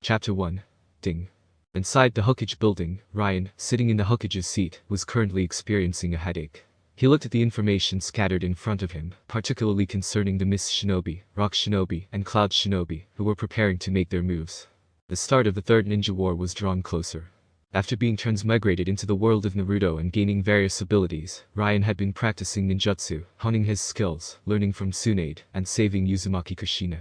Chapter 1. Ding. Inside the Hokage building, Ryan, sitting in the Hokage's seat, was currently experiencing a headache. He looked at the information scattered in front of him, particularly concerning the Mist Shinobi, Rock Shinobi, and Cloud Shinobi, who were preparing to make their moves. The start of the Third Ninja War was drawn closer. After being transmigrated into the world of Naruto and gaining various abilities, Ryan had been practicing ninjutsu, honing his skills, learning from Tsunade, and saving Uzumaki Kushina.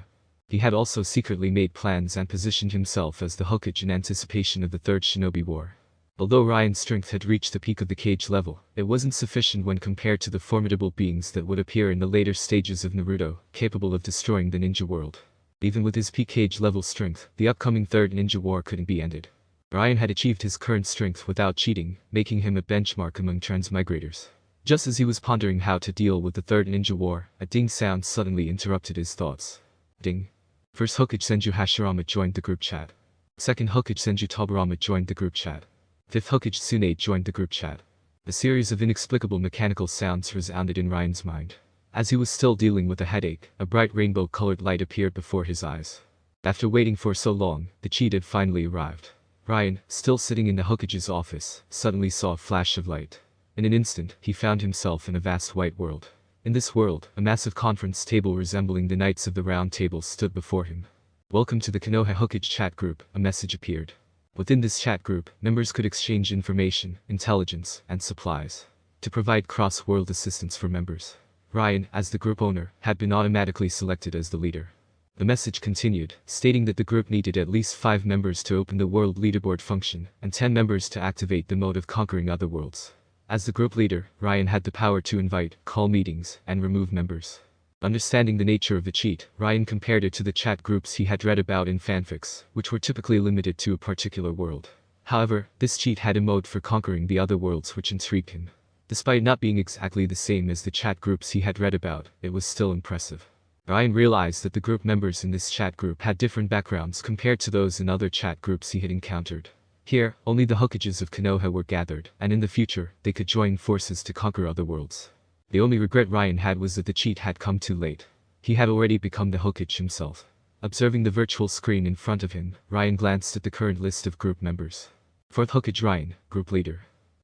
He had also secretly made plans and positioned himself as the Hokage in anticipation of the Third Shinobi War. Although Ryan's strength had reached the peak of the Kage level, it wasn't sufficient when compared to the formidable beings that would appear in the later stages of Naruto, capable of destroying the ninja world. Even with his peak Kage level strength, the upcoming Third Ninja War couldn't be ended. Ryan had achieved his current strength without cheating, making him a benchmark among transmigrators. Just as he was pondering how to deal with the Third Ninja War, a ding sound suddenly interrupted his thoughts. Ding. First Hokage Senju Hashirama joined the group chat. Second Hokage Senju Tobirama joined the group chat. Fifth Hokage Tsunade joined the group chat. A series of inexplicable mechanical sounds resounded in Ryan's mind. As he was still dealing with a headache, a bright rainbow-colored light appeared before his eyes. After waiting for so long, the cheat had finally arrived. Ryan, still sitting in the Hokage's office, suddenly saw a flash of light. In an instant, he found himself in a vast white world. In this world, a massive conference table resembling the Knights of the Round Table stood before him. Welcome to the Konoha Hokage chat group, a message appeared. Within this chat group, members could exchange information, intelligence, and supplies to provide cross-world assistance for members. Ryan, as the group owner, had been automatically selected as the leader. The message continued, stating that the group needed at least 5 members to open the world leaderboard function, and 10 members to activate the mode of conquering other worlds. As the group leader, Ryan had the power to invite, call meetings, and remove members. Understanding the nature of the cheat, Ryan compared it to the chat groups he had read about in fanfics, which were typically limited to a particular world. However, this cheat had a mode for conquering the other worlds which intrigued him. Despite not being exactly the same as the chat groups he had read about, it was still impressive. Ryan realized that the group members in this chat group had different backgrounds compared to those in other chat groups he had encountered. Here, only the Hokages of Konoha were gathered, and in the future, they could join forces to conquer other worlds. The only regret Ryan had was that the cheat had come too late. He had already become the Hokage himself. Observing the virtual screen in front of him, Ryan glanced at the current list of group members. Fourth Hokage Ryan, Group Leader.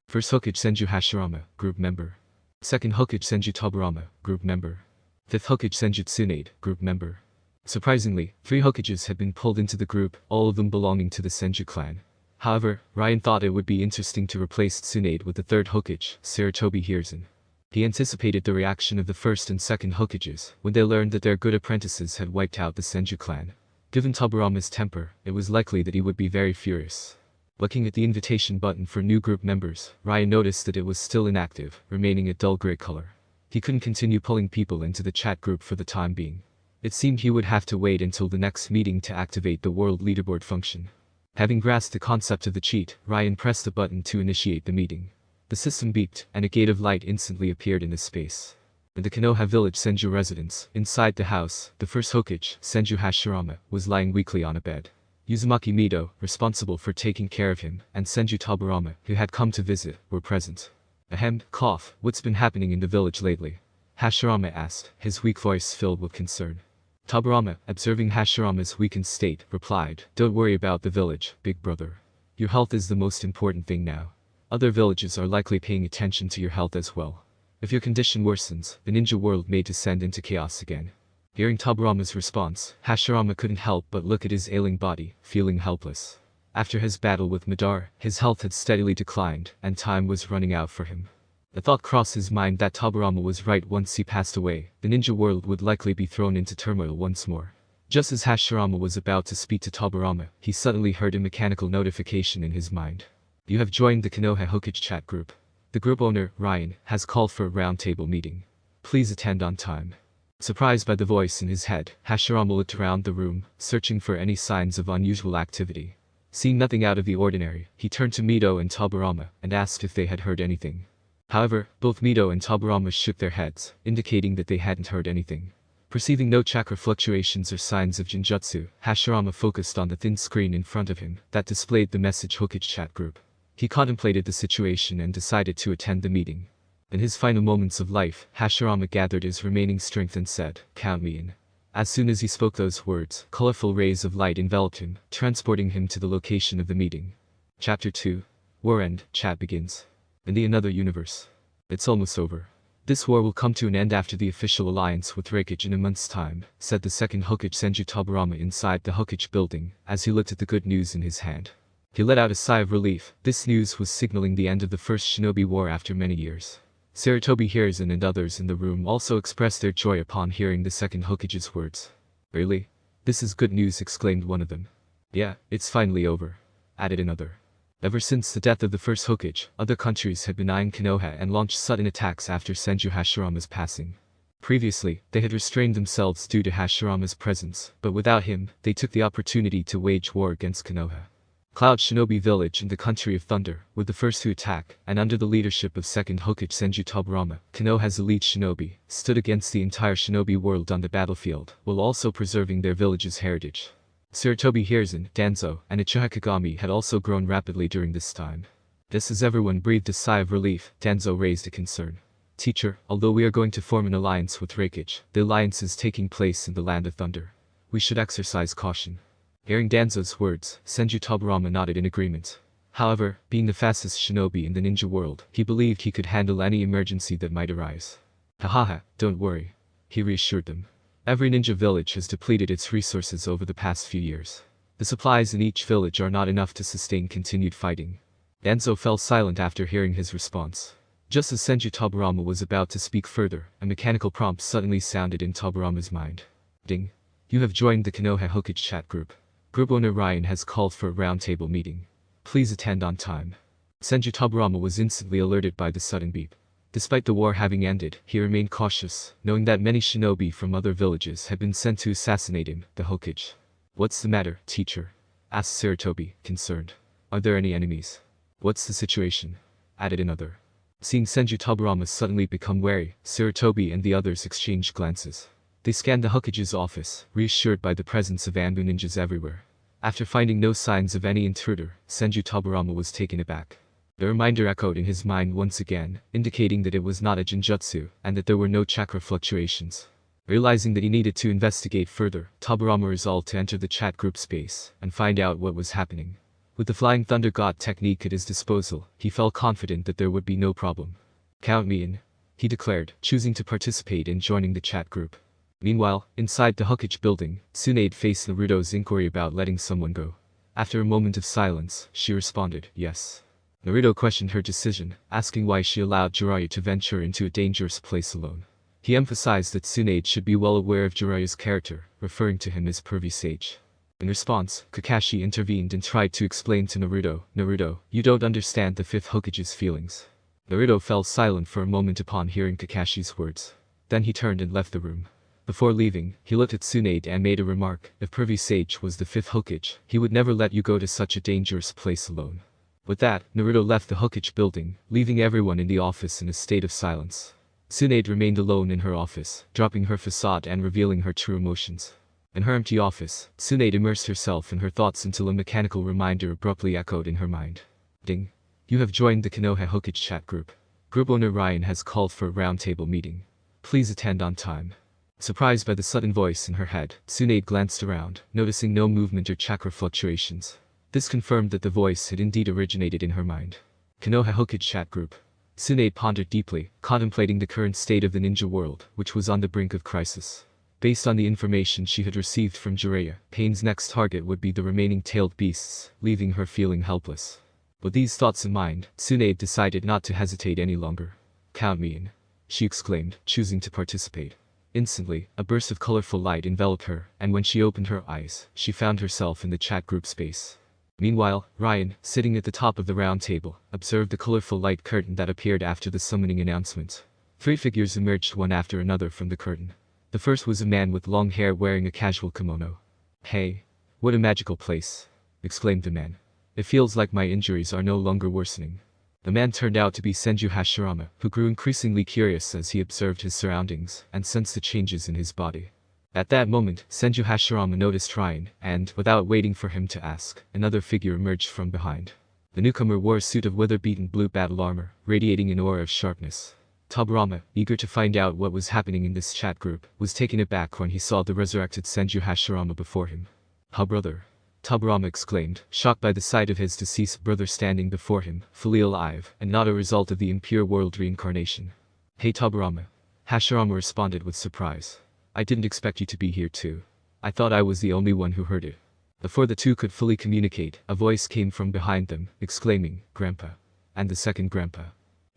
First Hokage Senju Hashirama, Group Member. Second Hokage Senju Tobirama, Group Member. Fifth Hokage Senju Tsunade, Group Member. Surprisingly, 3 Hokages had been pulled into the group, all of them belonging to the Senju clan. However, Ryan thought it would be interesting to replace Tsunade with the 3rd Hokage, Sarutobi Hiruzen. He anticipated the reaction of the 1st and 2nd Hokages when they learned that their good apprentices had wiped out the Senju clan. Given Tobirama's temper, it was likely that he would be very furious. Looking at the invitation button for new group members, Ryan noticed that it was still inactive, remaining a dull gray color. He couldn't continue pulling people into the chat group for the time being. It seemed he would have to wait until the next meeting to activate the world leaderboard function. Having grasped the concept of the cheat, Ryan pressed the button to initiate the meeting. The system beeped, and a gate of light instantly appeared in the space. In the Konoha village Senju residence, inside the house, the first Hokage, Senju Hashirama, was lying weakly on a bed. Uzumaki Mido, responsible for taking care of him, and Senju Tobirama, who had come to visit, were present. Ahem, cough, what's been happening in the village lately? Hashirama asked, his weak voice filled with concern. Tobirama, observing Hashirama's weakened state, replied, "Don't worry about the village, big brother. Your health is the most important thing now. Other villages are likely paying attention to your health as well. If your condition worsens, the ninja world may descend into chaos again." Hearing Tobirama's response, Hashirama couldn't help but look at his ailing body, feeling helpless. After his battle with Madara, his health had steadily declined, and time was running out for him. The thought crossed his mind that Tobirama was right. Once he passed away, the ninja world would likely be thrown into turmoil once more. Just as Hashirama was about to speak to Tobirama, he suddenly heard a mechanical notification in his mind. You have joined the Konoha Hokage chat group. The group owner, Ryan, has called for a roundtable meeting. Please attend on time. Surprised by the voice in his head, Hashirama looked around the room, searching for any signs of unusual activity. Seeing nothing out of the ordinary, he turned to Mido and Tobirama and asked if they had heard anything. However, both Mido and Tobirama shook their heads, indicating that they hadn't heard anything. Perceiving no chakra fluctuations or signs of genjutsu, Hashirama focused on the thin screen in front of him that displayed the message Hokage chat group. He contemplated the situation and decided to attend the meeting. In his final moments of life, Hashirama gathered his remaining strength and said, "Count me in." As soon as he spoke those words, colorful rays of light enveloped him, transporting him to the location of the meeting. Chapter 2. War End. Chat begins. In the another universe. It's almost over. This war will come to an end after the official alliance with Hokage in a month's time, said the second Hokage Senju Tobirama inside the Hokage building, as he looked at the good news in his hand. He let out a sigh of relief. This news was signaling the end of the first shinobi war after many years. Sarutobi Hiruzen and others in the room also expressed their joy upon hearing the second Hokage's words. Really? This is good news, exclaimed one of them. Yeah, it's finally over, added another. Ever since the death of the first Hokage, other countries had been eyeing Konoha and launched sudden attacks after Senju Hashirama's passing. Previously, they had restrained themselves due to Hashirama's presence, but without him, they took the opportunity to wage war against Konoha. Cloud Shinobi Village in the Country of Thunder were the first to attack, and under the leadership of second Hokage Senju Tobirama, Konoha's elite shinobi, stood against the entire shinobi world on the battlefield, while also preserving their village's heritage. Sarutobi Hiruzen, Danzo, and Uchiha Kagami had also grown rapidly during this time. Just as everyone breathed a sigh of relief, Danzo raised a concern. Teacher, although we are going to form an alliance with Hokage, the alliance is taking place in the Land of Thunder. We should exercise caution. Hearing Danzo's words, Senju Tobirama nodded in agreement. However, being the fastest shinobi in the ninja world, he believed he could handle any emergency that might arise. Hahaha, don't worry, he reassured them. Every ninja village has depleted its resources over the past few years. The supplies in each village are not enough to sustain continued fighting. Danzo fell silent after hearing his response. Just as Senju Tobirama was about to speak further, a mechanical prompt suddenly sounded in Tobirama's mind. Ding. You have joined the Konoha Hokage chat group. Group owner Ryan has called for a roundtable meeting. Please attend on time. Senju Tobirama was instantly alerted by the sudden beep. Despite the war having ended, he remained cautious, knowing that many shinobi from other villages had been sent to assassinate him, the Hokage. What's the matter, teacher? Asked Sarutobi, concerned. Are there any enemies? What's the situation? Added another. Seeing Senju Tobirama suddenly become wary, Sarutobi and the others exchanged glances. They scanned the Hokage's office, reassured by the presence of Anbu ninjas everywhere. After finding no signs of any intruder, Senju Tobirama was taken aback. The reminder echoed in his mind once again, indicating that it was not a genjutsu, and that there were no chakra fluctuations. Realizing that he needed to investigate further, Tobirama resolved to enter the chat group space, and find out what was happening. With the Flying Thunder God technique at his disposal, he felt confident that there would be no problem. Count me in, he declared, choosing to participate in joining the chat group. Meanwhile, inside the Hokage building, Tsunade faced Naruto's inquiry about letting someone go. After a moment of silence, she responded, yes. Naruto questioned her decision, asking why she allowed Jiraiya to venture into a dangerous place alone. He emphasized that Tsunade should be well aware of Jiraiya's character, referring to him as pervy sage. In response, Kakashi intervened and tried to explain to Naruto, you don't understand the fifth Hokage's feelings. Naruto fell silent for a moment upon hearing Kakashi's words. Then he turned and left the room. Before leaving, he looked at Tsunade and made a remark. If pervy sage was the fifth Hokage, he would never let you go to such a dangerous place alone. With that, Naruto left the Hokage building, leaving everyone in the office in a state of silence. Tsunade remained alone in her office, dropping her facade and revealing her true emotions. In her empty office, Tsunade immersed herself in her thoughts until a mechanical reminder abruptly echoed in her mind. Ding. You have joined the Konoha Hokage chat group. Group owner Ryan has called for a roundtable meeting. Please attend on time. Surprised by the sudden voice in her head, Tsunade glanced around, noticing no movement or chakra fluctuations. This confirmed that the voice had indeed originated in her mind. Konoha Hokage chat group. Tsunade pondered deeply, contemplating the current state of the ninja world, which was on the brink of crisis. Based on the information she had received from Jiraiya, Pain's next target would be the remaining tailed beasts, leaving her feeling helpless. With these thoughts in mind, Tsunade decided not to hesitate any longer. Count me in, she exclaimed, choosing to participate. Instantly, a burst of colorful light enveloped her, and when she opened her eyes, she found herself in the chat group space. Meanwhile, Ryan, sitting at the top of the round table, observed the colorful light curtain that appeared after the summoning announcement. 3 figures emerged one after another from the curtain. The first was a man with long hair wearing a casual kimono. Hey, what a magical place, exclaimed the man. It feels like my injuries are no longer worsening. The man turned out to be Senju Hashirama, who grew increasingly curious as he observed his surroundings and sensed the changes in his body. At that moment, Senju Hashirama noticed Ryan, and, without waiting for him to ask, another figure emerged from behind. The newcomer wore a suit of weather-beaten blue battle armor, radiating an aura of sharpness. Tobirama, eager to find out what was happening in this chat group, was taken aback when he saw the resurrected Senju Hashirama before him. "Ha, brother!" Tobirama exclaimed, shocked by the sight of his deceased brother standing before him, fully alive, and not a result of the impure world reincarnation. "Hey Tobirama." Hashirama responded with surprise. "I didn't expect you to be here too. I thought I was the only one who heard it." Before the two could fully communicate, a voice came from behind them, exclaiming, "Grandpa." And the second grandpa.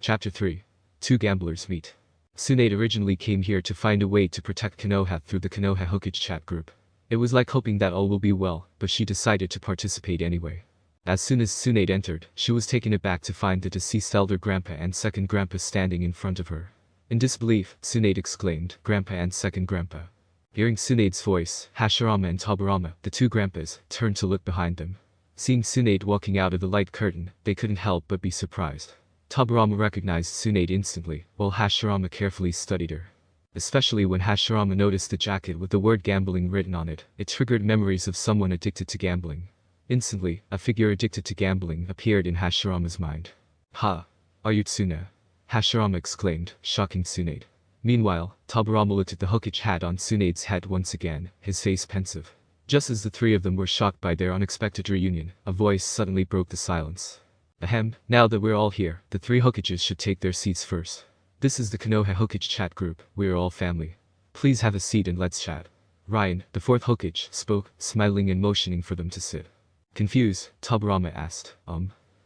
Chapter 3. Two gamblers meet. Tsunade originally came here to find a way to protect Konoha through the Konoha Hokage chat group. It was like hoping that all will be well, but she decided to participate anyway. As soon as Tsunade entered, she was taken aback to find the deceased elder grandpa and second grandpa standing in front of her. In disbelief, Tsunade exclaimed, "Grandpa and second grandpa." Hearing Tsunade's voice, Hashirama and Tobirama, the two grandpas, turned to look behind them. Seeing Tsunade walking out of the light curtain, they couldn't help but be surprised. Tobirama recognized Tsunade instantly, while Hashirama carefully studied her. Especially when Hashirama noticed the jacket with the word gambling written on it, it triggered memories of someone addicted to gambling. Instantly, a figure addicted to gambling appeared in Hashirama's mind. "Ha! Are you Tsuna?" Hashirama exclaimed, shocking Tsunade. Meanwhile, Tobirama looked at the Hokage hat on Tsunade's head once again, his face pensive. Just as the three of them were shocked by their unexpected reunion, a voice suddenly broke the silence. "Ahem, now that we're all here, the three Hokages should take their seats first. This is the Konoha Hokage chat group, we're all family. Please have a seat and let's chat." Ryan, the fourth Hokage, spoke, smiling and motioning for them to sit. Confused, Tobirama asked,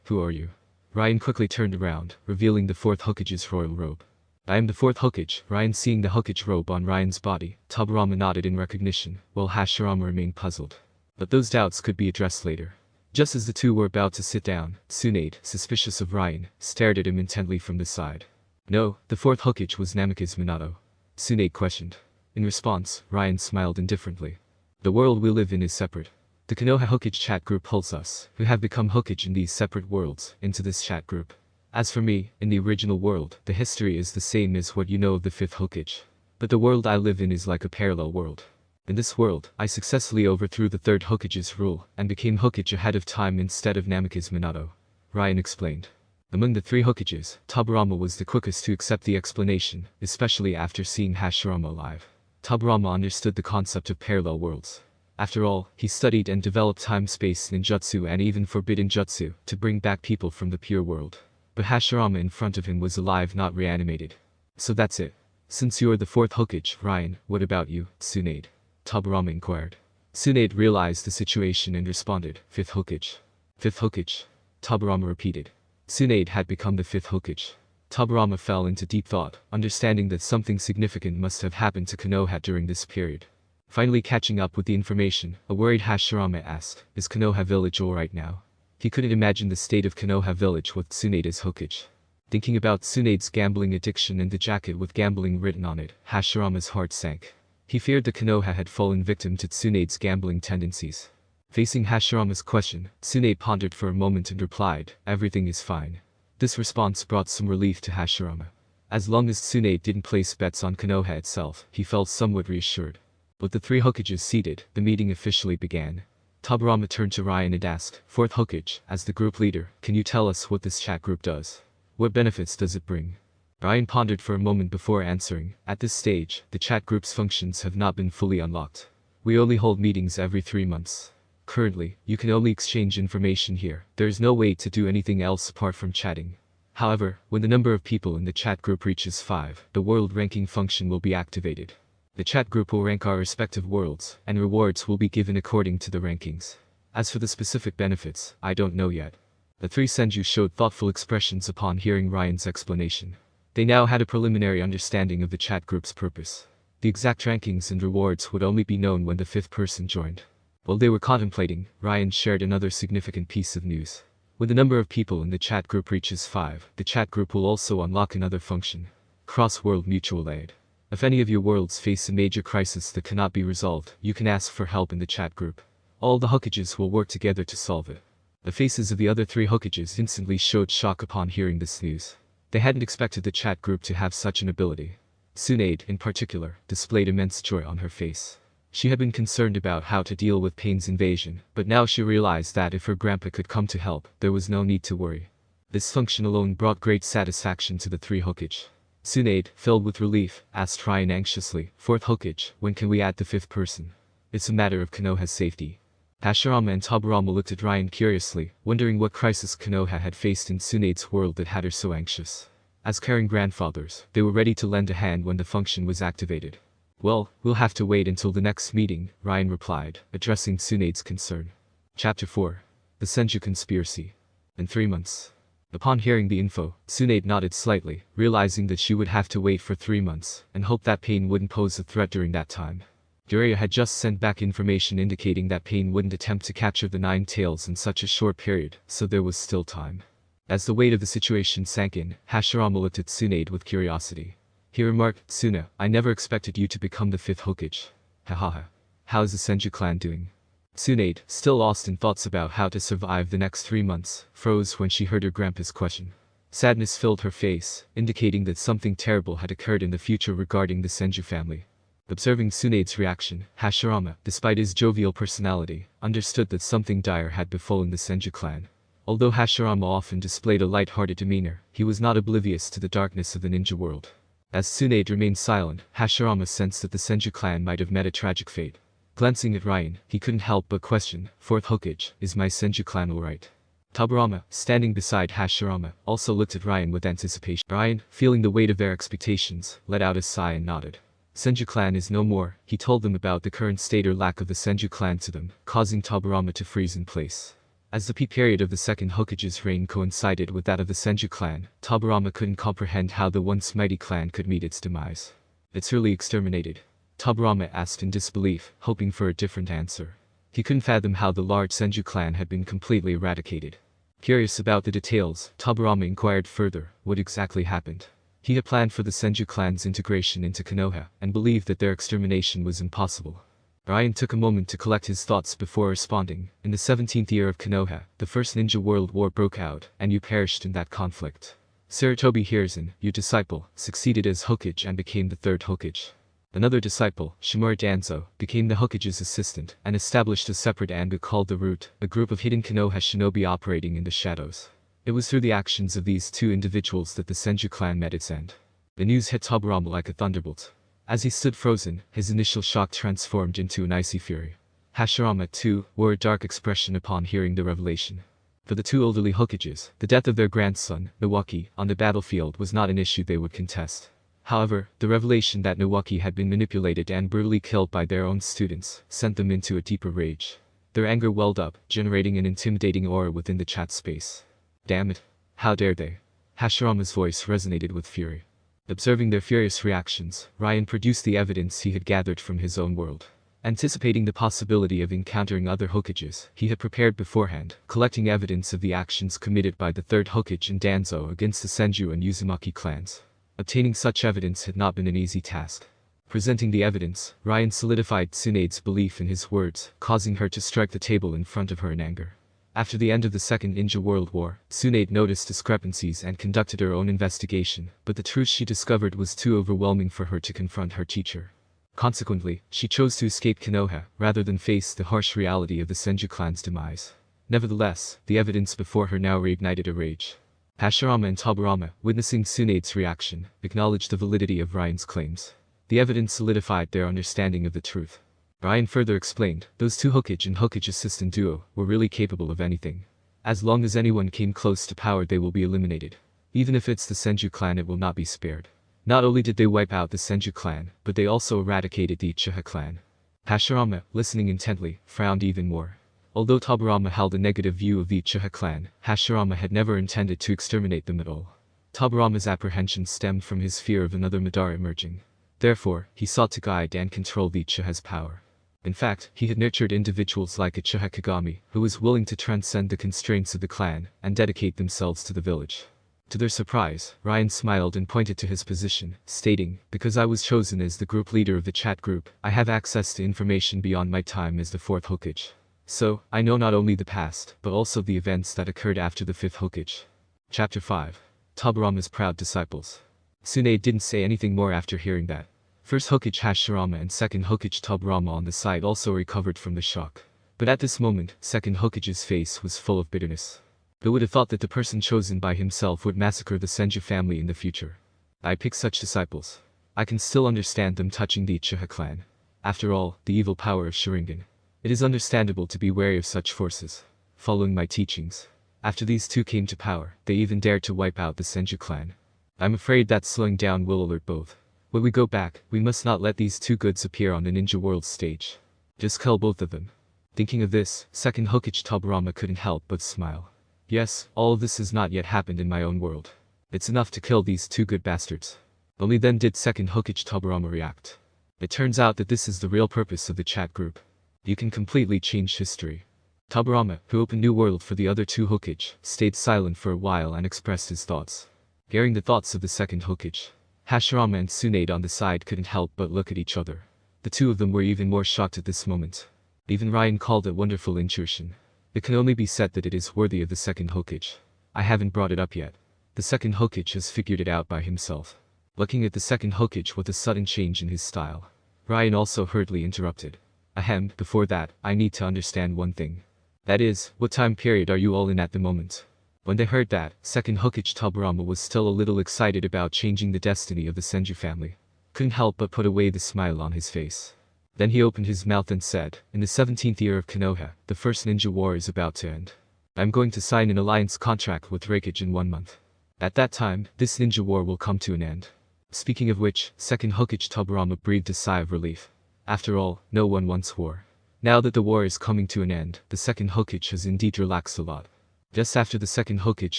Who are you?" Ryan quickly turned around, revealing the fourth Hokage's royal robe. "I am the fourth Hokage." Ryan, seeing the Hokage robe on Ryan's body, Tobirama nodded in recognition, while Hashirama remained puzzled. But those doubts could be addressed later. Just as the two were about to sit down, Tsunade, suspicious of Ryan, stared at him intently from the side. "No, the fourth Hokage was Namikaze Minato?" Tsunade questioned. In response, Ryan smiled indifferently. "The world we live in is separate. The Konoha Hokage chat group pulls us, who have become Hokage in these separate worlds, into this chat group. As for me, in the original world, the history is the same as what you know of the fifth Hokage. But the world I live in is like a parallel world. In this world, I successfully overthrew the third Hokage's rule, and became Hokage ahead of time instead of Namikaze Minato," Ryan explained. Among the three Hokages, Tobirama was the quickest to accept the explanation, especially after seeing Hashirama alive. Tobirama understood the concept of parallel worlds. After all, he studied and developed time-space ninjutsu and even forbidden jutsu to bring back people from the pure world. But Hashirama in front of him was alive, not reanimated. "So that's it. Since you are the fourth Hokage, Ryan, what about you, Tsunade?" Tobirama inquired. Tsunade realized the situation and responded, "Fifth Hokage." "Fifth Hokage?" Tobirama repeated. Tsunade had become the fifth Hokage. Tobirama fell into deep thought, understanding that something significant must have happened to Konoha during this period. Finally catching up with the information, a worried Hashirama asked, "Is Konoha village alright now?" He couldn't imagine the state of Konoha village with Tsunade as Hokage. Thinking about Tsunade's gambling addiction and the jacket with gambling written on it, Hashirama's heart sank. He feared that Konoha had fallen victim to Tsunade's gambling tendencies. Facing Hashirama's question, Tsunade pondered for a moment and replied, "Everything is fine." This response brought some relief to Hashirama. As long as Tsunade didn't place bets on Konoha itself, he felt somewhat reassured. With the three Hokages seated, the meeting officially began. Tobirama turned to Ryan and asked, "Fourth Hokage, as the group leader, can you tell us what this chat group does? What benefits does it bring?" Ryan pondered for a moment before answering, "At this stage, the chat group's functions have not been fully unlocked. We only hold meetings every 3 months. Currently, you can only exchange information here. There is no way to do anything else apart from chatting. However, when the number of people in the chat group reaches 5, the world ranking function will be activated. The chat group will rank our respective worlds, and rewards will be given according to the rankings. As for the specific benefits, I don't know yet." The three Senju showed thoughtful expressions upon hearing Ryan's explanation. They now had a preliminary understanding of the chat group's purpose. The exact rankings and rewards would only be known when the fifth person joined. While they were contemplating, Ryan shared another significant piece of news. When the number of people in the chat group reaches 5, the chat group will also unlock another function: cross-world mutual aid. If any of your worlds face a major crisis that cannot be resolved, you can ask for help in the chat group. All the Hokages will work together to solve it. The faces of the other three Hokages instantly showed shock upon hearing this news. They hadn't expected the chat group to have such an ability. Tsunade, in particular, displayed immense joy on her face. She had been concerned about how to deal with Pain's invasion, but now she realized that if her grandpa could come to help, there was no need to worry. This function alone brought great satisfaction to the three Hokage. Tsunade, filled with relief, asked Ryan anxiously, "Fourth Hokage, when can we add the fifth person? It's a matter of Konoha's safety." Hashirama and Tobirama looked at Ryan curiously, wondering what crisis Konoha had faced in Tsunade's world that had her so anxious. As caring grandfathers, they were ready to lend a hand when the function was activated. "Well, we'll have to wait until the next meeting," Ryan replied, addressing Tsunade's concern. Chapter 4. The Senju Conspiracy. In 3 months. Upon hearing the info, Tsunade nodded slightly, realizing that she would have to wait for 3 months, and hoped that Pain wouldn't pose a threat during that time. Jiraiya had just sent back information indicating that Pain wouldn't attempt to capture the 9 tails in such a short period, so there was still time. As the weight of the situation sank in, Hashirama looked at Tsunade with curiosity. He remarked, "Tsuna, I never expected you to become the 5th Hokage. Hahaha. How is the Senju clan doing?" Tsunade, still lost in thoughts about how to survive the next 3 months, froze when she heard her grandpa's question. Sadness filled her face, indicating that something terrible had occurred in the future regarding the Senju family. Observing Tsunade's reaction, Hashirama, despite his jovial personality, understood that something dire had befallen the Senju clan. Although Hashirama often displayed a light-hearted demeanor, he was not oblivious to the darkness of the ninja world. As Tsunade remained silent, Hashirama sensed that the Senju clan might have met a tragic fate. Glancing at Ryan, he couldn't help but question, "Fourth Hokage, is my Senju clan alright?" Tobirama, standing beside Hashirama, also looked at Ryan with anticipation. Ryan, feeling the weight of their expectations, let out a sigh and nodded. Senju clan is no more. He told them about the current state or lack of the Senju clan to them, causing Tobirama to freeze in place. As the peak period of the second Hokage's reign coincided with that of the Senju clan, Tobirama couldn't comprehend how the once mighty clan could meet its demise. "It's really exterminated?" Tobirama asked in disbelief, hoping for a different answer. He couldn't fathom how the large Senju clan had been completely eradicated. Curious about the details, Tobirama inquired further, what exactly happened. He had planned for the Senju clan's integration into Konoha, and believed that their extermination was impossible. Ryan took a moment to collect his thoughts before responding. In the 17th year of Konoha, the First Ninja World War broke out, and you perished in that conflict. Sarutobi Hiruzen, your disciple, succeeded as Hokage and became the 3rd Hokage. Another disciple, Shimura Danzo, became the Hokage's assistant, and established a separate Anbu called the Root, a group of hidden Konoha shinobi operating in the shadows. It was through the actions of these 2 individuals that the Senju clan met its end. The news hit Tobirama like a thunderbolt. As he stood frozen, his initial shock transformed into an icy fury. Hashirama, too, wore a dark expression upon hearing the revelation. For the 2 elderly Hokages, the death of their grandson, Nawaki, on the battlefield was not an issue they would contest. However, the revelation that Nawaki had been manipulated and brutally killed by their own students sent them into a deeper rage. Their anger welled up, generating an intimidating aura within the chat space. "Damn it. How dare they?" Hashirama's voice resonated with fury. Observing their furious reactions, Ryan produced the evidence he had gathered from his own world. Anticipating the possibility of encountering other Hokages, he had prepared beforehand, collecting evidence of the actions committed by the 3rd Hokage and Danzo against the Senju and Uzumaki clans. Obtaining such evidence had not been an easy task. Presenting the evidence, Ryan solidified Tsunade's belief in his words, causing her to strike the table in front of her in anger. After the end of the Second Ninja World War, Tsunade noticed discrepancies and conducted her own investigation, but the truth she discovered was too overwhelming for her to confront her teacher. Consequently, she chose to escape Konoha, rather than face the harsh reality of the Senju clan's demise. Nevertheless, the evidence before her now reignited a rage. Hashirama and Tobirama, witnessing Tsunade's reaction, acknowledged the validity of Ryan's claims. The evidence solidified their understanding of the truth. Ryan further explained, those 2 Hokage and Hokage assistant duo were really capable of anything. As long as anyone came close to power, they will be eliminated. Even if it's the Senju clan, it will not be spared. Not only did they wipe out the Senju clan, but they also eradicated the Uchiha clan. Hashirama, listening intently, frowned even more. Although Tobirama held a negative view of the Uchiha clan, Hashirama had never intended to exterminate them at all. Tobirama's apprehension stemmed from his fear of another Madara emerging. Therefore, he sought to guide and control the Uchiha's power. In fact, he had nurtured individuals like Uchiha Kagami, who was willing to transcend the constraints of the clan, and dedicate themselves to the village. To their surprise, Ryan smiled and pointed to his position, stating, "Because I was chosen as the group leader of the chat group, I have access to information beyond my time as the 4th Hokage. So, I know not only the past, but also the events that occurred after the 5th Hokage." Chapter 5. Tobirama's Proud Disciples. Tsunade didn't say anything more after hearing that. First Hokage Hashirama and Second Hokage Tobirama on the side also recovered from the shock. But at this moment, Second Hokage's face was full of bitterness. Who would have thought that the person chosen by himself would massacre the Senju family in the future? I pick such disciples. I can still understand them touching the Uchiha clan. After all, the evil power of Sharingan. It is understandable to be wary of such forces. Following my teachings. After these two came to power, they even dared to wipe out the Senju clan. I'm afraid that slowing down will alert both. When we go back, we must not let these two goods appear on the Ninja World stage. Just kill both of them. Thinking of this, Second Hokage Tobirama couldn't help but smile. Yes, all of this has not yet happened in my own world. It's enough to kill these two good bastards. Only then did Second Hokage Tobirama react. It turns out that this is the real purpose of the chat group. You can completely change history. Tobirama, who opened new world for the other two Hokage, stayed silent for a while and expressed his thoughts. Hearing the thoughts of the second Hokage, Hashirama and Tsunade on the side couldn't help but look at each other. The two of them were even more shocked at this moment. Even Ryan called it wonderful intuition. It can only be said that it is worthy of the second Hokage. I haven't brought it up yet. The second Hokage has figured it out by himself. Looking at the second Hokage with a sudden change in his style, Ryan also hurriedly interrupted. Ahem, before that, I need to understand one thing. That is, what time period are you all in at the moment? When they heard that, second Hokage Tobirama was still a little excited about changing the destiny of the Senju family. Couldn't help but put away the smile on his face. Then he opened his mouth and said, in the 17th year of Konoha, the first ninja war is about to end. I'm going to sign an alliance contract with Hokage in 1 month. At that time, this ninja war will come to an end. Speaking of which, second Hokage Tobirama breathed a sigh of relief. After all, no one wants war. Now that the war is coming to an end, the second Hokage has indeed relaxed a lot. Just after the second Hokage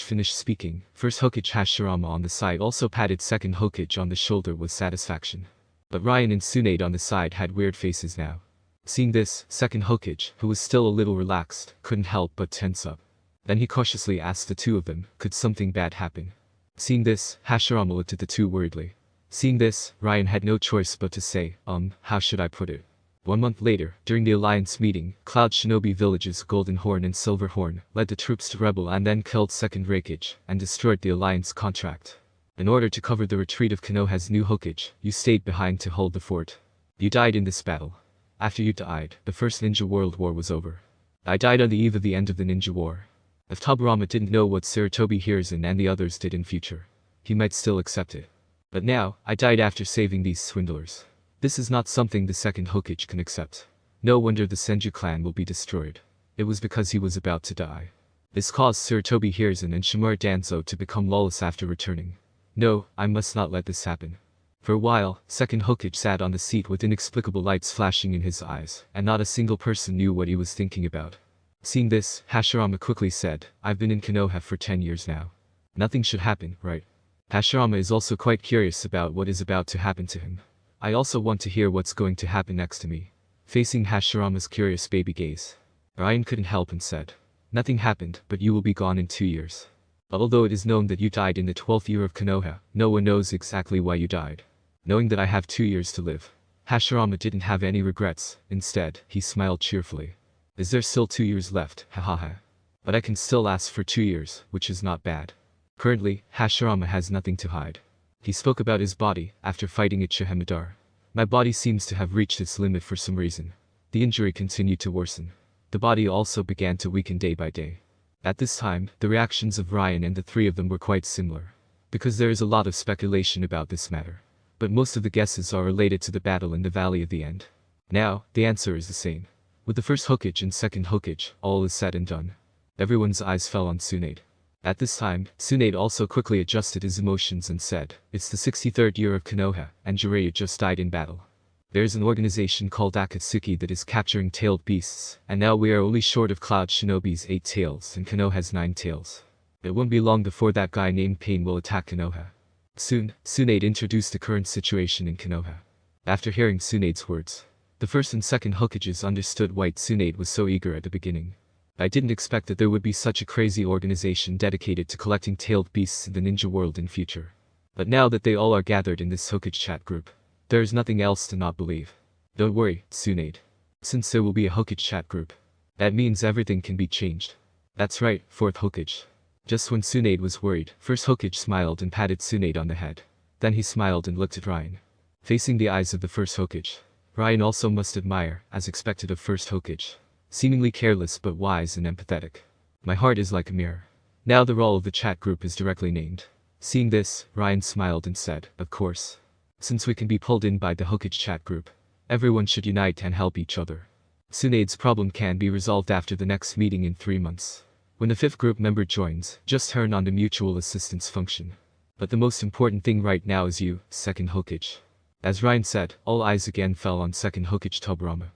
finished speaking, first Hokage Hashirama on the side also patted second Hokage on the shoulder with satisfaction. But Ryan and Tsunade on the side had weird faces now. Seeing this, second Hokage, who was still a little relaxed, couldn't help but tense up. Then he cautiously asked the two of them, could something bad happen? Seeing this, Hashirama looked at the two worriedly. Seeing this, Ryan had no choice but to say, how should I put it? 1 month later, during the alliance meeting, Cloud Shinobi villages Golden Horn and Silver Horn led the troops to rebel and then killed second Hokage and destroyed the alliance contract. In order to cover the retreat of Konoha's new Hokage, you stayed behind to hold the fort. You died in this battle. After you died, the first Ninja World War was over. I died on the eve of the end of the Ninja War. If Tobirama didn't know what Sarutobi Hiruzen and the others did in future, he might still accept it. But now, I died after saving these swindlers. This is not something the second Hokage can accept. No wonder the Senju clan will be destroyed. It was because he was about to die. This caused Sarutobi Hiruzen and Shimura Danzo to become lawless after returning. No, I must not let this happen. For a while, second Hokage sat on the seat with inexplicable lights flashing in his eyes, and not a single person knew what he was thinking about. Seeing this, Hashirama quickly said, I've been in Konoha for 10 years now. Nothing should happen, right? Hashirama is also quite curious about what is about to happen to him. I also want to hear what's going to happen next to me. Facing Hashirama's curious baby gaze, Ryan couldn't help and said, nothing happened, but you will be gone in 2 years. Although it is known that you died in the 12th year of Konoha, no one knows exactly why you died. Knowing that I have 2 years to live, Hashirama didn't have any regrets. Instead, he smiled cheerfully. Is there still 2 years left? Hahaha. But I can still last for 2 years, which is not bad. Currently, Hashirama has nothing to hide. He spoke about his body after fighting at Shihemidar. My body seems to have reached its limit for some reason. The injury continued to worsen. The body also began to weaken day by day. At this time, the reactions of Ryan and the three of them were quite similar. Because there is a lot of speculation about this matter. But most of the guesses are related to the battle in the Valley of the End. Now, the answer is the same. With the first Hokage and second Hokage, all is said and done. Everyone's eyes fell on Tsunade. At this time, Tsunade also quickly adjusted his emotions and said, it's the 63rd year of Konoha, and Jiraiya just died in battle. There is an organization called Akatsuki that is capturing tailed beasts, and now we are only short of Cloud Shinobi's 8 tails and Konoha has 9 tails. It won't be long before that guy named Pain will attack Konoha. Soon, Tsunade introduced the current situation in Konoha. After hearing Tsunade's words, the first and second Hokages understood why Tsunade was so eager at the beginning. I didn't expect that there would be such a crazy organization dedicated to collecting tailed beasts in the ninja world in future. But now that they all are gathered in this Hokage chat group, there is nothing else to not believe. Don't worry, Tsunade. Since there will be a Hokage chat group, that means everything can be changed. That's right, Fourth Hokage. Just when Tsunade was worried, First Hokage smiled and patted Tsunade on the head. Then he smiled and looked at Ryan. Facing the eyes of the First Hokage, Ryan also must admire, as expected of First Hokage. Seemingly careless but wise and empathetic. My heart is like a mirror. Now the role of the chat group is directly named. Seeing this, Ryan smiled and said, of course. Since we can be pulled in by the Hokage chat group, everyone should unite and help each other. Tsunade's problem can be resolved after the next meeting in 3 months. When the 5th group member joins, just turn on the mutual assistance function. But the most important thing right now is you, 2nd Hokage. As Ryan said, all eyes again fell on 2nd Hokage Tobirama.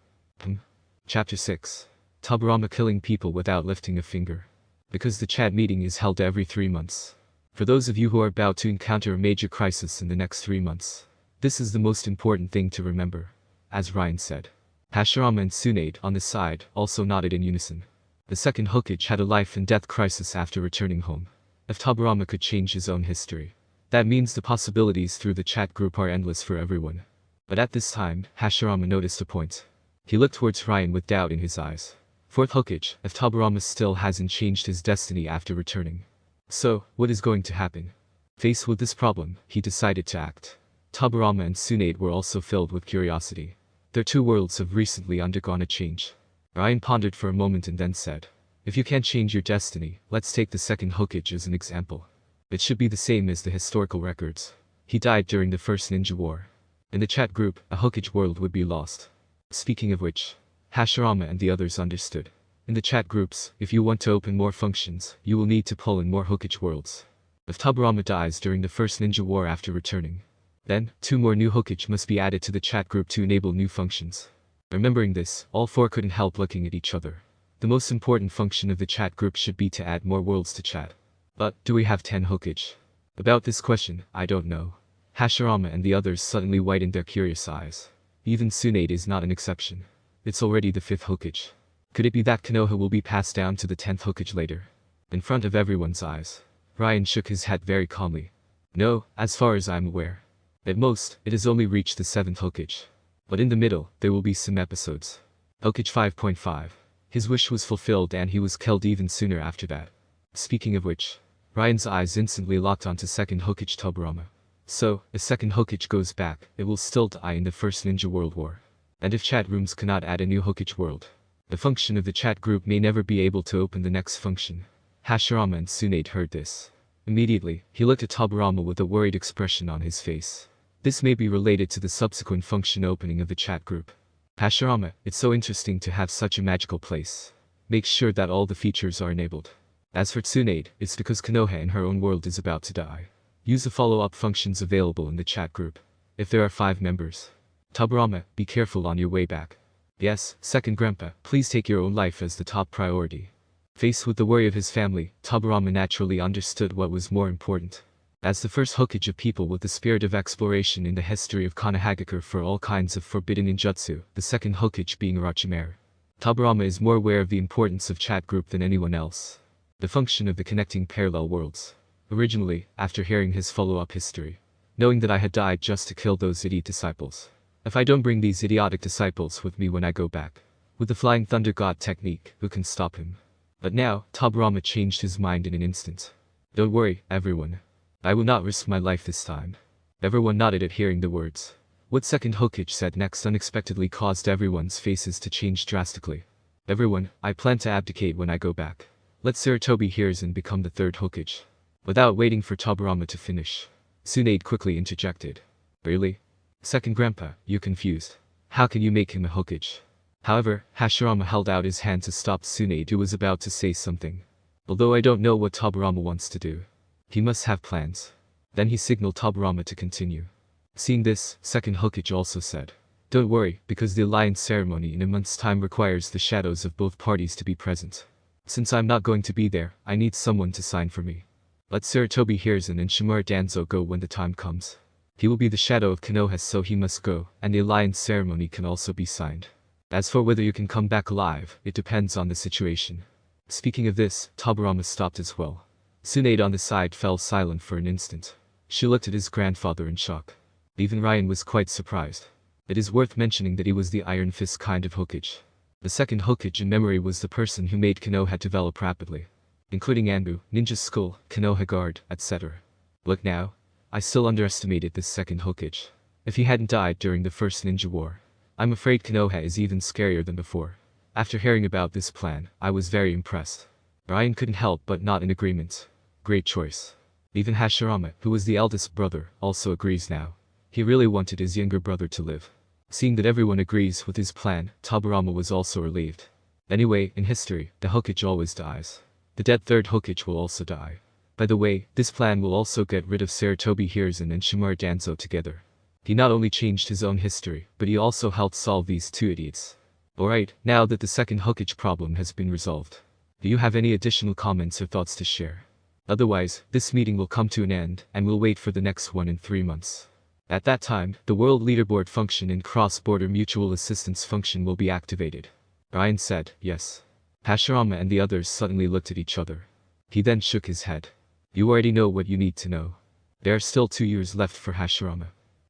Chapter 6. Tobirama killing people without lifting a finger. Because the chat meeting is held every 3 months. For those of you who are about to encounter a major crisis in the next 3 months, this is the most important thing to remember. As Ryan said. Hashirama and Tsunade, on the side, also nodded in unison. The 2nd Hokage had a life and death crisis after returning home. If Tobirama could change his own history, that means the possibilities through the chat group are endless for everyone. But at this time, Hashirama noticed a point. He looked towards Ryan with doubt in his eyes. 4th Hokage, if Tobirama still hasn't changed his destiny after returning. So, what is going to happen? Faced with this problem, he decided to act. Tobirama and Tsunade were also filled with curiosity. Their 2 worlds have recently undergone a change. Ryan pondered for a moment and then said, if you can't change your destiny, let's take the 2nd Hokage as an example. It should be the same as the historical records. He died during the First Ninja War. In the chat group, a Hokage world would be lost. Speaking of which, Hashirama and the others understood. In the chat groups, if you want to open more functions, you will need to pull in more Hokage worlds. If Tobirama dies during the First Ninja War after returning, then 2 more new Hokage must be added to the chat group to enable new functions. Remembering this, all 4 couldn't help looking at each other. The most important function of the chat group should be to add more worlds to chat. But, do we have 10 Hokage? About this question, I don't know. Hashirama and the others suddenly widened their curious eyes. Even Tsunade is not an exception. It's already the 5th Hokage. Could it be that Konoha will be passed down to the 10th Hokage later? In front of everyone's eyes, Ryan shook his head very calmly. No, as far as I'm aware. At most, it has only reached the 7th Hokage. But in the middle, there will be some episodes. Hokage 5.5. His wish was fulfilled and he was killed even sooner after that. Speaking of which, Ryan's eyes instantly locked onto 2nd Hokage Tobirama. So, if 2nd Hokage goes back, it will still die in the First Ninja World War. And if chat rooms cannot add a new Hokage world, the function of the chat group may never be able to open the next function. Hashirama and Tsunade heard this. Immediately, he looked at Tobirama with a worried expression on his face. This may be related to the subsequent function opening of the chat group. Hashirama, it's so interesting to have such a magical place. Make sure that all the features are enabled. As for Tsunade, it's because Konoha in her own world is about to die. Use the follow-up functions available in the chat group. If there are 5 members. Tobirama, be careful on your way back. Yes, 2nd Grandpa, please take your own life as the top priority. Faced with the worry of his family, Tobirama naturally understood what was more important. As the 1st Hokage of people with the spirit of exploration in the history of Konoha for all kinds of forbidden ninjutsu, the 2nd Hokage being Orochimaru. Tobirama is more aware of the importance of chat group than anyone else. The function of the connecting parallel worlds. Originally, after hearing his follow-up history, knowing that I had died just to kill those idiot disciples. If I don't bring these idiotic disciples with me when I go back, with the Flying Thunder God technique, who can stop him? But now, Tobirama changed his mind in an instant. Don't worry, everyone. I will not risk my life this time. Everyone nodded at hearing the words. What 2nd Hokage said next unexpectedly caused everyone's faces to change drastically. Everyone, I plan to abdicate when I go back. Let Sarutobi Hiruzen become the 3rd Hokage. Without waiting for Tobirama to finish, Tsunade quickly interjected. Really? 2nd Grandpa, you're confused. How can you make him a Hokage? However, Hashirama held out his hand to stop Tsunade, who was about to say something. Although I don't know what Tobirama wants to do. He must have plans. Then he signaled Tobirama to continue. Seeing this, 2nd Hokage also said. Don't worry, because the alliance ceremony in a month's time requires the shadows of both parties to be present. Since I'm not going to be there, I need someone to sign for me. Let Sarutobi Hiruzen and Shimura Danzo go when the time comes. He will be the shadow of Konoha, so he must go, and the alliance ceremony can also be signed. As for whether you can come back alive, it depends on the situation. Speaking of this, Tobirama stopped as well. Tsunade on the side fell silent for an instant. She looked at his grandfather in shock. Even Ryan was quite surprised. It is worth mentioning that he was the Iron Fist kind of Hokage. The 2nd Hokage in memory was the person who made Konoha develop rapidly. Including Anbu, Ninja School, Konoha Guard, etc. Look now. I still underestimated this 2nd Hokage. If he hadn't died during the First Ninja War, I'm afraid Konoha is even scarier than before. After hearing about this plan, I was very impressed. Ryan couldn't help but nod in agreement. Great choice. Even Hashirama, who was the eldest brother, also agrees now. He really wanted his younger brother to live. Seeing that everyone agrees with his plan, Tobirama was also relieved. Anyway, in history, the Hokage always dies. The dead third Hokage will also die. By the way, this plan will also get rid of Sarutobi Hiruzen and Shimura Danzo together. He not only changed his own history, but he also helped solve these two idiots. Alright, now that the second Hokage problem has been resolved, do you have any additional comments or thoughts to share? Otherwise, this meeting will come to an end, and we'll wait for the next one in 3 months. At that time, the World Leaderboard function and Cross-Border Mutual Assistance function will be activated. Ryan said, yes. Hashirama and the others suddenly looked at each other. He then shook his head. You already know what you need to know. There are still 2 years left for Hashirama.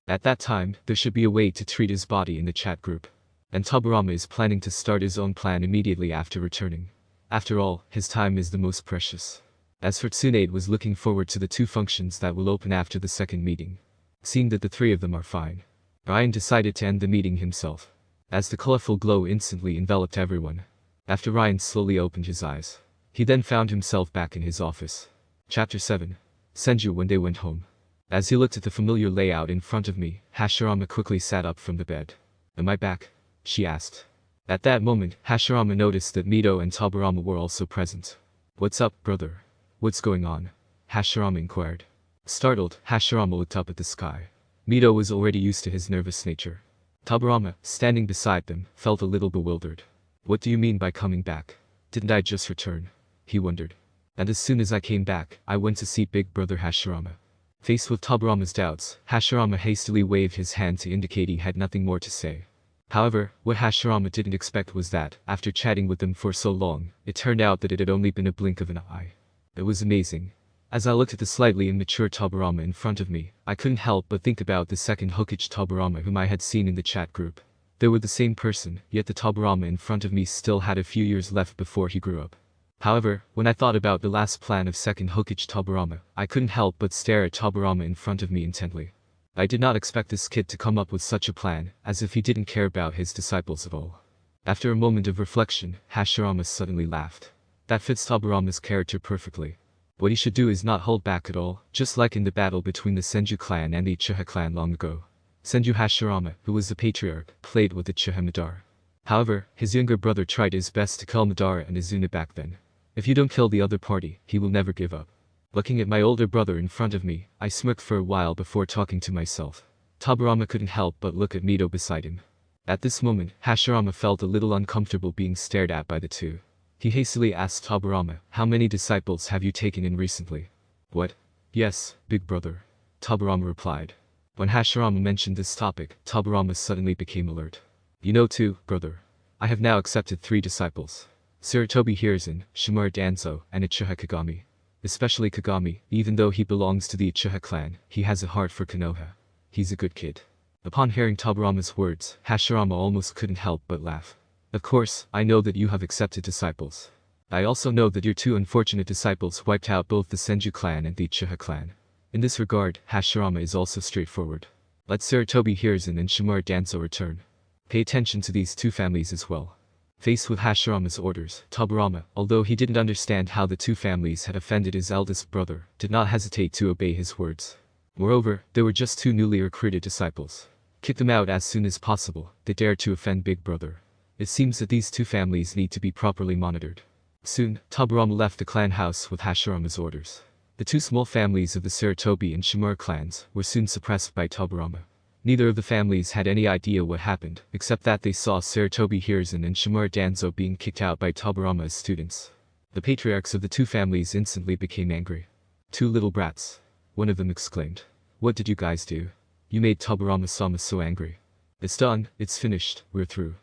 At that time, there should be a way to treat his body in the chat group. And Tobirama is planning to start his own plan immediately after returning. After all, his time is the most precious. As for Tsunade was looking forward to the 2 functions that will open after the second meeting. Seeing that the 3 of them are fine, Ryan decided to end the meeting himself. As the colorful glow instantly enveloped everyone. After Ryan slowly opened his eyes, he then found himself back in his office. Chapter 7. Senju when they went home. As he looked at the familiar layout in front of me, Hashirama quickly sat up from the bed. Am I back? She asked. At that moment, Hashirama noticed that Mito and Tobirama were also present. What's up, brother? What's going on? Hashirama inquired. Startled, Hashirama looked up at the sky. Mito was already used to his nervous nature. Tobirama, standing beside them, felt a little bewildered. What do you mean by coming back? Didn't I just return? He wondered. And as soon as I came back, I went to see big brother Hashirama. Faced with Tobirama's doubts, Hashirama hastily waved his hand to indicate he had nothing more to say. However, what Hashirama didn't expect was that, after chatting with them for so long, it turned out that it had only been a blink of an eye. It was amazing. As I looked at the slightly immature Tobirama in front of me, I couldn't help but think about the second Hokage Tobirama whom I had seen in the chat group. They were the same person, yet the Tobirama in front of me still had a few years left before he grew up. However, when I thought about the last plan of second Hokage Tobirama, I couldn't help but stare at Tobirama in front of me intently. I did not expect this kid to come up with such a plan, as if he didn't care about his disciples at all. After a moment of reflection, Hashirama suddenly laughed. That fits Tobirama's character perfectly. What he should do is not hold back at all, just like in the battle between the Senju clan and the Uchiha clan long ago. Senju Hashirama, who was the patriarch, played with the Uchiha Madara. However, his younger brother tried his best to kill Madara and Izuna back then. If you don't kill the other party, he will never give up. Looking at my older brother in front of me, I smirked for a while before talking to myself. Tobirama couldn't help but look at Mito beside him. At this moment, Hashirama felt a little uncomfortable being stared at by the two. He hastily asked Tobirama, how many disciples have you taken in recently? What? Yes, big brother. Tobirama replied. When Hashirama mentioned this topic, Tobirama suddenly became alert. You know too, brother. I have now accepted 3 disciples. Sarutobi Hiruzen, Shimura Danzo, and Uchiha Kagami. Especially Kagami, even though he belongs to the Uchiha clan, he has a heart for Konoha. He's a good kid. Upon hearing Tobirama's words, Hashirama almost couldn't help but laugh. Of course, I know that you have accepted disciples. I also know that your 2 unfortunate disciples wiped out both the Senju clan and the Uchiha clan. In this regard, Hashirama is also straightforward. Let Sarutobi Hiruzen and Shimura Danzo return. Pay attention to these 2 families as well. Faced with Hashirama's orders, Tobirama, although he didn't understand how the 2 families had offended his eldest brother, did not hesitate to obey his words. Moreover, they were just 2 newly recruited disciples. Kick them out as soon as possible, they dared to offend big brother. It seems that these 2 families need to be properly monitored. Soon, Tobirama left the clan house with Hashirama's orders. The 2 small families of the Sarutobi and Shimura clans were soon suppressed by Tobirama. Neither of the families had any idea what happened, except that they saw Sarutobi Hiruzen and Shimura Danzo being kicked out by Tobirama as students. The patriarchs of the 2 families instantly became angry. 2 little brats. One of them exclaimed. What did you guys do? You made Tobirama-sama so angry. It's done, it's finished, we're through.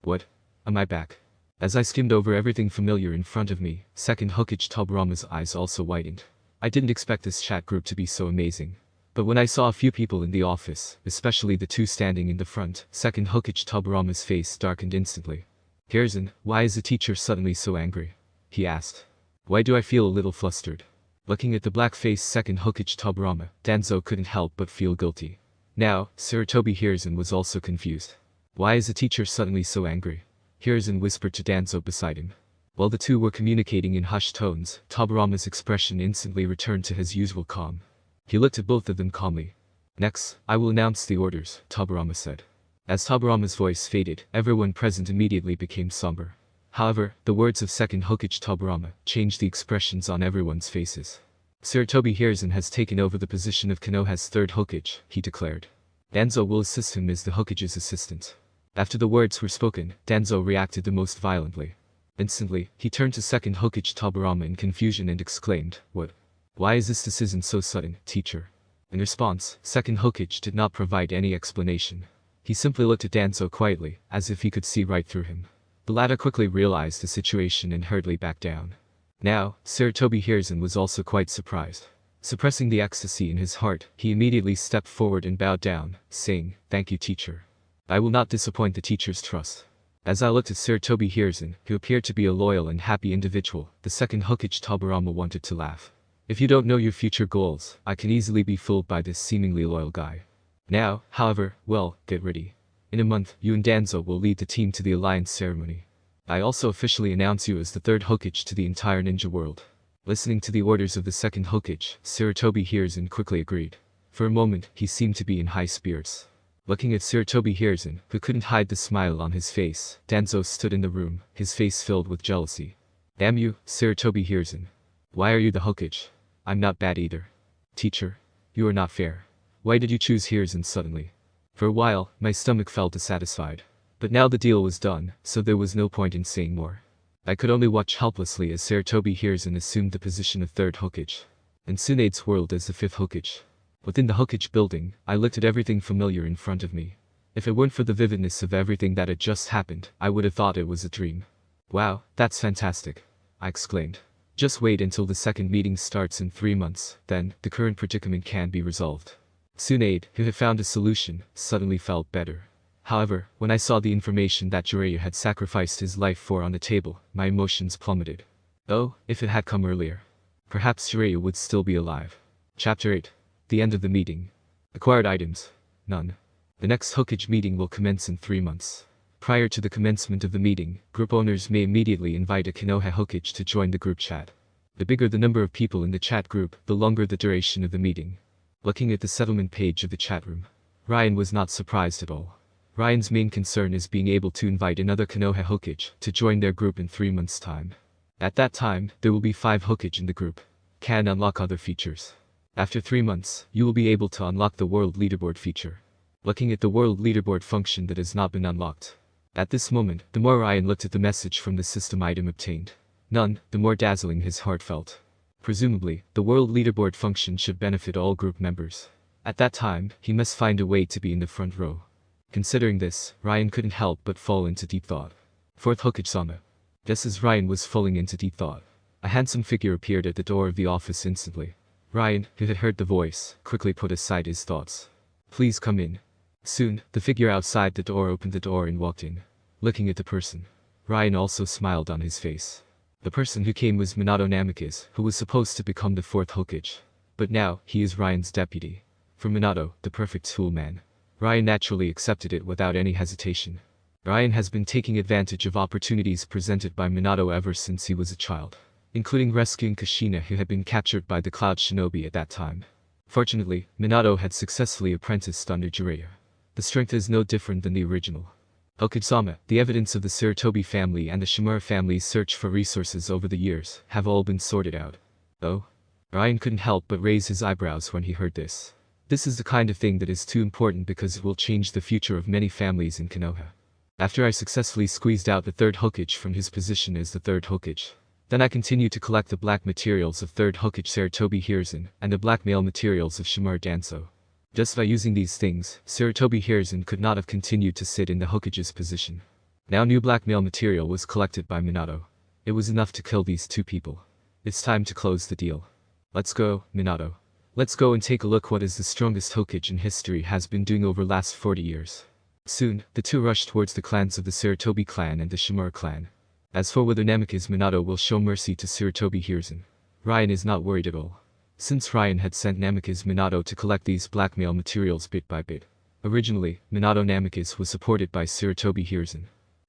What? Am I back? As I skimmed over everything familiar in front of me, second Hokage Tobirama's eyes also widened. I didn't expect this chat group to be so amazing. But when I saw a few people in the office, especially the 2 standing in the front, second Hokage Tobirama's face darkened instantly. Hiruzen, why is the teacher suddenly so angry? He asked. Why do I feel a little flustered? Looking at the black-faced second Hokage Tobirama, Danzo couldn't help but feel guilty. Now, Sarutobi Hiruzen was also confused. Why is the teacher suddenly so angry? Hiruzen whispered to Danzo beside him. While the two were communicating in hushed tones, Tobirama's expression instantly returned to his usual calm. He looked at both of them calmly. "Next, I will announce the orders," Tobirama said. As Tobirama's voice faded, everyone present immediately became somber. However, the words of Second Hokage Tobirama changed the expressions on everyone's faces. "Sarutobi Hiruzen has taken over the position of Konoha's third Hokage," he declared. "Danzo will assist him as the Hokage's assistant." After the words were spoken, Danzo reacted the most violently. Instantly, he turned to Second Hokage Tobirama in confusion and exclaimed, "What? Why is this decision so sudden, teacher?" In response, Second Hokage did not provide any explanation. He simply looked at Danzo quietly, as if he could see right through him. The latter quickly realized the situation and hurriedly backed down. Now, Sarutobi Hiruzen was also quite surprised. Suppressing the ecstasy in his heart, he immediately stepped forward and bowed down, saying, "Thank you, teacher. I will not disappoint the teacher's trust." As I looked at Sarutobi Hiruzen, who appeared to be a loyal and happy individual, the Second Hokage Tobirama wanted to laugh. "If you don't know your future goals, I can easily be fooled by this seemingly loyal guy. Now, however, well, get ready. In a month, you and Danzo will lead the team to the alliance ceremony. I also officially announce you as the third Hokage to the entire ninja world." Listening to the orders of the Second Hokage, Sarutobi Hiruzen quickly agreed. For a moment, he seemed to be in high spirits. Looking at Sarutobi Hiruzen, who couldn't hide the smile on his face, Danzo stood in the room, his face filled with jealousy. "Damn you, Sarutobi Hiruzen. Why are you the Hokage? I'm not bad either. Teacher, you are not fair. Why did you choose Hiruzen suddenly?" For a while, my stomach felt dissatisfied. But now the deal was done, so there was no point in saying more. I could only watch helplessly as Sarutobi Hiruzen assumed the position of third Hokage, and Tsunade's whirled as the fifth Hokage. Within the Hokage building, I looked at everything familiar in front of me. If it weren't for the vividness of everything that had just happened, I would have thought it was a dream. "Wow, that's fantastic," I exclaimed. "Just wait until the second meeting starts in 3 months, then, the current predicament can be resolved." Tsunade, who had found a solution, suddenly felt better. However, when I saw the information that Jiraiya had sacrificed his life for on the table, my emotions plummeted. Oh, if it had come earlier. Perhaps Jiraiya would still be alive. Chapter 8. The end of the meeting. Acquired items. None. The next Hokage meeting will commence in 3 months. Prior to the commencement of the meeting, group owners may immediately invite a Konoha Hokage to join the group chat. The bigger the number of people in the chat group, the longer the duration of the meeting. Looking at the settlement page of the chat room, Ryan was not surprised at all. Ryan's main concern is being able to invite another Konoha Hokage to join their group in 3 months' time. At that time, there will be 5 Hokage in the group. Can unlock other features. After 3 months, you will be able to unlock the World Leaderboard feature. Looking at the World Leaderboard function that has not been unlocked. At this moment, the more Ryan looked at the message from the system item obtained, none, the more dazzling his heart felt. Presumably, the World Leaderboard function should benefit all group members. At that time, he must find a way to be in the front row. Considering this, Ryan couldn't help but fall into deep thought. Fourth Hokage-sama. Just as Ryan was falling into deep thought, a handsome figure appeared at the door of the office instantly. Ryan, who had heard the voice, quickly put aside his thoughts. "Please come in." Soon, the figure outside the door opened the door and walked in. Looking at the person, Ryan also smiled on his face. The person who came was Minato Namikaze, who was supposed to become the fourth Hokage. But now, he is Ryan's deputy. For Minato, the perfect toolman, Ryan naturally accepted it without any hesitation. Ryan has been taking advantage of opportunities presented by Minato ever since he was a child, including rescuing Kushina, who had been captured by the Cloud Shinobi at that time. Fortunately, Minato had successfully apprenticed under Jiraiya. The strength is no different than the original. Hokage-sama, the evidence of the Sarutobi family and the Shimura family's search for resources over the years have all been sorted out. Oh? Ryan couldn't help but raise his eyebrows when he heard this. This is the kind of thing that is too important because it will change the future of many families in Konoha. After I successfully squeezed out the third Hokage from his position as the third Hokage, then I continued to collect the black materials of third Hokage Sarutobi Hiruzen and the black male materials of Shimura Danzo. Just by using these things, Sarutobi Hiruzen could not have continued to sit in the Hokage's position. Now new blackmail material was collected by Minato. It was enough to kill these 2 people. It's time to close the deal. Let's go, Minato. Let's go and take a look what is the strongest Hokage in history has been doing over last 40 years. Soon, the 2 rushed towards the clans of the Sarutobi clan and the Shimura clan. As for whether Namikaze Minato will show mercy to Sarutobi Hiruzen, Ryan is not worried at all. Since Ryan had sent Namikaze Minato to collect these blackmail materials bit by bit. Originally, Minato Namikaze was supported by Sarutobi Hiruzen.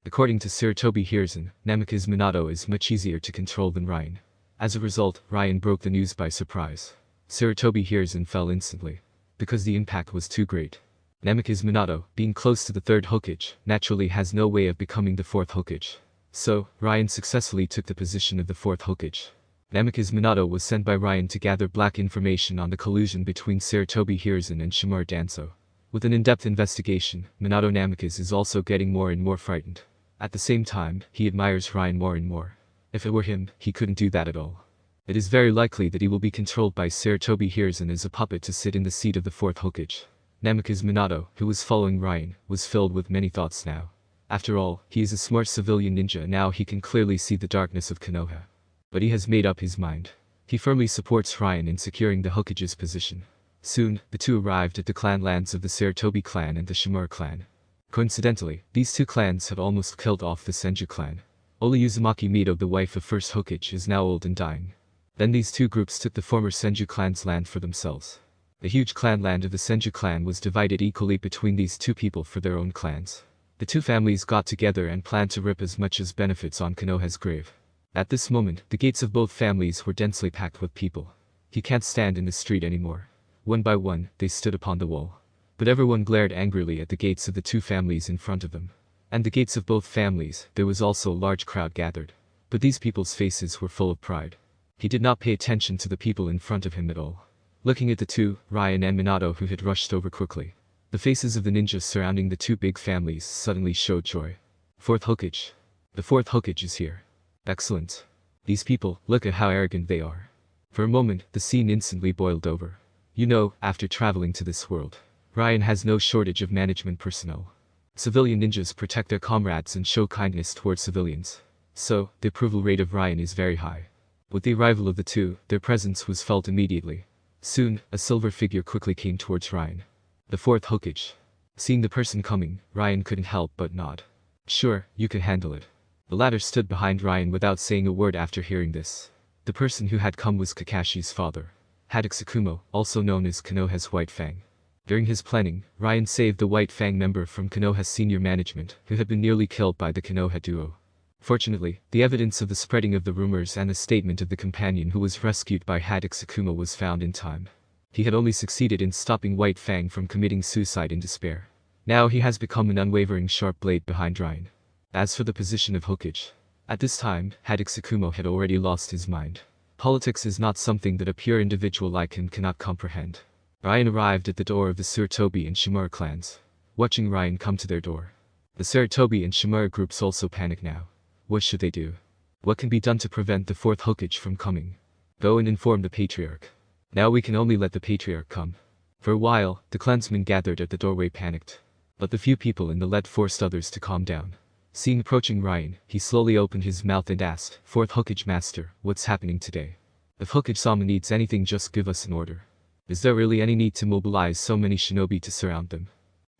According to Sarutobi Hiruzen, Namikaze Minato is much easier to control than Ryan. As a result, Ryan broke the news by surprise. Sarutobi Hiruzen fell instantly. Because the impact was too great. Namikaze Minato, being close to the third Hokage, naturally has no way of becoming the fourth Hokage. So, Ryan successfully took the position of the fourth Hokage. Namikaze Minato was sent by Ryan to gather black information on the collusion between Sarutobi Hiruzen and Shimura Danzo. With an in-depth investigation, Minato Namikaze is also getting more and more frightened. At the same time, he admires Ryan more and more. If it were him, he couldn't do that at all. It is very likely that he will be controlled by Sarutobi Hiruzen as a puppet to sit in the seat of the fourth Hokage. Namikaze Minato, who was following Ryan, was filled with many thoughts now. After all, he is a smart civilian ninja and now he can clearly see the darkness of Konoha. But he has made up his mind. He firmly supports Ryan in securing the Hokage's position. Soon, the two arrived at the clan lands of the Sarutobi clan and the Shimura clan. Coincidentally, these two clans had almost killed off the Senju clan. Only Uzumaki Mito, the wife of First Hokage, is now old and dying. Then these two groups took the former Senju clan's land for themselves. The huge clan land of the Senju clan was divided equally between these two people for their own clans. The two families got together and planned to rip as much as benefits on Konoha's grave. At this moment, the gates of both families were densely packed with people. He can't stand in the street anymore. One by one, they stood upon the wall. But everyone glared angrily at the gates of the two families in front of them. And the gates of both families, there was also a large crowd gathered. But these people's faces were full of pride. He did not pay attention to the people in front of him at all. Looking at the two, Ryan and Minato who had rushed over quickly. The faces of the ninjas surrounding the two big families suddenly showed joy. Fourth Hokage. The fourth Hokage is here. Excellent. These people, look at how arrogant they are. For a moment, the scene instantly boiled over. You know, after traveling to this world, Ryan has no shortage of management personnel. Civilian ninjas protect their comrades and show kindness towards civilians. So, the approval rate of Ryan is very high. With the arrival of the two, their presence was felt immediately. Soon, a silver figure quickly came towards Ryan. The fourth Hokage. Seeing the person coming, Ryan couldn't help but nod. Sure, you can handle it. The latter stood behind Ryan without saying a word after hearing this. The person who had come was Kakashi's father. Haddock Tsukumo, also known as Konoha's White Fang. During his planning, Ryan saved the White Fang member from Konoha's senior management, who had been nearly killed by the Konoha duo. Fortunately, the evidence of the spreading of the rumors and the statement of the companion who was rescued by Haddock Tsukumo was found in time. He had only succeeded in stopping White Fang from committing suicide in despair. Now he has become an unwavering sharp blade behind Ryan. As for the position of Hokage, at this time, Haddock Tsukumo had already lost his mind. Politics is not something that a pure individual like him cannot comprehend. Ryan arrived at the door of the Sarutobi and Shimura clans. Watching Ryan come to their door, the Sarutobi and Shimura groups also panic now. What should they do? What can be done to prevent the fourth Hokage from coming? Go and inform the Patriarch. Now we can only let the Patriarch come. For a while, the clansmen gathered at the doorway panicked. But the few people in the lead forced others to calm down. Seeing approaching Ryan, he slowly opened his mouth and asked, Fourth Hokage Master, what's happening today? If Hokage-sama needs anything, just give us an order. Is there really any need to mobilize so many shinobi to surround them?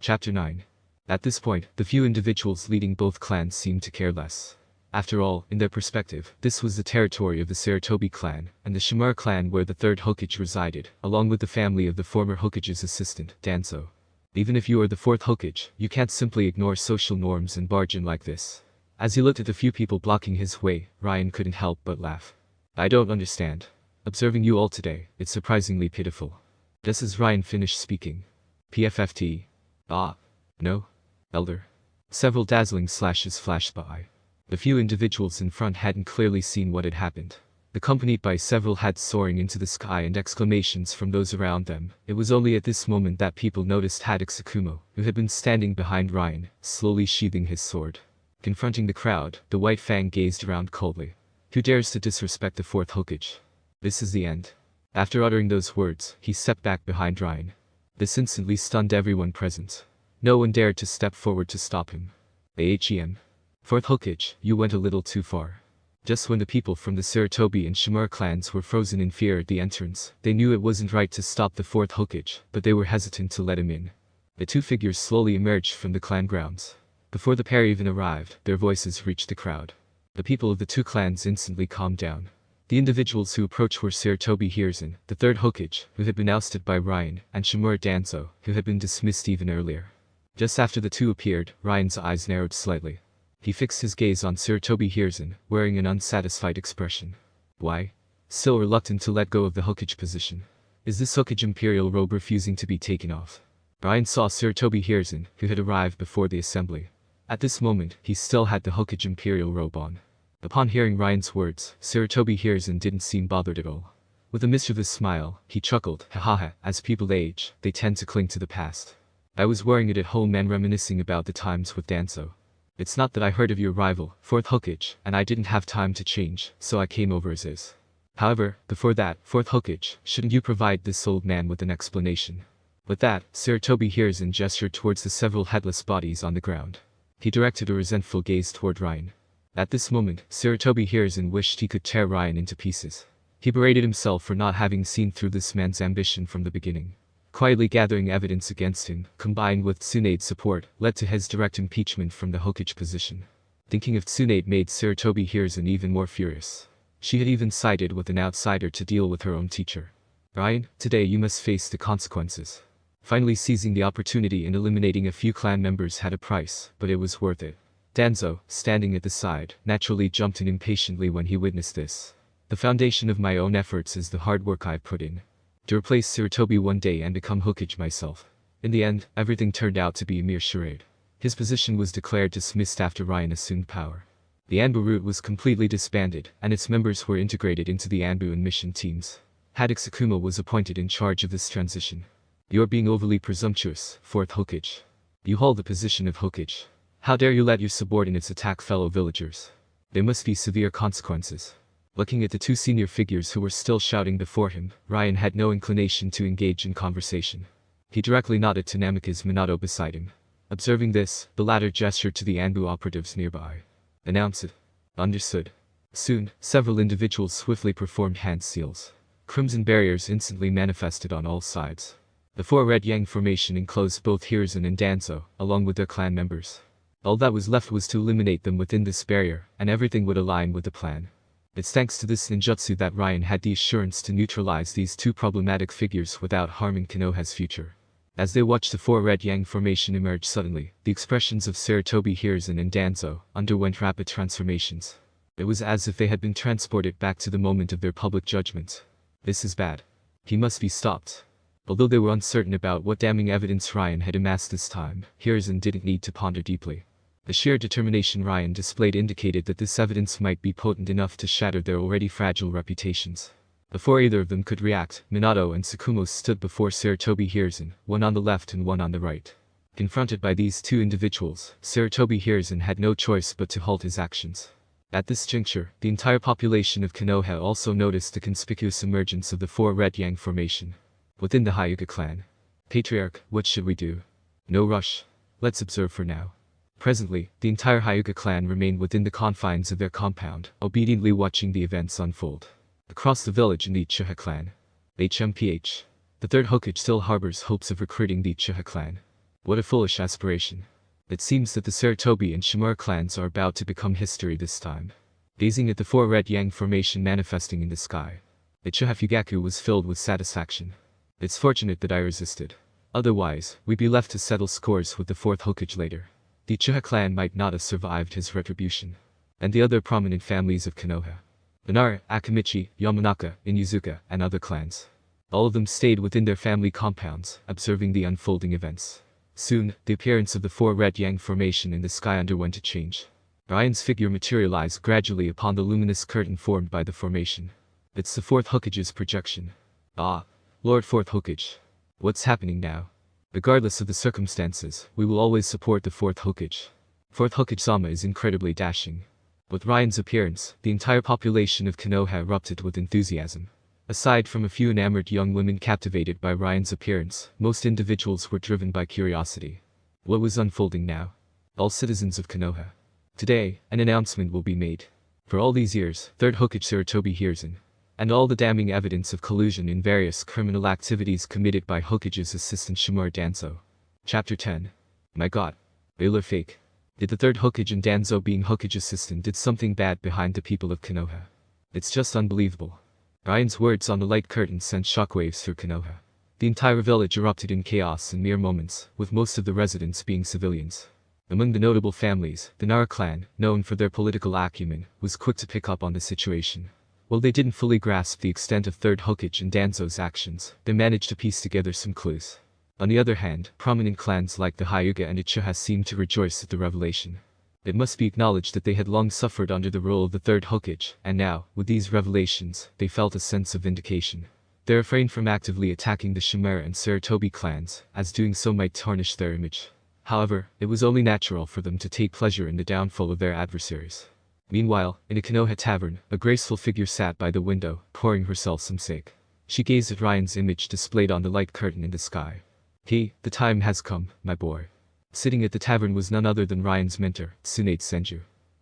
Chapter 9. At this point, the few individuals leading both clans seemed to care less. After all, in their perspective, this was the territory of the Sarutobi clan, and the Shimura clan where the third Hokage resided, along with the family of the former Hokage's assistant, Danzo. Even if you are the fourth Hokage, you can't simply ignore social norms and barge in like this. As he looked at the few people blocking his way, Ryan couldn't help but laugh. I don't understand. Observing you all today, it's surprisingly pitiful. Just as Ryan finished speaking. PFFT. Ah. No. Elder. Several dazzling slashes flashed by. The few individuals in front hadn't clearly seen what had happened. Accompanied by several hats soaring into the sky and exclamations from those around them, it was only at this moment that people noticed Haddock Tsukumo, who had been standing behind Ryan, slowly sheathing his sword. Confronting the crowd, the White Fang gazed around coldly. Who dares to disrespect the fourth Hokage? This is the end. After uttering those words, he stepped back behind Ryan. This instantly stunned everyone present. No one dared to step forward to stop him. AHEM. Fourth Hokage, you went a little too far. Just when the people from the Sarutobi and Shimura clans were frozen in fear at the entrance, they knew it wasn't right to stop the fourth Hokage, but they were hesitant to let him in. The two figures slowly emerged from the clan grounds. Before the pair even arrived, their voices reached the crowd. The people of the two clans instantly calmed down. The individuals who approached were Sarutobi Hiruzen, the third Hokage, who had been ousted by Ryan, and Shimura Danzo, who had been dismissed even earlier. Just after the two appeared, Ryan's eyes narrowed slightly. He fixed his gaze on Sarutobi Hiruzen, wearing an unsatisfied expression. Why? Still reluctant to let go of the Hokage position. Is this Hokage Imperial robe refusing to be taken off? Ryan saw Sarutobi Hiruzen, who had arrived before the assembly. At this moment, he still had the Hokage Imperial robe on. Upon hearing Ryan's words, Sarutobi Hiruzen didn't seem bothered at all. With a mischievous smile, he chuckled, "Hahaha, as people age, they tend to cling to the past. I was wearing it at home and reminiscing about the times with Danzo. It's not that I heard of your rival, Fourth Hokage, and I didn't have time to change, so I came over as is. However, before that, Fourth Hokage, shouldn't you provide this old man with an explanation?" With that, Sarutobi Hiruzen gestured towards the several headless bodies on the ground. He directed a resentful gaze toward Ryan. At this moment, Sarutobi Hiruzen wished he could tear Ryan into pieces. He berated himself for not having seen through this man's ambition from the beginning. Quietly gathering evidence against him, combined with Tsunade's support, led to his direct impeachment from the Hokage position. Thinking of Tsunade made Sarutobi Hiruzen even more furious. She had even sided with an outsider to deal with her own teacher. "Ryan, today you must face the consequences." Finally seizing the opportunity and eliminating a few clan members had a price, but it was worth it. Danzo, standing at the side, naturally jumped in impatiently when he witnessed this. "The foundation of my own efforts is the hard work I've put in. To replace Sarutobi one day and become Hokage myself. In the end, everything turned out to be a mere charade." His position was declared dismissed after Ryan assumed power. The Anbu route was completely disbanded, and its members were integrated into the Anbu and mission teams. Haddock Sakuma was appointed in charge of this transition. "You're being overly presumptuous, Fourth Hokage. You hold the position of Hokage. How dare you let your subordinates attack fellow villagers? There must be severe consequences." Looking at the two senior figures who were still shouting before him, Ryan had no inclination to engage in conversation. He directly nodded to Namikaze Minato beside him. Observing this, the latter gestured to the Anbu operatives nearby. "Announce it." "Understood." Soon, several individuals swiftly performed hand seals. Crimson barriers instantly manifested on all sides. The four red yang formation enclosed both Hiruzen and Danzo, along with their clan members. All that was left was to eliminate them within this barrier, and everything would align with the plan. It's thanks to this ninjutsu that Ryan had the assurance to neutralize these two problematic figures without harming Konoha's future. As they watched the four red yang formation emerge suddenly, the expressions of Sarutobi Hiruzen and Danzo underwent rapid transformations. It was as if they had been transported back to the moment of their public judgment. "This is bad. He must be stopped." Although they were uncertain about what damning evidence Ryan had amassed this time, Hiruzen didn't need to ponder deeply. The sheer determination Ryan displayed indicated that this evidence might be potent enough to shatter their already fragile reputations. Before either of them could react, Minato and Tsukumo stood before Sarutobi Hiruzen, one on the left and one on the right. Confronted by these two individuals, Sarutobi Hiruzen had no choice but to halt his actions. At this juncture, the entire population of Konoha also noticed the conspicuous emergence of the four red yang formation. Within the Hyuga clan. "Patriarch, what should we do?" "No rush. Let's observe for now." Presently, the entire Hyuga clan remained within the confines of their compound, obediently watching the events unfold. Across the village in the Uchiha clan. HMPH. The third Hokage still harbors hopes of recruiting the Uchiha clan. What a foolish aspiration. It seems that the Sarutobi and Shimura clans are about to become history this time. Gazing at the four red yang formation manifesting in the sky, Uchiha Fugaku was filled with satisfaction. "It's fortunate that I resisted. Otherwise, we'd be left to settle scores with the Fourth Hokage later. The Uchiha clan might not have survived his retribution." And the other prominent families of Konoha. The Nara, Akamichi, Yamanaka, Inuzuka, and other clans. All of them stayed within their family compounds, observing the unfolding events. Soon, the appearance of the four red yang formation in the sky underwent a change. Ryan's figure materialized gradually upon the luminous curtain formed by the formation. "It's the Fourth Hokage's projection." "Ah, Lord Fourth Hokage. What's happening now?" "Regardless of the circumstances, we will always support the Fourth Hokage. Fourth Hokage-sama is incredibly dashing." With Ryan's appearance, the entire population of Konoha erupted with enthusiasm. Aside from a few enamored young women captivated by Ryan's appearance, most individuals were driven by curiosity. What was unfolding now? All citizens of Konoha. Today, an announcement will be made. For all these years, Third Hokage Sarutobi Hiruzen, and all the damning evidence of collusion in various criminal activities committed by Hokage's assistant Shimura Danzo. Chapter 10. My God. Real or fake? Did the third Hokage and Danzo being Hokage assistant did something bad behind the people of Konoha? It's just unbelievable. Ryan's words on the light curtain sent shockwaves through Konoha. The entire village erupted in chaos in mere moments, with most of the residents being civilians. Among the notable families, the Nara clan, known for their political acumen, was quick to pick up on the situation. While they didn't fully grasp the extent of Third Hokage and Danzo's actions, they managed to piece together some clues. On the other hand, prominent clans like the Hyuga and Uchiha seemed to rejoice at the revelation. It must be acknowledged that they had long suffered under the rule of the Third Hokage, and now, with these revelations, they felt a sense of vindication. They refrained from actively attacking the Shimura and Sarutobi clans, as doing so might tarnish their image. However, it was only natural for them to take pleasure in the downfall of their adversaries. Meanwhile, in a Konoha tavern, a graceful figure sat by the window, pouring herself some sake. She gazed at Ryan's image displayed on the light curtain in the sky. "The time has come, my boy." Sitting at the tavern was none other than Ryan's mentor, Tsunade Senju.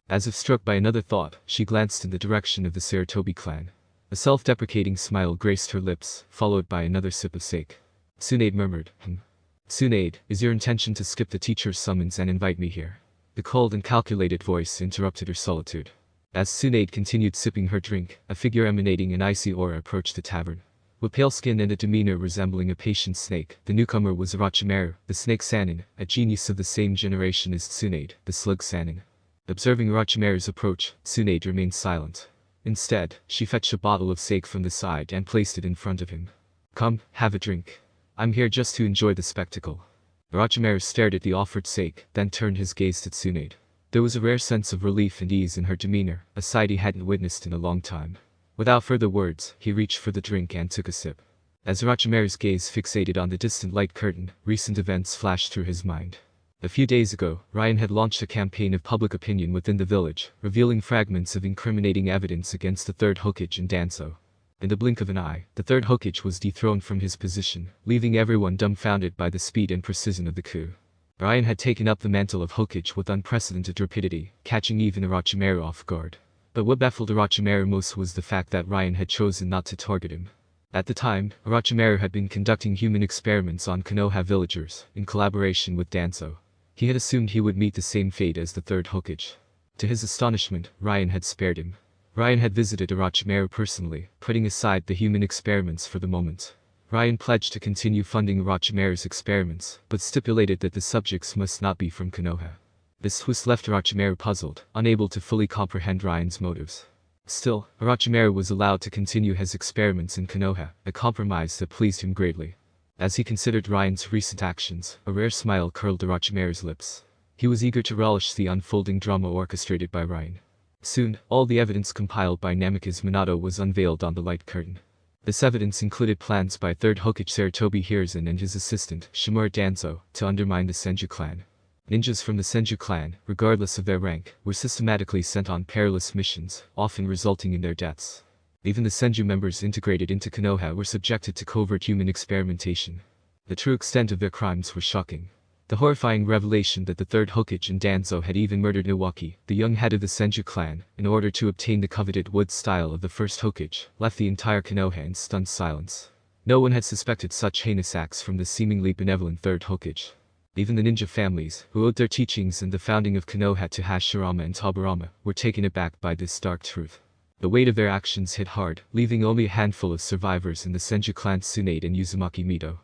As if struck by another thought, she glanced in the direction of the Sarutobi clan. A self-deprecating smile graced her lips, followed by another sip of sake. Tsunade murmured, "Tsunade, is your intention to skip the teacher's summons and invite me here?" The cold and calculated voice interrupted her solitude. As Tsunade continued sipping her drink, a figure emanating an icy aura approached the tavern. With pale skin and a demeanor resembling a patient snake, the newcomer was Orochimaru, the Snake Sannin, a genius of the same generation as Tsunade, the Slug Sannin. Observing Orochimaru's approach, Tsunade remained silent. Instead, she fetched a bottle of sake from the side and placed it in front of him. "Come, have a drink. I'm here just to enjoy the spectacle." Orochimaru stared at the offered sake, then turned his gaze to Tsunade. There was a rare sense of relief and ease in her demeanor, a sight he hadn't witnessed in a long time. Without further words, he reached for the drink and took a sip. As Orochimaru's gaze fixated on the distant light curtain, recent events flashed through his mind. A few days ago, Ryan had launched a campaign of public opinion within the village, revealing fragments of incriminating evidence against the Third Hokage and Danzo. In the blink of an eye, the Third Hokage was dethroned from his position, leaving everyone dumbfounded by the speed and precision of the coup. Ryan had taken up the mantle of Hokage with unprecedented rapidity, catching even Orochimaru off guard. But what baffled Orochimaru most was the fact that Ryan had chosen not to target him. At the time, Orochimaru had been conducting human experiments on Konoha villagers, in collaboration with Danzo. He had assumed he would meet the same fate as the Third Hokage. To his astonishment, Ryan had spared him. Ryan had visited Orochimaru personally, putting aside the human experiments for the moment. Ryan pledged to continue funding Orochimaru's experiments, but stipulated that the subjects must not be from Konoha. This twist left Orochimaru puzzled, unable to fully comprehend Ryan's motives. Still, Orochimaru was allowed to continue his experiments in Konoha, a compromise that pleased him greatly. As he considered Ryan's recent actions, a rare smile curled Orochimaru's lips. He was eager to relish the unfolding drama orchestrated by Ryan. Soon, all the evidence compiled by Namikaze Minato was unveiled on the light curtain. This evidence included plans by Third Hokage Sarutobi Hiruzen and his assistant, Shimura Danzo, to undermine the Senju clan. Ninjas from the Senju clan, regardless of their rank, were systematically sent on perilous missions, often resulting in their deaths. Even the Senju members integrated into Konoha were subjected to covert human experimentation. The true extent of their crimes was shocking. The horrifying revelation that the Third Hokage and Danzo had even murdered Iwaki, the young head of the Senju clan, in order to obtain the coveted wood style of the first Hokage, left the entire Konoha in stunned silence. No one had suspected such heinous acts from the seemingly benevolent Third Hokage. Even the ninja families, who owed their teachings and the founding of Konoha to Hashirama and Tobirama, were taken aback by this stark truth. The weight of their actions hit hard, leaving only a handful of survivors in the Senju clan Tsunade and Uzumaki Mito.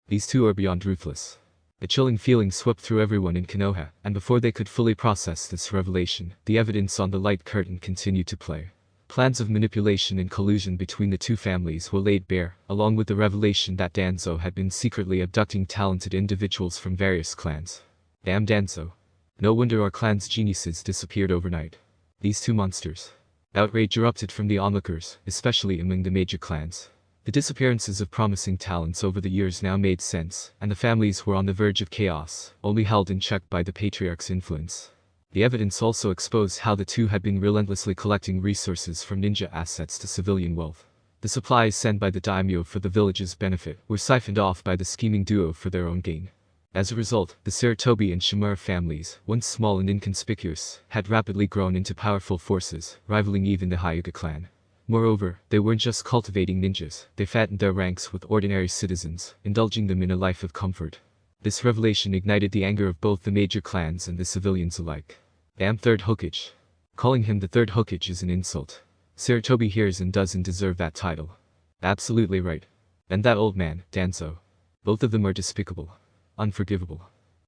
These two are beyond ruthless. A chilling feeling swept through everyone in Konoha, and before they could fully process this revelation, the evidence on the light curtain continued to play. Plans of manipulation and collusion between the two families were laid bare, along with the revelation that Danzo had been secretly abducting talented individuals from various clans. Damn Danzo. No wonder our clan's geniuses disappeared overnight. These two monsters. Outrage erupted from the onlookers, especially among the major clans. The disappearances of promising talents over the years now made sense, and the families were on the verge of chaos, only held in check by the patriarch's influence. The evidence also exposed how the two had been relentlessly collecting resources from ninja assets to civilian wealth. The supplies sent by the daimyo for the village's benefit were siphoned off by the scheming duo for their own gain. As a result, the Sarutobi and Shimura families, once small and inconspicuous, had rapidly grown into powerful forces, rivaling even the Hyuga clan. Moreover, they weren't just cultivating ninjas, they fattened their ranks with ordinary citizens, indulging them in a life of comfort. This revelation ignited the anger of both the major clans and the civilians alike. Damn Third Hokage. Calling him the Third Hokage is an insult. Sarutobi Hiruzen doesn't deserve that title. Absolutely right. And that old man, Danzo. Both of them are despicable. Unforgivable.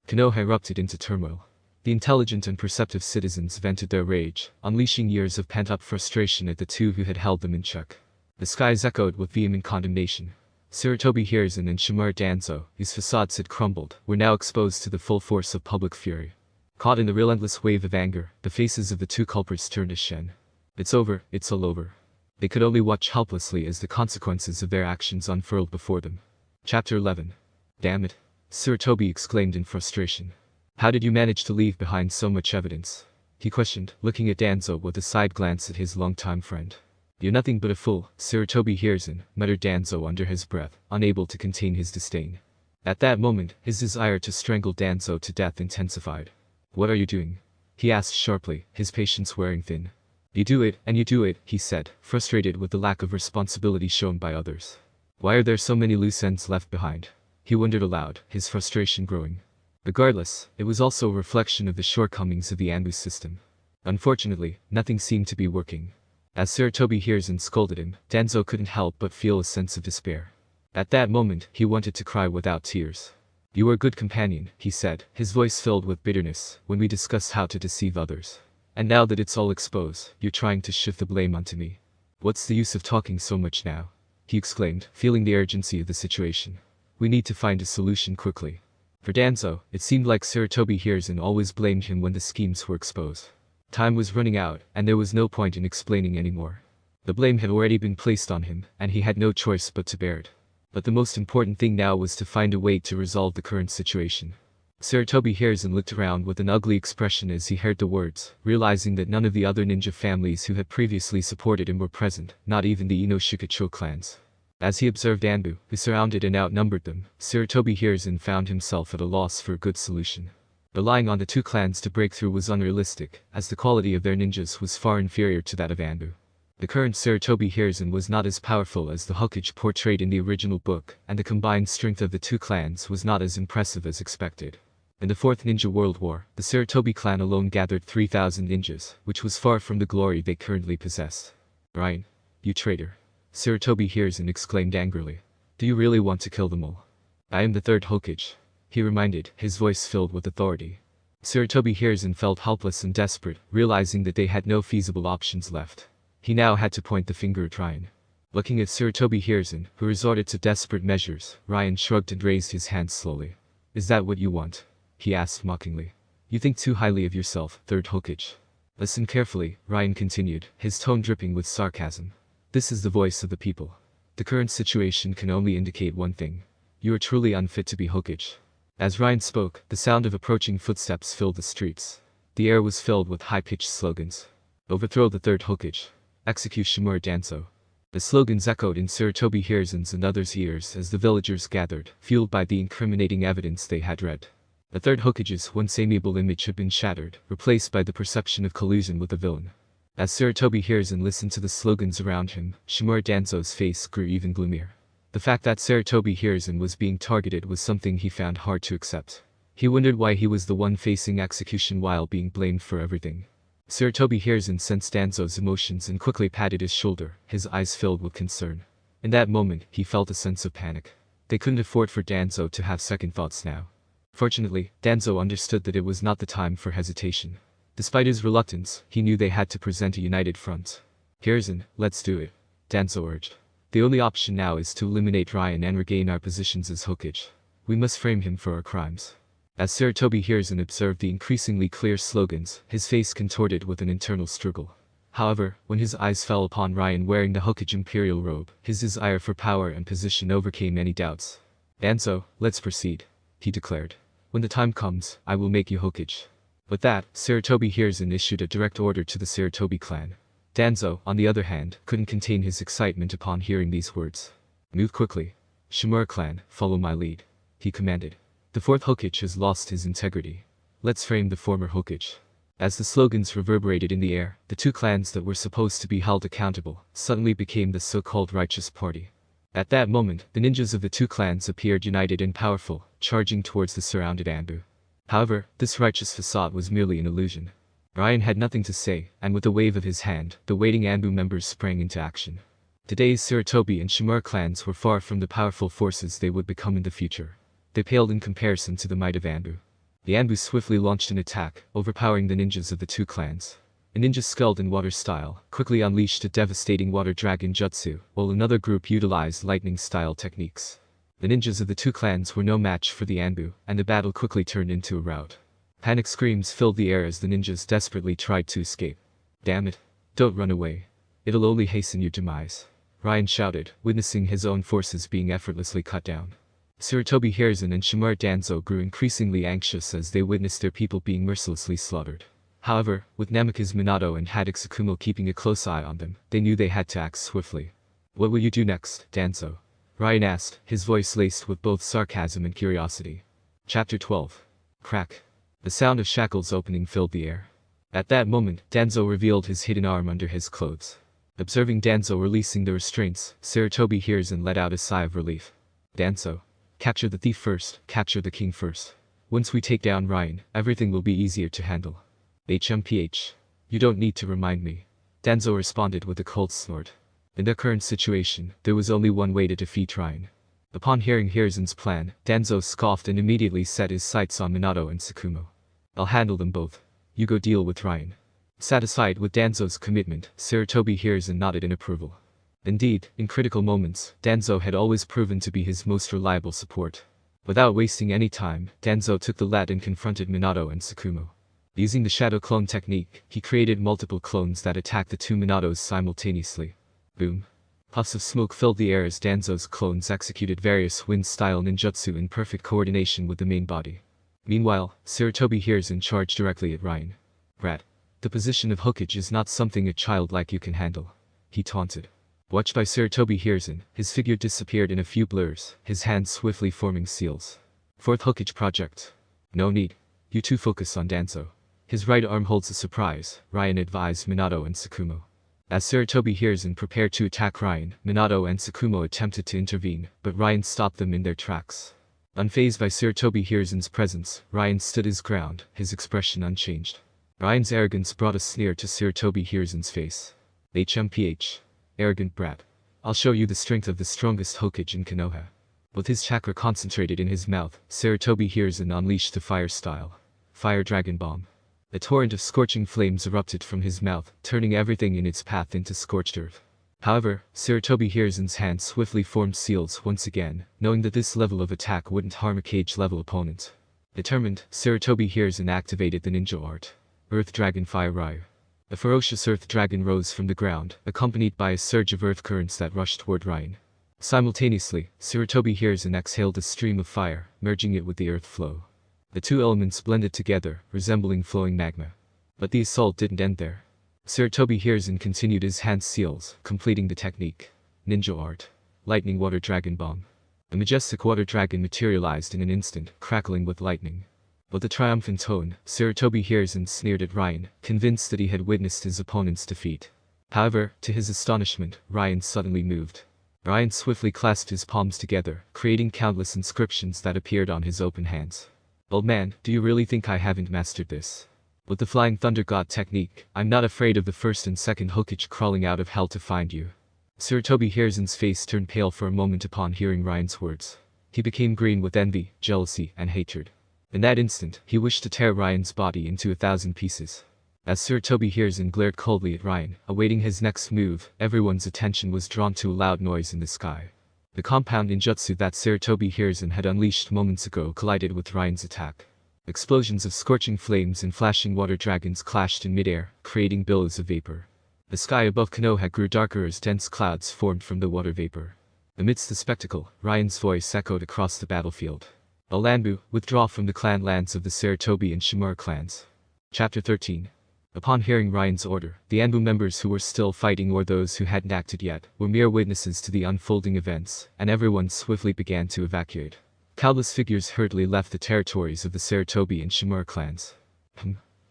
Konoha erupted into turmoil. The intelligent and perceptive citizens vented their rage, unleashing years of pent-up frustration at the two who had held them in check. The skies echoed with vehement condemnation. Sarutobi Hiruzen and Shimura Danzo, whose facades had crumbled, were now exposed to the full force of public fury. Caught in the relentless wave of anger, the faces of the two culprits turned to Shen. It's over, it's all over. They could only watch helplessly as the consequences of their actions unfurled before them. Chapter 11. Damn it! Sarutobi exclaimed in frustration. How did you manage to leave behind so much evidence? He questioned, looking at Danzo with a side glance at his longtime friend. You're nothing but a fool, Sarutobi Hiruzen, muttered Danzo under his breath, unable to contain his disdain. At that moment, his desire to strangle Danzo to death intensified. What are you doing? He asked sharply, his patience wearing thin. You do it, and you do it, he said, frustrated with the lack of responsibility shown by others. Why are there so many loose ends left behind? He wondered aloud, his frustration growing. Regardless, it was also a reflection of the shortcomings of the Anbu system. Unfortunately, nothing seemed to be working. As Sarutobi Hiruzen scolded him, Danzo couldn't help but feel a sense of despair. At that moment, he wanted to cry without tears. You were a good companion, he said, his voice filled with bitterness, when we discussed how to deceive others. And now that it's all exposed, you're trying to shift the blame onto me. What's the use of talking so much now? He exclaimed, feeling the urgency of the situation. We need to find a solution quickly. For Danzo, it seemed like Sarutobi Hiruzen always blamed him when the schemes were exposed. Time was running out, and there was no point in explaining anymore. The blame had already been placed on him, and he had no choice but to bear it. But the most important thing now was to find a way to resolve the current situation. Sarutobi Hiruzen looked around with an ugly expression as he heard the words, realizing that none of the other ninja families who had previously supported him were present, not even the Inoshikacho clans. As he observed Anbu, who surrounded and outnumbered them, Sarutobi Hiruzen found himself at a loss for a good solution. Relying on the two clans to break through was unrealistic, as the quality of their ninjas was far inferior to that of Anbu. The current Sarutobi Hiruzen was not as powerful as the Hokage portrayed in the original book, and the combined strength of the two clans was not as impressive as expected. In the Fourth Ninja World War, the Sarutobi clan alone gathered 3,000 ninjas, which was far from the glory they currently possessed. Ryan, you traitor! Sarutobi Hiruzen exclaimed angrily. Do you really want to kill them all? I am the third Hokage, he reminded, his voice filled with authority. Sarutobi Hiruzen felt helpless and desperate, realizing that they had no feasible options left. He now had to point the finger at Ryan. Looking at Sarutobi Hiruzen, who resorted to desperate measures, Ryan shrugged and raised his hands slowly. Is that what you want? He asked mockingly. You think too highly of yourself, third Hokage. Listen carefully, Ryan continued, his tone dripping with sarcasm. This is the voice of the people. The current situation can only indicate one thing. You are truly unfit to be Hokage. As Ryan spoke, the sound of approaching footsteps filled the streets. The air was filled with high-pitched slogans. Overthrow the third Hokage. Execute Shimura Danzo. The slogans echoed in Sarutobi Hiruzen's and others' ears as the villagers gathered, fueled by the incriminating evidence they had read. The third Hokage's once amiable image had been shattered, replaced by the perception of collusion with the villain. As Sarutobi Hiruzen listened to the slogans around him, Shimura Danzo's face grew even gloomier. The fact that Sarutobi Hiruzen was being targeted was something he found hard to accept. He wondered why he was the one facing execution while being blamed for everything. Sarutobi Hiruzen sensed Danzo's emotions and quickly patted his shoulder, his eyes filled with concern. In that moment, he felt a sense of panic. They couldn't afford for Danzo to have second thoughts now. Fortunately, Danzo understood that it was not the time for hesitation. Despite his reluctance, he knew they had to present a united front. Hiruzen, let's do it, Danzo urged. The only option now is to eliminate Ryan and regain our positions as Hokage. We must frame him for our crimes. As Sarutobi Hiruzen observed the increasingly clear slogans, his face contorted with an internal struggle. However, when his eyes fell upon Ryan wearing the Hokage imperial robe, his desire for power and position overcame any doubts. Danzo, let's proceed, he declared. When the time comes, I will make you Hokage. With that, Sarutobi Hiruzen issued a direct order to the Sarutobi clan. Danzo, on the other hand, couldn't contain his excitement upon hearing these words. Move quickly. Shimura clan, follow my lead, he commanded. The fourth Hokage has lost his integrity. Let's frame the former Hokage. As the slogans reverberated in the air, the two clans that were supposed to be held accountable suddenly became the so-called righteous party. At that moment, the ninjas of the two clans appeared united and powerful, charging towards the surrounded Anbu. However, this righteous facade was merely an illusion. Ryan had nothing to say, and with a wave of his hand, the waiting Anbu members sprang into action. Today's Sarutobi and Shimura clans were far from the powerful forces they would become in the future. They paled in comparison to the might of Anbu. The Anbu swiftly launched an attack, overpowering the ninjas of the two clans. A ninja scald in water style quickly unleashed a devastating water dragon jutsu, while another group utilized lightning style techniques. The ninjas of the two clans were no match for the Anbu, and the battle quickly turned into a rout. Panic screams filled the air as the ninjas desperately tried to escape. "Damn it. Don't run away. It'll only hasten your demise," Ryan shouted, witnessing his own forces being effortlessly cut down. Sarutobi Hiruzen and Shimura Danzo grew increasingly anxious as they witnessed their people being mercilessly slaughtered. However, with Namikaze Minato and Haddock Tsukumo keeping a close eye on them, they knew they had to act swiftly. "What will you do next, Danzo?" Ryan asked, his voice laced with both sarcasm and curiosity. Chapter 12. Crack. The sound of shackles opening filled the air. At that moment, Danzo revealed his hidden arm under his clothes. Observing Danzo releasing the restraints, Sarutobi Hiruzen let out a sigh of relief. "Danzo. Capture the thief first, capture the king first. Once we take down Ryan, everything will be easier to handle." "HMPH. You don't need to remind me," Danzo responded with a cold snort. In their current situation, there was only one way to defeat Ryan. Upon hearing Hiruzen's plan, Danzo scoffed and immediately set his sights on Minato and Tsukumo. "I'll handle them both. You go deal with Ryan." Satisfied with Danzo's commitment, Sarutobi Hiruzen nodded in approval. Indeed, in critical moments, Danzo had always proven to be his most reliable support. Without wasting any time, Danzo took the lead and confronted Minato and Tsukumo. Using the shadow clone technique, he created multiple clones that attacked the two Minatos simultaneously. Boom. Puffs of smoke filled the air as Danzo's clones executed various wind-style ninjutsu in perfect coordination with the main body. Meanwhile, Sarutobi Hiruzen charged directly at Ryan. "Rat. The position of Hokage is not something a child like you can handle," he taunted. Watched by Sarutobi Hiruzen, his figure disappeared in a few blurs, his hands swiftly forming seals. "Fourth Hokage project. No need. You two focus on Danzo. His right arm holds a surprise," Ryan advised Minato and Tsukumo. As Sarutobi Hiruzen prepared to attack Ryan, Minato and Tsukumo attempted to intervene, but Ryan stopped them in their tracks. Unfazed by Sarutobi Hiruzen's presence, Ryan stood his ground, his expression unchanged. Ryan's arrogance brought a sneer to Sarutobi Hiruzen's face. "HMPH. Arrogant brat. I'll show you the strength of the strongest Hokage in Konoha." With his chakra concentrated in his mouth, Sarutobi Hiruzen unleashed the fire style. Fire Dragon Bomb. A torrent of scorching flames erupted from his mouth, turning everything in its path into scorched earth. However, Sarutobi Hiruzen's hand swiftly formed seals once again, knowing that this level of attack wouldn't harm a cage-level opponent. Determined, Sarutobi Hiruzen activated the ninja art. Earth Dragon Fire Ryu. A ferocious earth dragon rose from the ground, accompanied by a surge of earth currents that rushed toward Ryan. Simultaneously, Sarutobi Hiruzen exhaled a stream of fire, merging it with the earth flow. The two elements blended together, resembling flowing magma. But the assault didn't end there. Sarutobi Hiruzen continued his hand seals, completing the technique. Ninja art. Lightning Water Dragon Bomb. A majestic water dragon materialized in an instant, crackling with lightning. With a triumphant tone, Sarutobi Hiruzen sneered at Ryan, convinced that he had witnessed his opponent's defeat. However, to his astonishment, Ryan suddenly moved. Ryan swiftly clasped his palms together, creating countless inscriptions that appeared on his open hands. "Old man, do you really think I haven't mastered this? With the Flying Thunder God technique, I'm not afraid of the first and second Hokage crawling out of hell to find you." Sarutobi Hiruzen's face turned pale for a moment upon hearing Ryan's words. He became green with envy, jealousy, and hatred. In that instant, he wished to tear Ryan's body into 1,000 pieces. As Sarutobi Hiruzen glared coldly at Ryan, awaiting his next move, everyone's attention was drawn to a loud noise in the sky. The compound ninjutsu that Sarutobi Hiruzen had unleashed moments ago collided with Ryan's attack. Explosions of scorching flames and flashing water dragons clashed in midair, creating billows of vapor. The sky above Konoha grew darker as dense clouds formed from the water vapor. Amidst the spectacle, Ryan's voice echoed across the battlefield. "All Anbu, withdraw from the clan lands of the Sarutobi and Shimura clans." Chapter 13. Upon hearing Ryan's order, the Anbu members who were still fighting or those who hadn't acted yet were mere witnesses to the unfolding events, and everyone swiftly began to evacuate. Countless figures hurriedly left the territories of the Sarutobi and Shimura clans.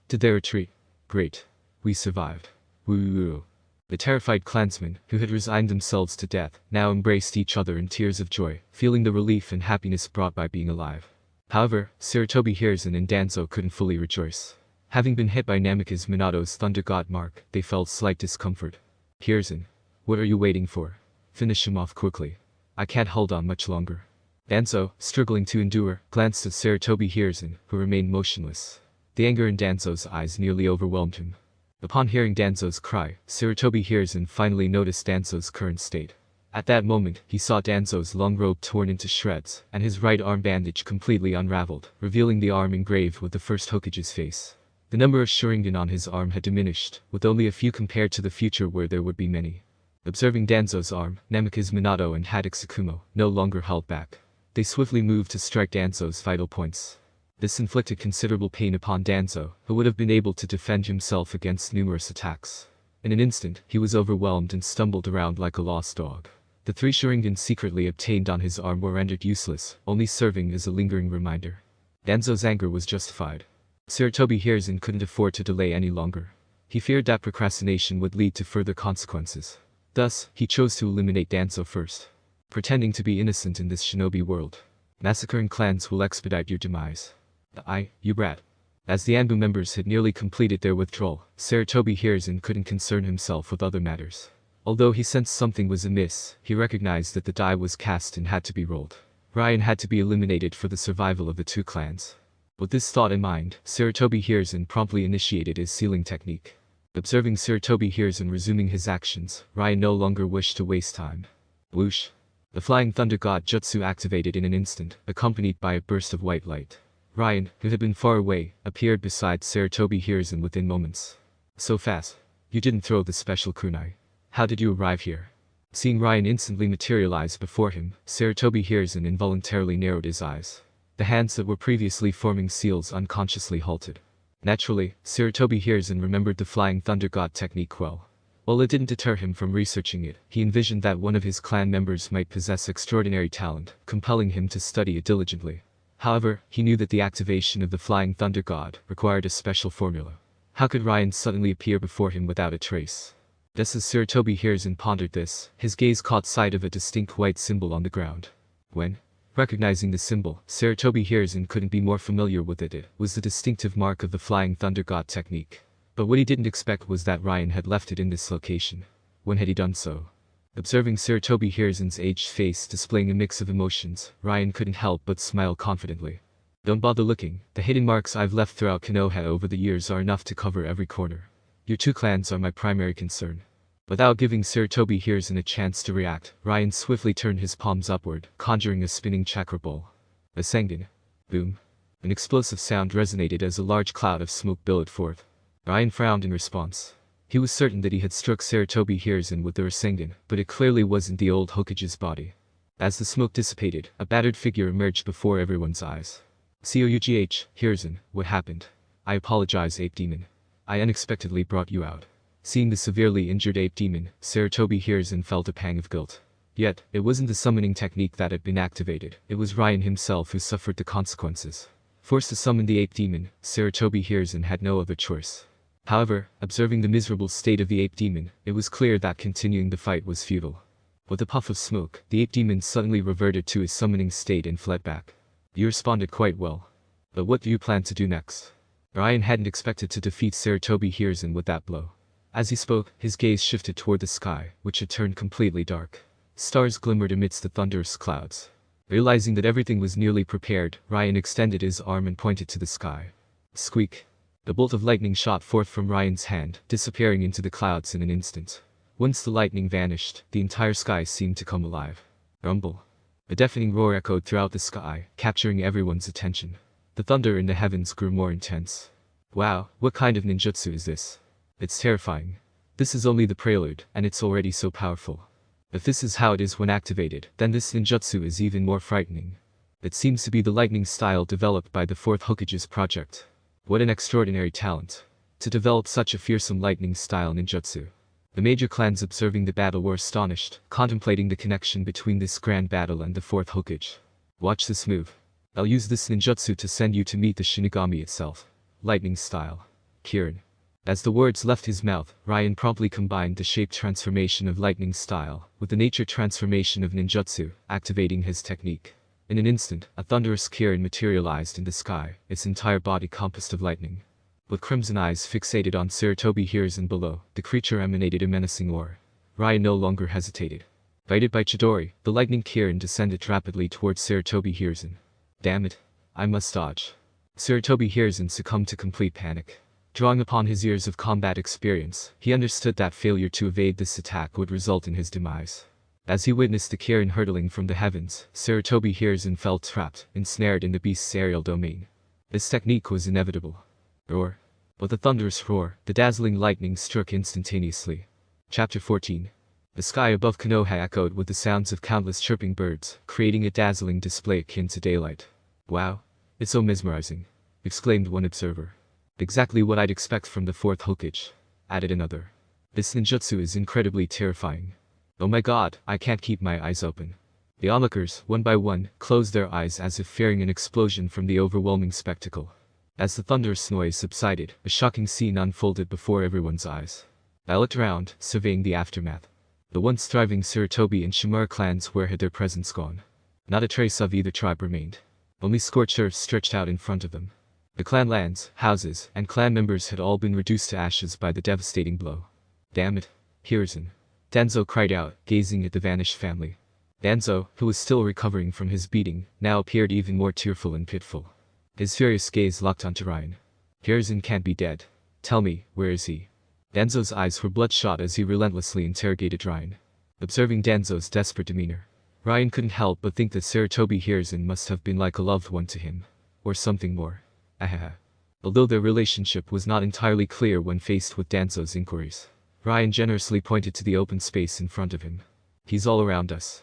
Did they retreat? Great. We survived. Woo. The terrified clansmen, who had resigned themselves to death, now embraced each other in tears of joy, feeling the relief and happiness brought by being alive. However, Sarutobi Hiruzen and Danzo couldn't fully rejoice. Having been hit by Namikaze Minato's Thunder God mark, they felt slight discomfort. "Hiruzen, what are you waiting for? Finish him off quickly. I can't hold on much longer." Danzo, struggling to endure, glanced at Sarutobi Hiruzen, who remained motionless. The anger in Danzo's eyes nearly overwhelmed him. Upon hearing Danzo's cry, Sarutobi Hiruzen finally noticed Danzo's current state. At that moment, he saw Danzo's long robe torn into shreds, and his right arm bandage completely unraveled, revealing the arm engraved with the First Hokage's face. The number of Sharingan on his arm had diminished, with only a few compared to the future where there would be many. Observing Danzo's arm, Namikaze Minato and Haddock Tsukumo no longer held back. They swiftly moved to strike Danzo's vital points. This inflicted considerable pain upon Danzo, who would have been able to defend himself against numerous attacks. In an instant, he was overwhelmed and stumbled around like a lost dog. The 3 Sharingan secretly obtained on his arm were rendered useless, only serving as a lingering reminder. Danzo's anger was justified. Sarutobi Hiruzen couldn't afford to delay any longer. He feared that procrastination would lead to further consequences. Thus, he chose to eliminate Danzo first. Pretending to be innocent in this shinobi world. Massacring clans will expedite your demise. You brat. As the Anbu members had nearly completed their withdrawal, Sarutobi Hiruzen couldn't concern himself with other matters. Although he sensed something was amiss, he recognized that the die was cast and had to be rolled. Ryan had to be eliminated for the survival of the 2 clans. With this thought in mind, Sarutobi Hiruzen promptly initiated his sealing technique. Observing Sarutobi Hiruzen resuming his actions, Ryan no longer wished to waste time. Whoosh! The Flying Thunder God Jutsu activated in an instant, accompanied by a burst of white light. Ryan, who had been far away, appeared beside Sarutobi Hiruzen within moments. So fast. You didn't throw the special kunai. How did you arrive here? Seeing Ryan instantly materialize before him, Sarutobi Hiruzen involuntarily narrowed his eyes. The hands that were previously forming seals unconsciously halted. Naturally, Sarutobi Hiruzen remembered the Flying Thunder God technique well. While it didn't deter him from researching it, he envisioned that one of his clan members might possess extraordinary talent, compelling him to study it diligently. However, he knew that the activation of the Flying Thunder God required a special formula. How could Ryan suddenly appear before him without a trace? Just as Sarutobi Hiruzen pondered this, his gaze caught sight of a distinct white symbol on the ground. When recognizing the symbol, Sarutobi Hiruzen couldn't be more familiar with it. It was the distinctive mark of the Flying Thunder God technique. But what he didn't expect was that Ryan had left it in this location. When had he done so? Observing Sarutobi Hiruzen's aged face displaying a mix of emotions, Ryan couldn't help but smile confidently. Don't bother looking, the hidden marks I've left throughout Konoha over the years are enough to cover every corner. Your 2 clans are my primary concern. Without giving Sarutobi Hiruzen a chance to react, Ryan swiftly turned his palms upward, conjuring a spinning chakra ball. A Sengen. Boom. An explosive sound resonated as a large cloud of smoke billowed forth. Ryan frowned in response. He was certain that he had struck Sarutobi Hiruzen with the Rasengan, but it clearly wasn't the old Hokage's body. As the smoke dissipated, a battered figure emerged before everyone's eyes. Cough, Hiruzen, what happened? I apologize, Ape Demon. I unexpectedly brought you out. Seeing the severely injured Ape Demon, Sarutobi Hiruzen felt a pang of guilt. Yet, it wasn't the summoning technique that had been activated, it was Ryan himself who suffered the consequences. Forced to summon the Ape Demon, Sarutobi Hiruzen had no other choice. However, observing the miserable state of the Ape Demon, it was clear that continuing the fight was futile. With a puff of smoke, the Ape Demon suddenly reverted to his summoning state and fled back. You responded quite well. But what do you plan to do next? Ryan hadn't expected to defeat Sarutobi Hiruzen with that blow. As he spoke, his gaze shifted toward the sky, which had turned completely dark. Stars glimmered amidst the thunderous clouds. Realizing that everything was nearly prepared, Ryan extended his arm and pointed to the sky. Squeak. The bolt of lightning shot forth from Ryan's hand, disappearing into the clouds in an instant. Once the lightning vanished, the entire sky seemed to come alive. Rumble. A deafening roar echoed throughout the sky, capturing everyone's attention. The thunder in the heavens grew more intense. Wow, what kind of ninjutsu is this? It's terrifying. This is only the prelude, and it's already so powerful. If this is how it is when activated, then this ninjutsu is even more frightening. It seems to be the lightning style developed by the Fourth Hokage's project. What an extraordinary talent. To develop such a fearsome lightning style ninjutsu. The major clans observing the battle were astonished, contemplating the connection between this grand battle and the Fourth Hokage. Watch this move. I'll use this ninjutsu to send you to meet the Shinigami itself. Lightning style. Kirin. As the words left his mouth, Ryan promptly combined the shape transformation of lightning style with the nature transformation of ninjutsu, activating his technique. In an instant, a thunderous Kirin materialized in the sky, its entire body compassed of lightning. With crimson eyes fixated on Sarutobi Hiruzen below, the creature emanated a menacing aura. Ryan no longer hesitated. Guided by Chidori, the lightning Kirin descended rapidly towards Sarutobi Hiruzen. Damn it. I must dodge. Sarutobi Hiruzen succumbed to complete panic. Drawing upon his years of combat experience, he understood that failure to evade this attack would result in his demise. As he witnessed the Kirin hurtling from the heavens, Sarutobi Hiruzen felt trapped, ensnared in the beast's aerial domain. This technique was inevitable. Roar. With a thunderous roar, the dazzling lightning struck instantaneously. Chapter 14. The sky above Konoha echoed with the sounds of countless chirping birds, creating a dazzling display akin to daylight. Wow. It's so mesmerizing, exclaimed one observer. Exactly what I'd expect from the Fourth Hokage, added another. This ninjutsu is incredibly terrifying. Oh my god, I can't keep my eyes open. The onlookers, one by one, closed their eyes as if fearing an explosion from the overwhelming spectacle. As the thunderous noise subsided, a shocking scene unfolded before everyone's eyes. I looked around, surveying the aftermath. The once thriving Sarutobi and Shimura clans, where had their presence gone? Not a trace of either tribe remained. Only scorched earth stretched out in front of them. The clan lands, houses, and clan members had all been reduced to ashes by the devastating blow. Damn it. Hiruzen. Danzo cried out, gazing at the vanished family. Danzo, who was still recovering from his beating, now appeared even more tearful and pitiful. His furious gaze locked onto Ryan. Hiruzen can't be dead. Tell me, where is he? Danzo's eyes were bloodshot as he relentlessly interrogated Ryan. Observing Danzo's desperate demeanor, Ryan couldn't help but think that Sarutobi Hiruzen must have been like a loved one to him. Or something more. Ahaha. Although their relationship was not entirely clear when faced with Danzo's inquiries, Ryan generously pointed to the open space in front of him. He's all around us.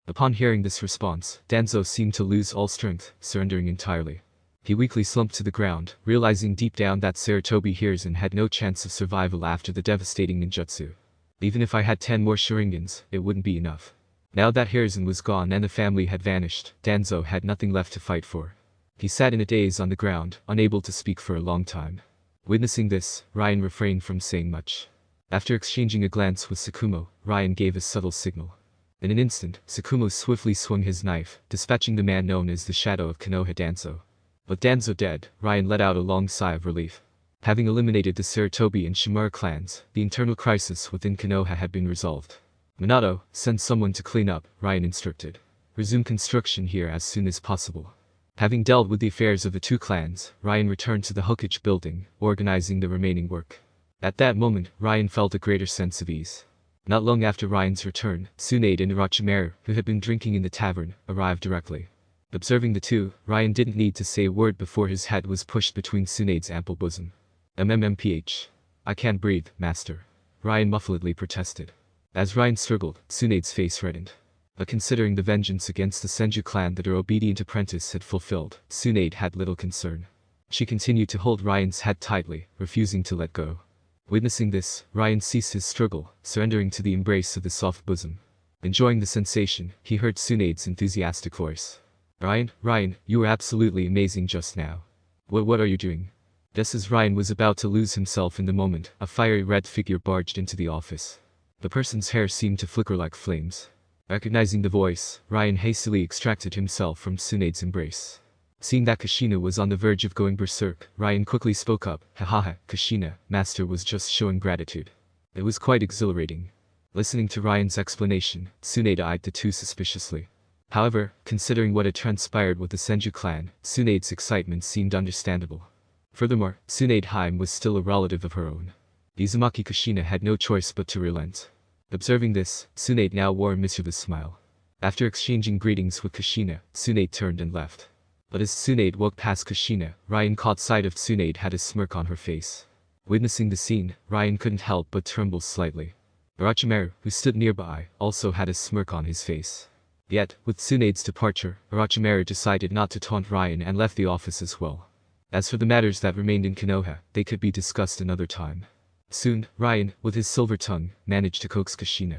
Upon hearing this response, Danzo seemed to lose all strength, surrendering entirely. He weakly slumped to the ground, realizing deep down that Sarutobi Hiruzen had no chance of survival after the devastating ninjutsu. Even if I had 10 more Sharingans, it wouldn't be enough. Now that Hiruzen was gone and the family had vanished, Danzo had nothing left to fight for. He sat in a daze on the ground, unable to speak for a long time. Witnessing this, Ryan refrained from saying much. After exchanging a glance with Tsukumo, Ryan gave a subtle signal. In an instant, Tsukumo swiftly swung his knife, dispatching the man known as the Shadow of Konoha Danzo. With Danzo dead, Ryan let out a long sigh of relief. Having eliminated the Sarutobi and Shimura clans, the internal crisis within Konoha had been resolved. Minato, send someone to clean up, Ryan instructed. Resume construction here as soon as possible. Having dealt with the affairs of the two clans, Ryan returned to the Hokage building, organizing the remaining work. At that moment, Ryan felt a greater sense of ease. Not long after Ryan's return, Tsunade and Orochimaru, who had been drinking in the tavern, arrived directly. Observing the two, Ryan didn't need to say a word before his head was pushed between Tsunade's ample bosom. MMMPH. I can't breathe, master. Ryan muffledly protested. As Ryan struggled, Tsunade's face reddened. But considering the vengeance against the Senju clan that her obedient apprentice had fulfilled, Tsunade had little concern. She continued to hold Ryan's head tightly, refusing to let go. Witnessing this, Ryan ceased his struggle, surrendering to the embrace of the soft bosom. Enjoying the sensation, he heard Tsunade's enthusiastic voice. Ryan, you were absolutely amazing just now. What are you doing? Just as Ryan was about to lose himself in the moment, a fiery red figure barged into the office. The person's hair seemed to flicker like flames. Recognizing the voice, Ryan hastily extracted himself from Tsunade's embrace. Seeing that Kushina was on the verge of going berserk, Ryan quickly spoke up. Hahaha, Kushina, master was just showing gratitude. It was quite exhilarating. Listening to Ryan's explanation, Tsunade eyed the two suspiciously. However, considering what had transpired with the Senju clan, Tsunade's excitement seemed understandable. Furthermore, Tsunade Haim was still a relative of her own. Izumaki Kushina had no choice but to relent. Observing this, Tsunade now wore a mischievous smile. After exchanging greetings with Kushina, Tsunade turned and left. But as Tsunade walked past Kushina, Ryan caught sight of Tsunade had a smirk on her face. Witnessing the scene, Ryan couldn't help but tremble slightly. Orochimaru, who stood nearby, also had a smirk on his face. Yet, with Tsunade's departure, Orochimaru decided not to taunt Ryan and left the office as well. As for the matters that remained in Konoha, they could be discussed another time. Soon, Ryan, with his silver tongue, managed to coax Kushina.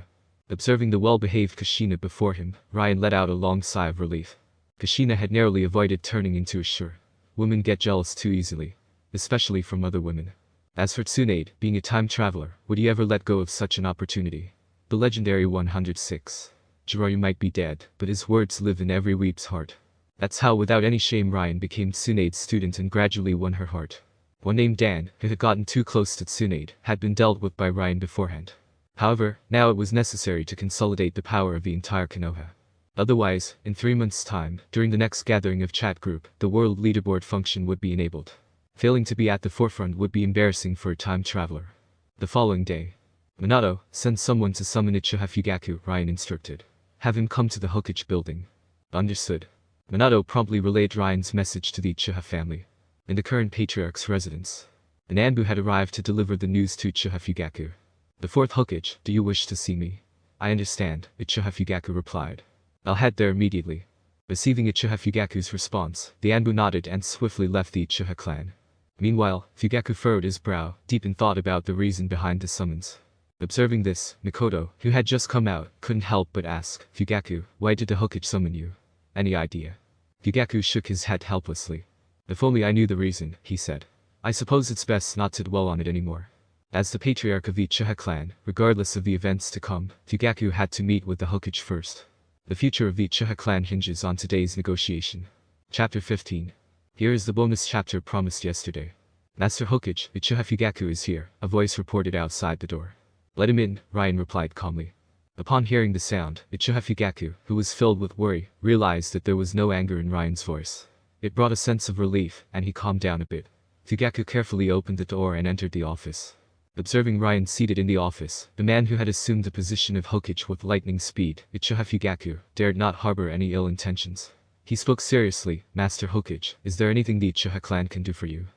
Observing the well-behaved Kushina before him, Ryan let out a long sigh of relief. Kushina had narrowly avoided turning into a shur. Women get jealous too easily, especially from other women. As for Tsunade, being a time traveler, would he ever let go of such an opportunity? The legendary 106. Jiraiya might be dead, but his words live in every weep's heart. That's how without any shame Ryan became Tsunade's student and gradually won her heart. One named Dan, who had gotten too close to Tsunade, had been dealt with by Ryan beforehand. However, now it was necessary to consolidate the power of the entire Konoha. Otherwise, in 3 months' time, during the next gathering of chat group, the world leaderboard function would be enabled. Failing to be at the forefront would be embarrassing for a time traveler. The following day, Minato, send someone to summon Uchiha Fugaku, Ryan instructed. Have him come to the Hokage building. Understood. Minato promptly relayed Ryan's message to the Uchiha family. In the current patriarch's residence, an Anbu had arrived to deliver the news to Uchiha Fugaku. The Fourth Hokage, do you wish to see me? I understand, Uchiha Fugaku replied. I'll head there immediately. Receiving Uchiha Fugaku's response, the Anbu nodded and swiftly left the Uchiha clan. Meanwhile, Fugaku furrowed his brow, deep in thought about the reason behind the summons. Observing this, Mikoto, who had just come out, couldn't help but ask, Fugaku, why did the Hokage summon you? Any idea? Fugaku shook his head helplessly. If only I knew the reason, he said. I suppose it's best not to dwell on it anymore. As the patriarch of the Uchiha clan, regardless of the events to come, Fugaku had to meet with the Hokage first. The future of the Uchiha clan hinges on today's negotiation. Chapter 15. Here is the bonus chapter promised yesterday. Master Hokage, Uchiha Fugaku is here, a voice reported outside the door. Let him in, Ryan replied calmly. Upon hearing the sound, Uchiha Fugaku, who was filled with worry, realized that there was no anger in Ryan's voice. It brought a sense of relief, and he calmed down a bit. Fugaku carefully opened the door and entered the office. Observing Ryan seated in the office, the man who had assumed the position of Hokage with lightning speed, Uchiha Fugaku, dared not harbor any ill intentions. He spoke seriously, Master Hokage, is there anything the Uchiha clan can do for you?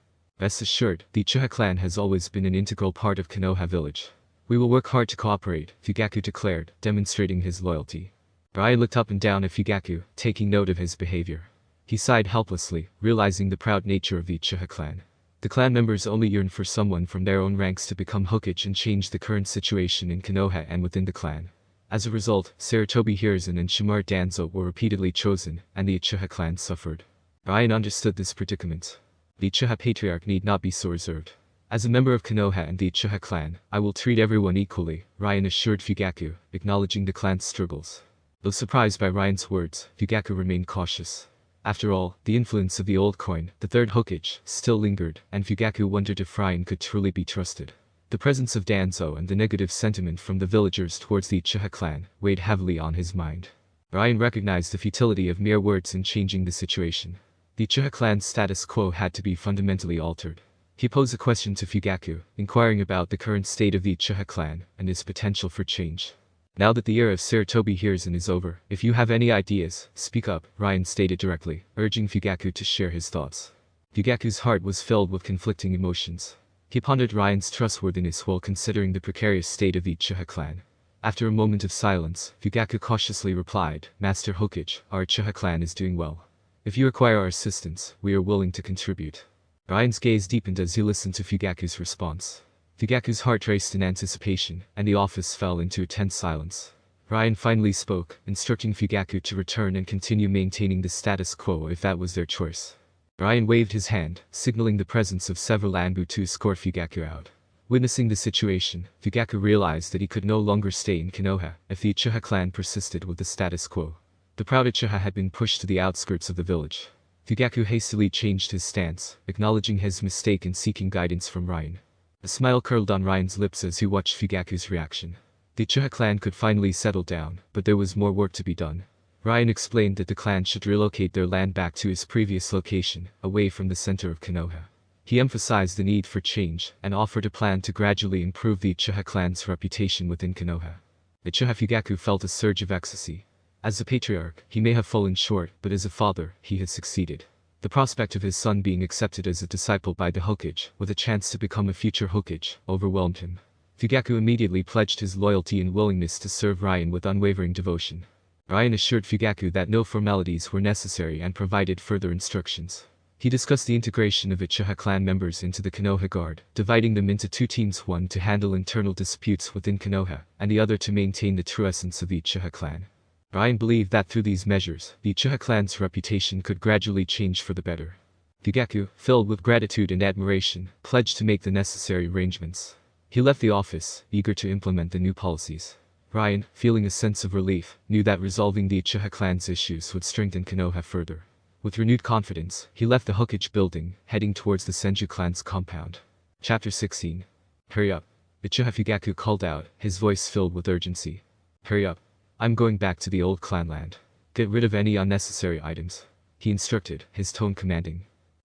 Rest assured, the Uchiha clan has always been an integral part of Konoha village. We will work hard to cooperate, Fugaku declared, demonstrating his loyalty. Ryan looked up and down at Fugaku, taking note of his behavior. He sighed helplessly, realizing the proud nature of the Uchiha clan. The clan members only yearn for someone from their own ranks to become Hokage and change the current situation in Konoha and within the clan. As a result, Sarutobi Hiruzen and Shimura Danzo were repeatedly chosen, and the Uchiha clan suffered. Ryan understood this predicament. The Uchiha patriarch need not be so reserved. As a member of Konoha and the Uchiha clan, I will treat everyone equally, Ryan assured Fugaku, acknowledging the clan's struggles. Though surprised by Ryan's words, Fugaku remained cautious. After all, the influence of the old coin, the third Hokage, still lingered, and Fugaku wondered if Ryan could truly be trusted. The presence of Danzo and the negative sentiment from the villagers towards the Uchiha clan weighed heavily on his mind. Ryan recognized the futility of mere words in changing the situation. The Uchiha clan's status quo had to be fundamentally altered. He posed a question to Fugaku, inquiring about the current state of the Uchiha clan and its potential for change. Now that the era of Sarutobi Hiruzen is over, if you have any ideas, speak up, Ryan stated directly, urging Fugaku to share his thoughts. Fugaku's heart was filled with conflicting emotions. He pondered Ryan's trustworthiness while considering the precarious state of the Uchiha clan. After a moment of silence, Fugaku cautiously replied, Master Hokage, our Uchiha clan is doing well. If you require our assistance, we are willing to contribute. Ryan's gaze deepened as he listened to Fugaku's response. Fugaku's heart raced in anticipation, and the office fell into a tense silence. Ryan finally spoke, instructing Fugaku to return and continue maintaining the status quo if that was their choice. Ryan waved his hand, signaling the presence of several Anbu to escort Fugaku out. Witnessing the situation, Fugaku realized that he could no longer stay in Konoha if the Uchiha clan persisted with the status quo. The proud Uchiha had been pushed to the outskirts of the village. Fugaku hastily changed his stance, acknowledging his mistake and seeking guidance from Ryan. A smile curled on Ryan's lips as he watched Fugaku's reaction. The Uchiha clan could finally settle down, but there was more work to be done. Ryan explained that the clan should relocate their land back to its previous location, away from the center of Konoha. He emphasized the need for change, and offered a plan to gradually improve the Uchiha clan's reputation within Konoha. Uchiha Fugaku felt a surge of ecstasy. As a patriarch, he may have fallen short, but as a father, he had succeeded. The prospect of his son being accepted as a disciple by the Hokage, with a chance to become a future Hokage, overwhelmed him. Fugaku immediately pledged his loyalty and willingness to serve Ryan with unwavering devotion. Ryan assured Fugaku that no formalities were necessary and provided further instructions. He discussed the integration of Uchiha clan members into the Konoha Guard, dividing them into two teams, one to handle internal disputes within Konoha, and the other to maintain the true essence of the Uchiha clan. Ryan believed that through these measures, the Uchiha clan's reputation could gradually change for the better. Fugaku, filled with gratitude and admiration, pledged to make the necessary arrangements. He left the office, eager to implement the new policies. Ryan, feeling a sense of relief, knew that resolving the Uchiha clan's issues would strengthen Konoha further. With renewed confidence, he left the Hokage building, heading towards the Senju clan's compound. Chapter 16. Hurry up. Uchiha Fugaku called out, his voice filled with urgency. Hurry up. I'm going back to the old clan land. Get rid of any unnecessary items. He instructed, his tone commanding.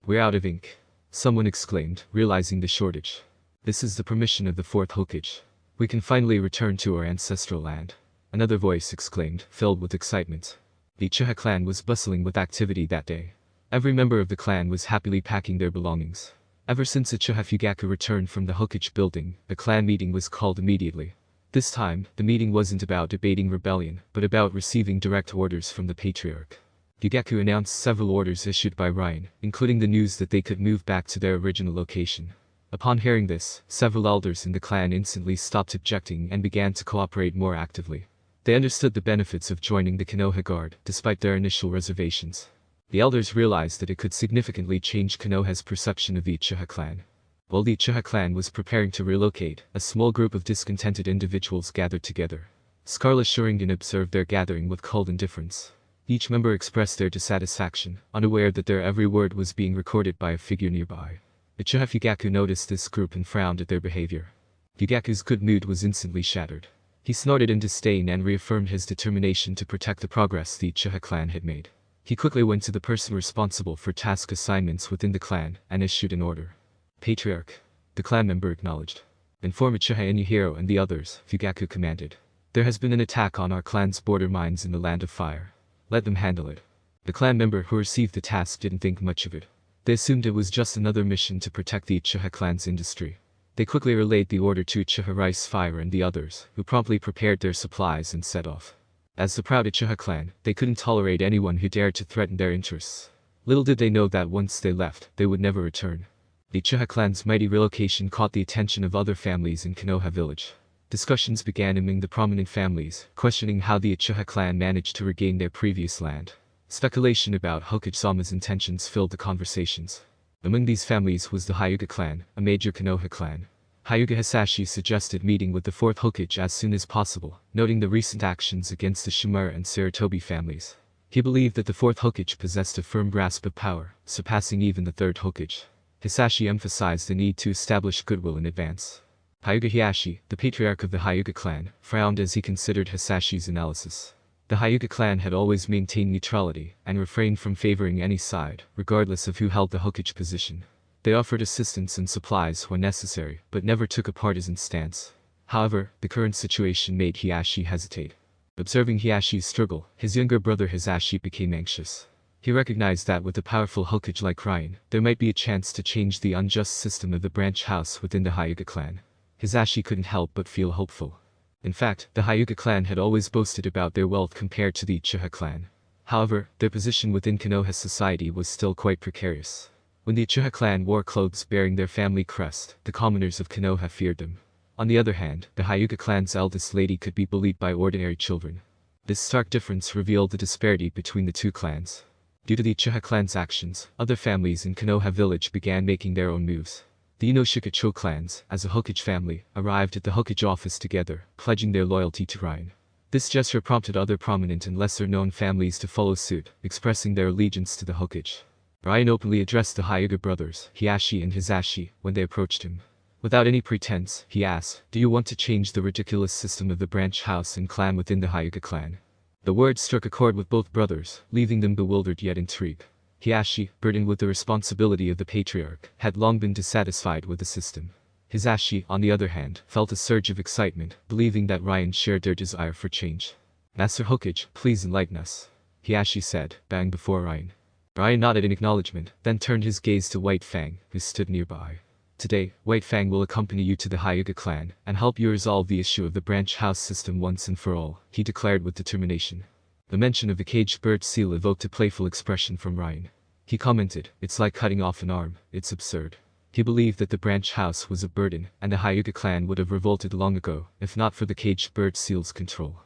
We're out of ink. Someone exclaimed, realizing the shortage. This is the permission of the Fourth Hokage. We can finally return to our ancestral land. Another voice exclaimed, filled with excitement. The Uchiha clan was bustling with activity that day. Every member of the clan was happily packing their belongings. Ever since Uchiha Fugaku returned from the Hokage building, a clan meeting was called immediately. This time, the meeting wasn't about debating rebellion, but about receiving direct orders from the patriarch. Fugaku announced several orders issued by Ryan, including the news that they could move back to their original location. Upon hearing this, several elders in the clan instantly stopped objecting and began to cooperate more actively. They understood the benefits of joining the Konoha Guard, despite their initial reservations. The elders realized that it could significantly change Konoha's perception of the Uchiha clan. While the Uchiha clan was preparing to relocate, a small group of discontented individuals gathered together. Scarlet Sharingan observed their gathering with cold indifference. Each member expressed their dissatisfaction, unaware that their every word was being recorded by a figure nearby. Uchiha Fugaku noticed this group and frowned at their behavior. Fugaku's good mood was instantly shattered. He snorted in disdain and reaffirmed his determination to protect the progress the Uchiha clan had made. He quickly went to the person responsible for task assignments within the clan and issued an order. Patriarch. The clan member acknowledged. Inform Uchiha Inuyasha and the others, Fugaku commanded. There has been an attack on our clan's border mines in the Land of Fire. Let them handle it. The clan member who received the task didn't think much of it. They assumed it was just another mission to protect the Uchiha clan's industry. They quickly relayed the order to Uchiha Rice Fire and the others, who promptly prepared their supplies and set off. As the proud Uchiha clan, they couldn't tolerate anyone who dared to threaten their interests. Little did they know that once they left, they would never return. The Uchiha clan's mighty relocation caught the attention of other families in Konoha village. Discussions began among the prominent families, questioning how the Uchiha clan managed to regain their previous land. Speculation about Hokage-sama's intentions filled the conversations. Among these families was the Hyuga clan, a major Konoha clan. Hyuga Hisashi suggested meeting with the Fourth Hokage as soon as possible, noting the recent actions against the Shimura and Sarutobi families. He believed that the Fourth Hokage possessed a firm grasp of power, surpassing even the Third Hokage. Hisashi emphasized the need to establish goodwill in advance. Hyuga Hiashi, the patriarch of the Hyuga clan, frowned as he considered Hisashi's analysis. The Hyuga clan had always maintained neutrality and refrained from favoring any side, regardless of who held the Hokage position. They offered assistance and supplies when necessary, but never took a partisan stance. However, the current situation made Hiashi hesitate. Observing Hiashi's struggle, his younger brother Hisashi became anxious. He recognized that with a powerful Hokage like Ryan, there might be a chance to change the unjust system of the branch house within the Hyuga clan. Hisashi couldn't help but feel hopeful. In fact, the Hyuga clan had always boasted about their wealth compared to the Uchiha clan. However, their position within Konoha society was still quite precarious. When the Uchiha clan wore clothes bearing their family crest, the commoners of Konoha feared them. On the other hand, the Hyuga clan's eldest lady could be bullied by ordinary children. This stark difference revealed the disparity between the two clans. Due to the Uchiha clan's actions, other families in Konoha village began making their own moves. The Inoshika-cho clans, as a Hokage family, arrived at the Hokage office together, pledging their loyalty to Ryan. This gesture prompted other prominent and lesser-known families to follow suit, expressing their allegiance to the Hokage. Ryan openly addressed the Hyuga brothers, Hiashi and Hisashi, when they approached him. Without any pretense, he asked, "Do you want to change the ridiculous system of the branch house and clan within the Hyuga clan?" The words struck a chord with both brothers, leaving them bewildered yet intrigued. Hiashi, burdened with the responsibility of the patriarch, had long been dissatisfied with the system. Hisashi, on the other hand, felt a surge of excitement, believing that Ryan shared their desire for change. "Master Hokage, please enlighten us," Hiashi said, bowing before Ryan. Ryan nodded in acknowledgement, then turned his gaze to White Fang, who stood nearby. "Today, White Fang will accompany you to the Hyuga clan and help you resolve the issue of the branch house system once and for all," he declared with determination. The mention of the caged bird seal evoked a playful expression from Ryan. He commented, "It's like cutting off an arm, it's absurd." He believed that the branch house was a burden, and the Hyuga clan would have revolted long ago, if not for the caged bird seal's control.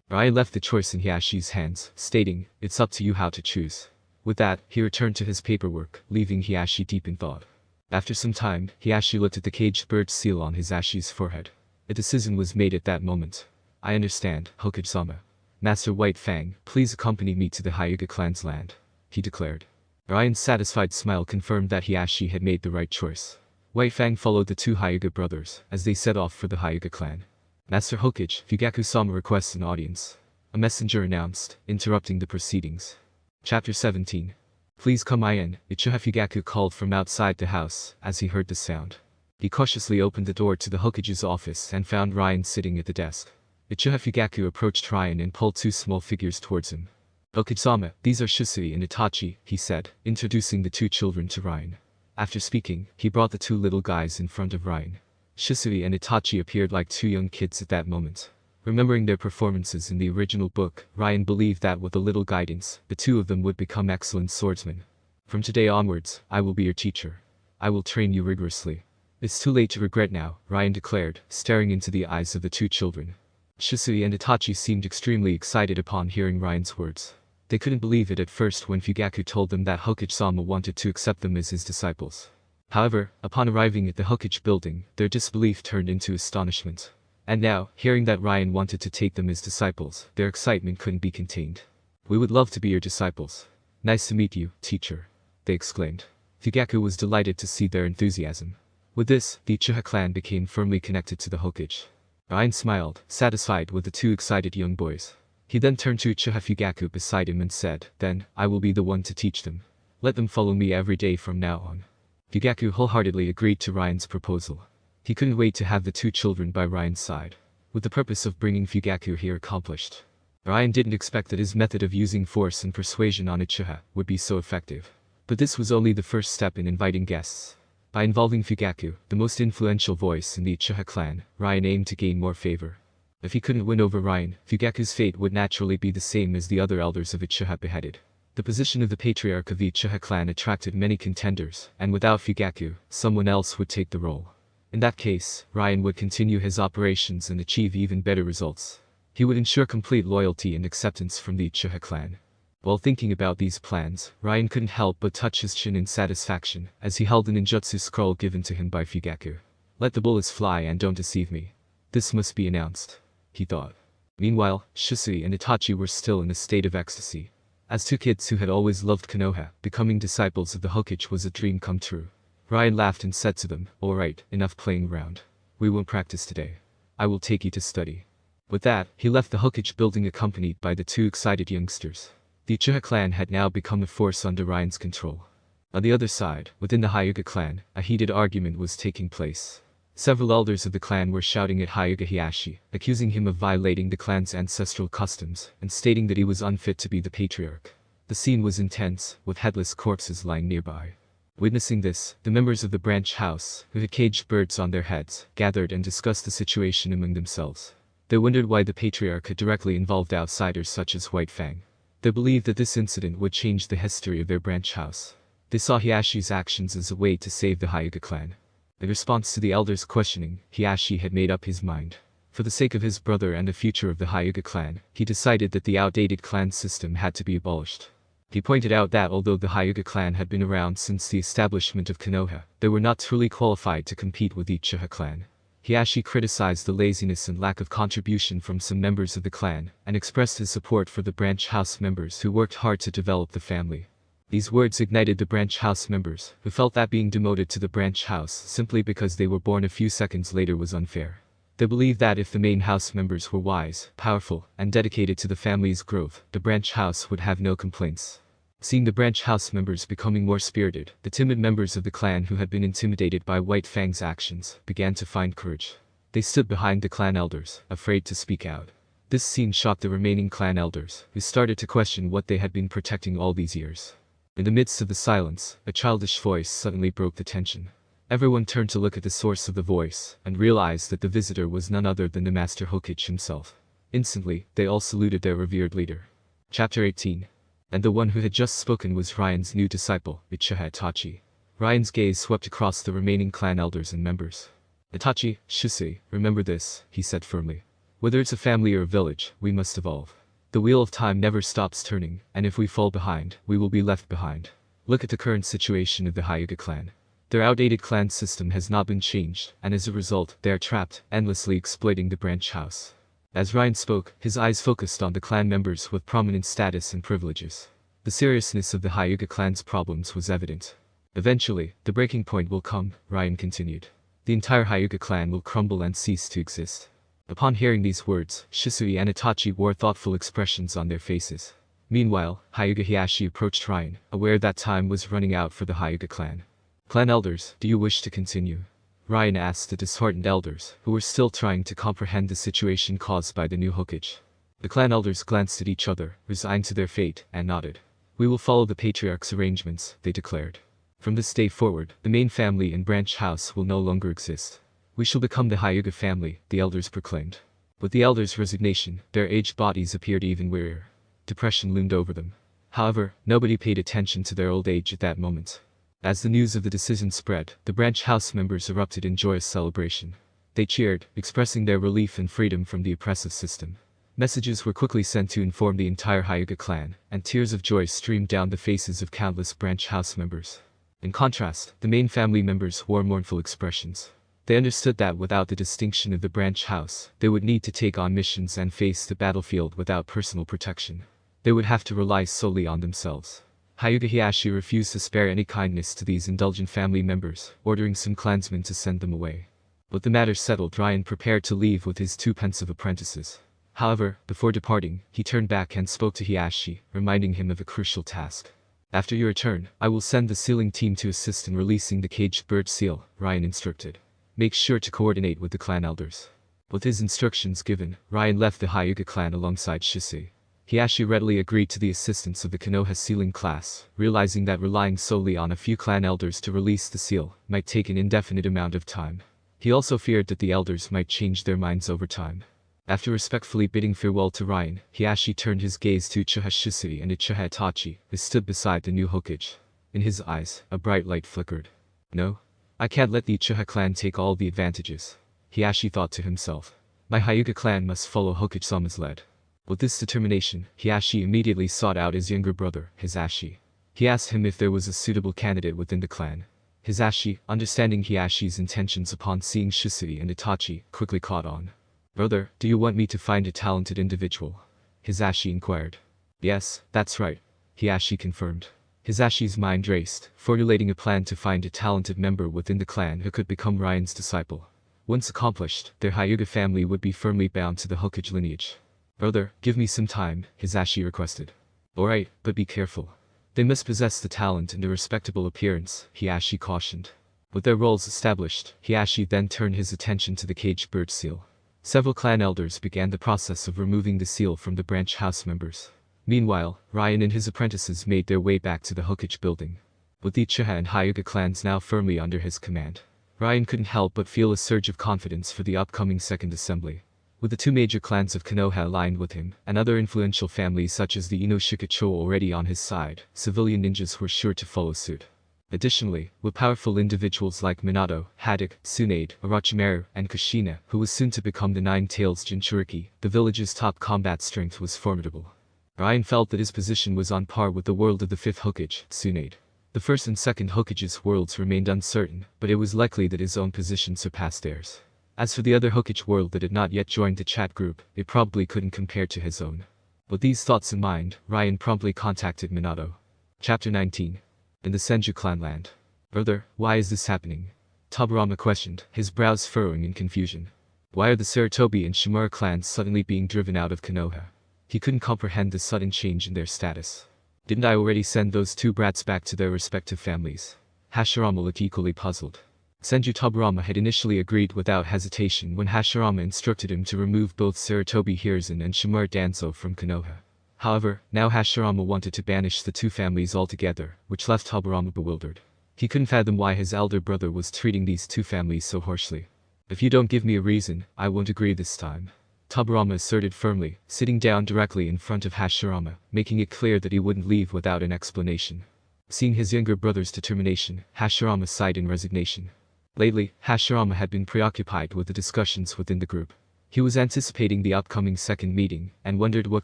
Ryan left the choice in Hiashi's hands, stating, "It's up to you how to choose." With that, he returned to his paperwork, leaving Hiashi deep in thought. After some time, Hiashi looked at the caged bird seal on Hisashi's forehead. A decision was made at that moment. "I understand, Hokage-sama. Master White Fang, please accompany me to the Hyuga clan's land," he declared. Ryan's satisfied smile confirmed that Hiashi had made the right choice. White Fang followed the two Hyuga brothers as they set off for the Hyuga clan. Master Hokage, Fugaku-sama requests an audience. A messenger announced, interrupting the proceedings. Chapter 17. Please come in, Uchiha Fugaku called from outside the house as he heard the sound. He cautiously opened the door to the Hokage's office and found Ryan sitting at the desk. Uchiha Fugaku approached Ryan and pulled two small figures towards him. Hokage-sama, these are Shisui and Itachi, he said, introducing the two children to Ryan. After speaking, he brought the two little guys in front of Ryan. Shisui and Itachi appeared like two young kids at that moment. Remembering their performances in the original book, Ryan believed that with a little guidance, the two of them would become excellent swordsmen. From today onwards, I will be your teacher. I will train you rigorously. It's too late to regret now, Ryan declared, staring into the eyes of the two children. Shisui and Itachi seemed extremely excited upon hearing Ryan's words. They couldn't believe it at first when Fugaku told them that Hokage-sama wanted to accept them as his disciples. However, upon arriving at the Hokage building, their disbelief turned into astonishment. And now, hearing that Ryan wanted to take them as disciples, their excitement couldn't be contained. We would love to be your disciples. Nice to meet you, teacher, they exclaimed. Fugaku was delighted to see their enthusiasm. With this, the Uchiha clan became firmly connected to the Hokage. Ryan smiled, satisfied with the two excited young boys. He then turned to Uchiha Fugaku beside him and said, "Then, I will be the one to teach them. Let them follow me every day from now on." Fugaku wholeheartedly agreed to Ryan's proposal. He couldn't wait to have the two children by Ryan's side, with the purpose of bringing Fugaku here accomplished. Ryan didn't expect that his method of using force and persuasion on Uchiha would be so effective. But this was only the first step in inviting guests. By involving Fugaku, the most influential voice in the Uchiha clan, Ryan aimed to gain more favor. If he couldn't win over Ryan, Fugaku's fate would naturally be the same as the other elders of Uchiha beheaded. The position of the patriarch of the Uchiha clan attracted many contenders, and without Fugaku, someone else would take the role. In that case, Ryan would continue his operations and achieve even better results. He would ensure complete loyalty and acceptance from the Uchiha clan. While thinking about these plans, Ryan couldn't help but touch his chin in satisfaction as he held the ninjutsu scroll given to him by Fugaku. Let the bullets fly and don't deceive me. This must be announced, he thought. Meanwhile, Shisui and Itachi were still in a state of ecstasy. As two kids who had always loved Konoha, becoming disciples of the Hokage was a dream come true. Ryan laughed and said to them, "Alright, enough playing around. We won't practice today. I will take you to study." With that, he left the Hokage building accompanied by the two excited youngsters. The Uchiha clan had now become a force under Ryan's control. On the other side, within the Hyuga clan, a heated argument was taking place. Several elders of the clan were shouting at Hyuga Hiashi, accusing him of violating the clan's ancestral customs, and stating that he was unfit to be the patriarch. The scene was intense, with headless corpses lying nearby. Witnessing this, the members of the branch house, who had caged birds on their heads, gathered and discussed the situation among themselves. They wondered why the patriarch had directly involved outsiders such as White Fang. They believed that this incident would change the history of their branch house. They saw Hiashi's actions as a way to save the Hyuga clan. In response to the elders' questioning, Hiashi had made up his mind. For the sake of his brother and the future of the Hyuga clan, he decided that the outdated clan system had to be abolished. He pointed out that although the Hyuga clan had been around since the establishment of Konoha, they were not truly qualified to compete with the Uchiha clan. Hiashi criticized the laziness and lack of contribution from some members of the clan, and expressed his support for the branch house members who worked hard to develop the family. These words ignited the branch house members, who felt that being demoted to the branch house simply because they were born a few seconds later was unfair. They believed that if the main house members were wise, powerful, and dedicated to the family's growth, the branch house would have no complaints. Seeing the branch house members becoming more spirited, the timid members of the clan who had been intimidated by White Fang's actions began to find courage. They stood behind the clan elders, afraid to speak out. This scene shocked the remaining clan elders, who started to question what they had been protecting all these years. In the midst of the silence, a childish voice suddenly broke the tension. Everyone turned to look at the source of the voice, and realized that the visitor was none other than the Master Hokage himself. Instantly, they all saluted their revered leader. Chapter 18. And the one who had just spoken was Ryan's new disciple, Uchiha Itachi. Ryan's gaze swept across the remaining clan elders and members. "Itachi, Shisui, remember this," he said firmly. "Whether it's a family or a village, we must evolve. The wheel of time never stops turning, and if we fall behind, we will be left behind. Look at the current situation of the Hyuga clan. Their outdated clan system has not been changed, and as a result, they are trapped, endlessly exploiting the branch house." As Ryan spoke, his eyes focused on the clan members with prominent status and privileges. The seriousness of the Hyuga clan's problems was evident. Eventually, the breaking point will come, Ryan continued. The entire Hyuga clan will crumble and cease to exist. Upon hearing these words, Shisui and Itachi wore thoughtful expressions on their faces. Meanwhile, Hyuga Hiashi approached Ryan, aware that time was running out for the Hyuga clan. Clan elders, do you wish to continue? Ryan asked the disheartened elders, who were still trying to comprehend the situation caused by the new Hokage. The clan elders glanced at each other, resigned to their fate, and nodded. We will follow the patriarch's arrangements, they declared. From this day forward, the main family and branch house will no longer exist. We shall become the Hyuga family, the elders proclaimed. With the elders' resignation, their aged bodies appeared even wearier. Depression loomed over them. However, nobody paid attention to their old age at that moment. As the news of the decision spread, the branch house members erupted in joyous celebration. They cheered, expressing their relief and freedom from the oppressive system. Messages were quickly sent to inform the entire Hyuga clan, and tears of joy streamed down the faces of countless branch house members. In contrast, the main family members wore mournful expressions. They understood that without the distinction of the branch house, they would need to take on missions and face the battlefield without personal protection. They would have to rely solely on themselves. Hyuga Hiashi refused to spare any kindness to these indulgent family members, ordering some clansmen to send them away. With the matter settled, Ryan prepared to leave with his two pensive apprentices. However, before departing, he turned back and spoke to Hiashi, reminding him of a crucial task. After your return, I will send the sealing team to assist in releasing the caged bird seal, Ryan instructed. Make sure to coordinate with the clan elders. With his instructions given, Ryan left the Hyuga clan alongside Shisui. Hiashi readily agreed to the assistance of the Konoha sealing class, realizing that relying solely on a few clan elders to release the seal might take an indefinite amount of time. He also feared that the elders might change their minds over time. After respectfully bidding farewell to Ryan, Hiashi turned his gaze to Uchiha Shisui and Uchiha Itachi, who stood beside the new Hokage. In his eyes, a bright light flickered. No. I can't let the Uchiha clan take all the advantages. Hiashi thought to himself. My Hyuga clan must follow Hokage-sama's lead. With this determination, Hiashi immediately sought out his younger brother, Hisashi. He asked him if there was a suitable candidate within the clan. Hisashi, understanding Hiashi's intentions upon seeing Shisui and Itachi, quickly caught on. Brother, do you want me to find a talented individual? Hisashi inquired. Yes, that's right, Hiashi confirmed. Hisashi's mind raced, formulating a plan to find a talented member within the clan who could become Ryan's disciple. Once accomplished, their Hyuga family would be firmly bound to the Hokage lineage. Brother, give me some time, Hisashi requested. Alright, but be careful. They must possess the talent and a respectable appearance, Hiashi cautioned. With their roles established, Hiashi then turned his attention to the caged bird seal. Several clan elders began the process of removing the seal from the branch house members. Meanwhile, Ryan and his apprentices made their way back to the Hokage building. With the Uchiha and Hyuga clans now firmly under his command, Ryan couldn't help but feel a surge of confidence for the upcoming second assembly. With the two major clans of Konoha aligned with him, and other influential families such as the Inoshika-cho already on his side, civilian ninjas were sure to follow suit. Additionally, with powerful individuals like Minato, Haddock, Tsunade, Orochimaru, and Kushina, who was soon to become the Nine-Tails Jinchuriki, the village's top combat strength was formidable. Ryan felt that his position was on par with the world of the fifth Hokage, Tsunade. The first and second Hokage's worlds remained uncertain, but it was likely that his own position surpassed theirs. As for the other Hokage world that had not yet joined the chat group, it probably couldn't compare to his own. With these thoughts in mind, Ryan promptly contacted Minato. Chapter 19. In the Senju clanland. Brother, why is this happening? Tobirama questioned, his brows furrowing in confusion. Why are the Sarutobi and Shimura clans suddenly being driven out of Konoha? He couldn't comprehend the sudden change in their status. Didn't I already send those two brats back to their respective families? Hashirama looked equally puzzled. Senju Tobirama had initially agreed without hesitation when Hashirama instructed him to remove both Sarutobi Hiruzen and Shimura Danzo from Konoha. However, now Hashirama wanted to banish the two families altogether, which left Tobirama bewildered. He couldn't fathom why his elder brother was treating these two families so harshly. If you don't give me a reason, I won't agree this time. Tobirama asserted firmly, sitting down directly in front of Hashirama, making it clear that he wouldn't leave without an explanation. Seeing his younger brother's determination, Hashirama sighed in resignation. Lately, Hashirama had been preoccupied with the discussions within the group. He was anticipating the upcoming second meeting, and wondered what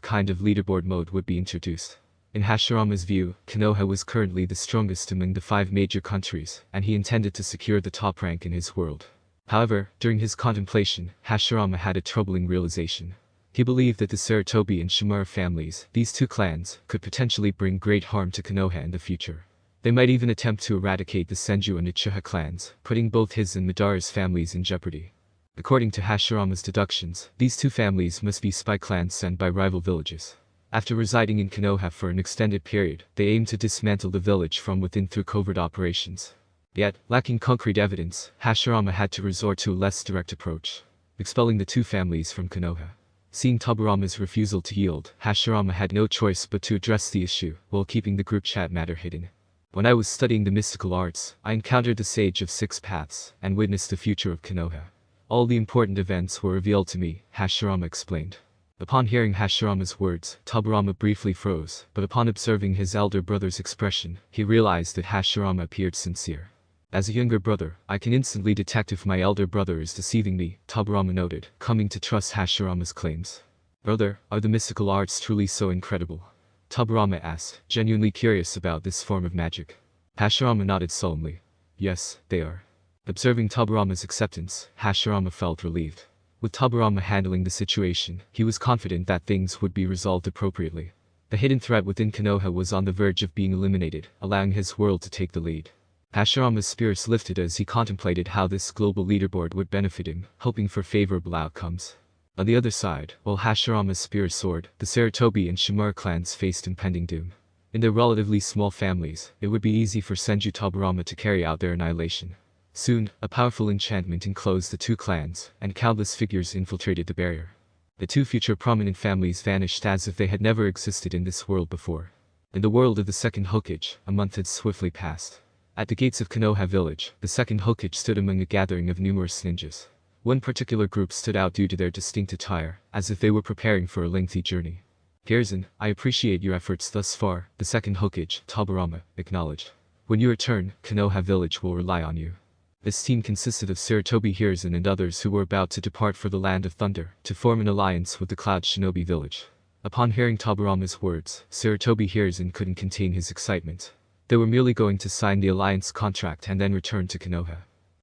kind of leaderboard mode would be introduced. In Hashirama's view, Konoha was currently the strongest among the 5 major countries, and he intended to secure the top rank in his world. However, during his contemplation, Hashirama had a troubling realization. He believed that the Sarutobi and Shimura families, these two clans, could potentially bring great harm to Konoha in the future. They might even attempt to eradicate the Senju and Uchiha clans, putting both his and Madara's families in jeopardy. According to Hashirama's deductions, these two families must be spy clans sent by rival villages. After residing in Konoha for an extended period, they aim to dismantle the village from within through covert operations. Yet, lacking concrete evidence, Hashirama had to resort to a less direct approach, expelling the two families from Konoha. Seeing Tobarama's refusal to yield, Hashirama had no choice but to address the issue, while keeping the group chat matter hidden. When I was studying the mystical arts, I encountered the Sage of Six Paths, and witnessed the future of Konoha. All the important events were revealed to me, Hashirama explained. Upon hearing Hashirama's words, Tobarama briefly froze, but upon observing his elder brother's expression, he realized that Hashirama appeared sincere. As a younger brother, I can instantly detect if my elder brother is deceiving me, Tobarama noted, coming to trust Hashirama's claims. Brother, are the mystical arts truly so incredible? Tobarama asked, genuinely curious about this form of magic. Hashirama nodded solemnly. Yes, they are. Observing Tobarama's acceptance, Hashirama felt relieved. With Tobarama handling the situation, he was confident that things would be resolved appropriately. The hidden threat within Konoha was on the verge of being eliminated, allowing his world to take the lead. Hashirama's spirits lifted as he contemplated how this global leaderboard would benefit him, hoping for favorable outcomes. On the other side, while Hashirama's spirit soared, the Sarutobi and Shimura clans faced impending doom. In their relatively small families, it would be easy for Senju Tobarama to carry out their annihilation. Soon, a powerful enchantment enclosed the two clans, and countless figures infiltrated the barrier. The two future prominent families vanished as if they had never existed in this world before. In the world of the Second Hokage, a month had swiftly passed. At the gates of Konoha village, the Second Hokage stood among a gathering of numerous ninjas. One particular group stood out due to their distinct attire, as if they were preparing for a lengthy journey. Hiruzen, I appreciate your efforts thus far, the Second Hokage, Tobarama, acknowledged. When you return, Konoha village will rely on you. This team consisted of Sarutobi Hiruzen and others who were about to depart for the Land of Thunder, to form an alliance with the Cloud Shinobi village. Upon hearing Tobarama's words, Sarutobi Hiruzen couldn't contain his excitement. They were merely going to sign the alliance contract and then return to Konoha.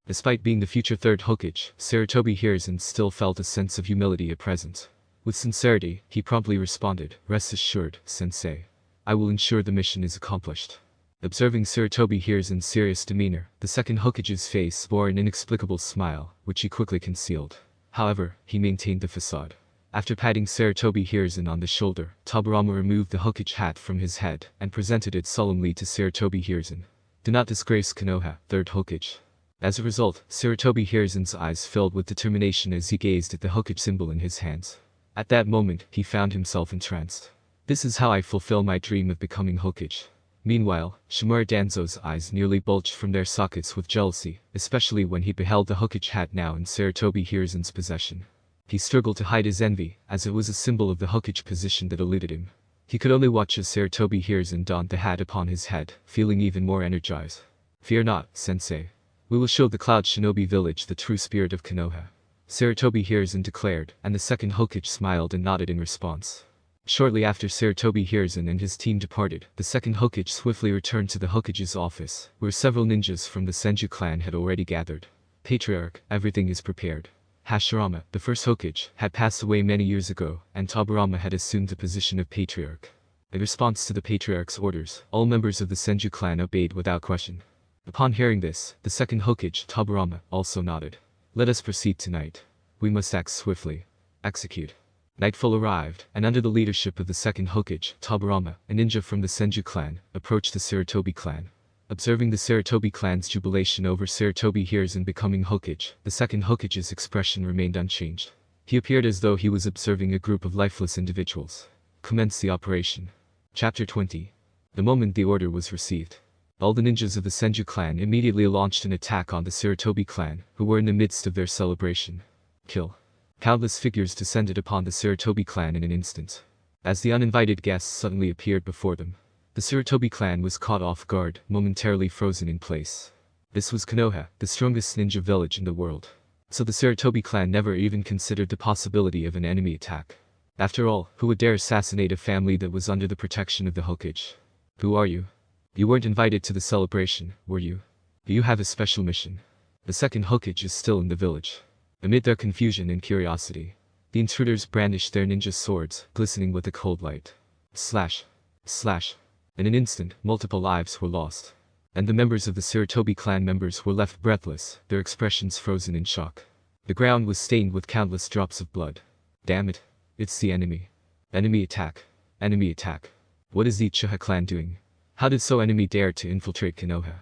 Despite being the future Third Hokage, Sarutobi Hiruzen still felt a sense of humility at present. With sincerity, he promptly responded, Rest assured, sensei. I will ensure the mission is accomplished. Observing Sarutobi Hiruzen's serious demeanor, the Second Hokage's face bore an inexplicable smile, which he quickly concealed. However, he maintained the facade. After patting Sarutobi Hiruzen on the shoulder, Tobarama removed the Hokage hat from his head, and presented it solemnly to Sarutobi Hiruzen. Do not disgrace Konoha, Third Hokage. As a result, Sarutobi Hiruzen's eyes filled with determination as he gazed at the Hokage symbol in his hands. At that moment, he found himself entranced. This is how I fulfill my dream of becoming Hokage. Meanwhile, Shimura Danzo's eyes nearly bulged from their sockets with jealousy, especially when he beheld the Hokage hat now in Sarutobi Hiruzen's possession. He struggled to hide his envy, as it was a symbol of the Hokage position that eluded him. He could only watch as Sarutobi Hiruzen donned the hat upon his head, feeling even more energized. Fear not, sensei. We will show the Cloud Shinobi village the true spirit of Konoha. Sarutobi Hiruzen declared, and the Second Hokage smiled and nodded in response. Shortly after Sarutobi Hiruzen and his team departed, the Second Hokage swiftly returned to the Hokage's office, where several ninjas from the Senju clan had already gathered. Patriarch, everything is prepared. Hashirama, the first Hokage, had passed away many years ago, and Tobarama had assumed the position of Patriarch. In response to the Patriarch's orders, all members of the Senju clan obeyed without question. Upon hearing this, the Second Hokage, Tobarama, also nodded. Let us proceed tonight. We must act swiftly. Execute. Nightfall arrived, and under the leadership of the Second Hokage, Tobarama, a ninja from the Senju clan, approached the Sarutobi clan. Observing the Sarutobi clan's jubilation over Sarutobi Hiruzen becoming Hokage, the Second Hokage's expression remained unchanged. He appeared as though he was observing a group of lifeless individuals. Commence the operation. Chapter 20. The moment the order was received, all the ninjas of the Senju clan immediately launched an attack on the Sarutobi clan, who were in the midst of their celebration. Kill. Countless figures descended upon the Sarutobi clan in an instant. As the uninvited guests suddenly appeared before them, the Sarutobi clan was caught off guard, momentarily frozen in place. This was Konoha, the strongest ninja village in the world. So the Sarutobi clan never even considered the possibility of an enemy attack. After all, who would dare assassinate a family that was under the protection of the Hokage? Who are you? You weren't invited to the celebration, were you? Do you have a special mission? The Second Hokage is still in the village. Amid their confusion and curiosity, the intruders brandished their ninja swords, glistening with a cold light. Slash. Slash. In an instant, multiple lives were lost. and the members of the Sarutobi clan members were left breathless, their expressions frozen in shock. The ground was stained with countless drops of blood. Damn it. It's the enemy. Enemy attack. Enemy attack. What is the Uchiha clan doing? How did so enemy dare to infiltrate Konoha?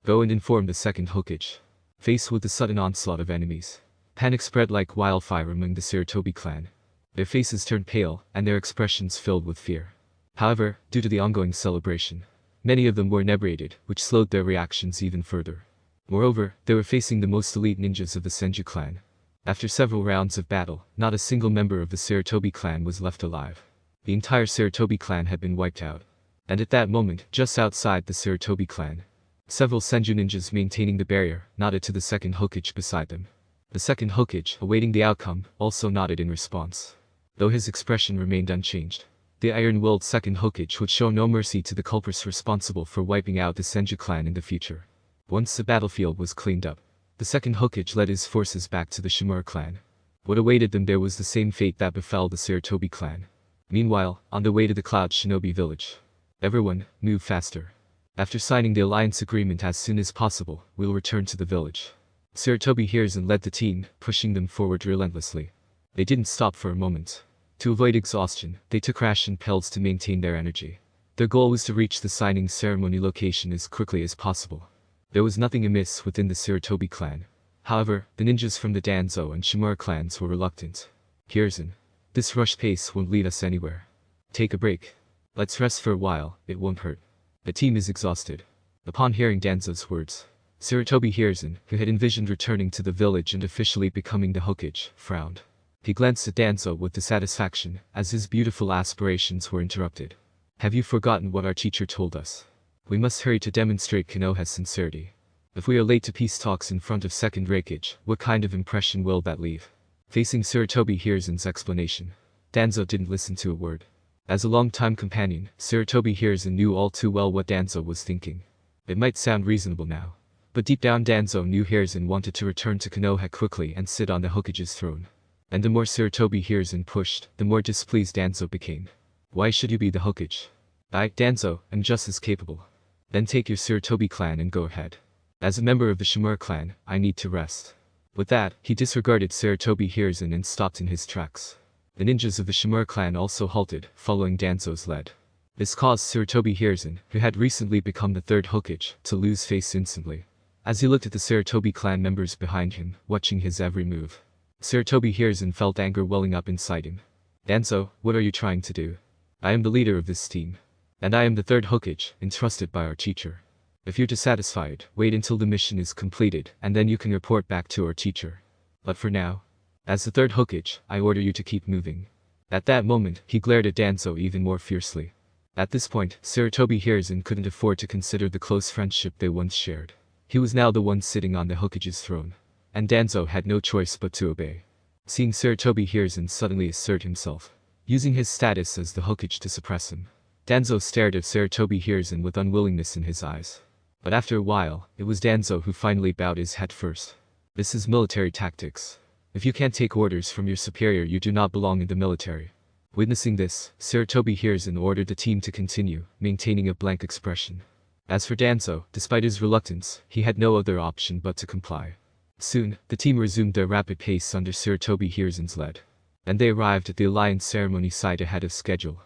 Go and inform the second Hokage. Faced with the sudden onslaught of enemies, panic spread like wildfire among the Sarutobi clan. Their faces turned pale, and their expressions filled with fear. However, due to the ongoing celebration, many of them were inebriated, which slowed their reactions even further. Moreover, they were facing the most elite ninjas of the Senju clan. After several rounds of battle, not a single member of the Sarutobi clan was left alive. The entire Sarutobi clan had been wiped out. And at that moment, just outside the Sarutobi clan, several Senju ninjas maintaining the barrier nodded to the second Hokage beside them. The second Hokage, awaiting the outcome, also nodded in response. Though his expression remained unchanged, the iron-willed second Hokage would show no mercy to the culprits responsible for wiping out the Senju clan in the future. Once the battlefield was cleaned up, the second Hokage led his forces back to the Shimura clan. What awaited them there was the same fate that befell the Sarutobi clan. Meanwhile, on the way to the Cloud Shinobi village, everyone, move faster. After signing the alliance agreement as soon as possible, we'll return to the village. Sarutobi Hiruzen led the team, pushing them forward relentlessly. They didn't stop for a moment. To avoid exhaustion, they took ration pills to maintain their energy. Their goal was to reach the signing ceremony location as quickly as possible. There was nothing amiss within the Sarutobi clan. However, the ninjas from the Danzo and Shimura clans were reluctant. Hiruzen, this rush pace won't lead us anywhere. Take a break. Let's rest for a while, it won't hurt. The team is exhausted. Upon hearing Danzo's words, Sarutobi Hiruzen, who had envisioned returning to the village and officially becoming the Hokage, frowned. He glanced at Danzo with dissatisfaction, as his beautiful aspirations were interrupted. Have you forgotten what our teacher told us? We must hurry to demonstrate Konoha's sincerity. If we are late to peace talks in front of second Hokage, what kind of impression will that leave? Facing Sarutobi Hiruzen's explanation, Danzo didn't listen to a word. As a long-time companion, Sarutobi Hiruzen knew all too well what Danzo was thinking. It might sound reasonable now, but deep down Danzo knew Hiruzen wanted to return to Konoha quickly and sit on the Hokage's throne. And the more Sarutobi Hiruzen pushed, the more displeased Danzo became. Why should you be the Hokage? I, Danzo, am just as capable. Then take your Sarutobi clan and go ahead. As a member of the Shimura clan, I need to rest. With that, he disregarded Sarutobi Hiruzen and stopped in his tracks. The ninjas of the Shimura clan also halted, following Danzo's lead. This caused Sarutobi Hiruzen, who had recently become the third Hokage, to lose face instantly. As he looked at the Sarutobi clan members behind him, watching his every move, Sarutobi Hiruzen felt anger welling up inside him. Danzo, what are you trying to do? I am the leader of this team. And I am the third Hokage, entrusted by our teacher. If you're dissatisfied, wait until the mission is completed, and then you can report back to our teacher. But for now, as the third Hokage, I order you to keep moving. At that moment, he glared at Danzo even more fiercely. At this point, Sarutobi Hiruzen couldn't afford to consider the close friendship they once shared. He was now the one sitting on the Hokage's throne. And Danzo had no choice but to obey. Seeing Sarutobi Hiruzen suddenly assert himself, using his status as the Hokage to suppress him, Danzo stared at Sarutobi Hiruzen with unwillingness in his eyes. But after a while, it was Danzo who finally bowed his head first. This is military tactics. If you can't take orders from your superior, you do not belong in the military. Witnessing this, Sarutobi Hiruzen ordered the team to continue, maintaining a blank expression. As for Danzo, despite his reluctance, he had no other option but to comply. Soon, the team resumed their rapid pace under Sarutobi Hiruzen's lead. And they arrived at the alliance ceremony site ahead of schedule.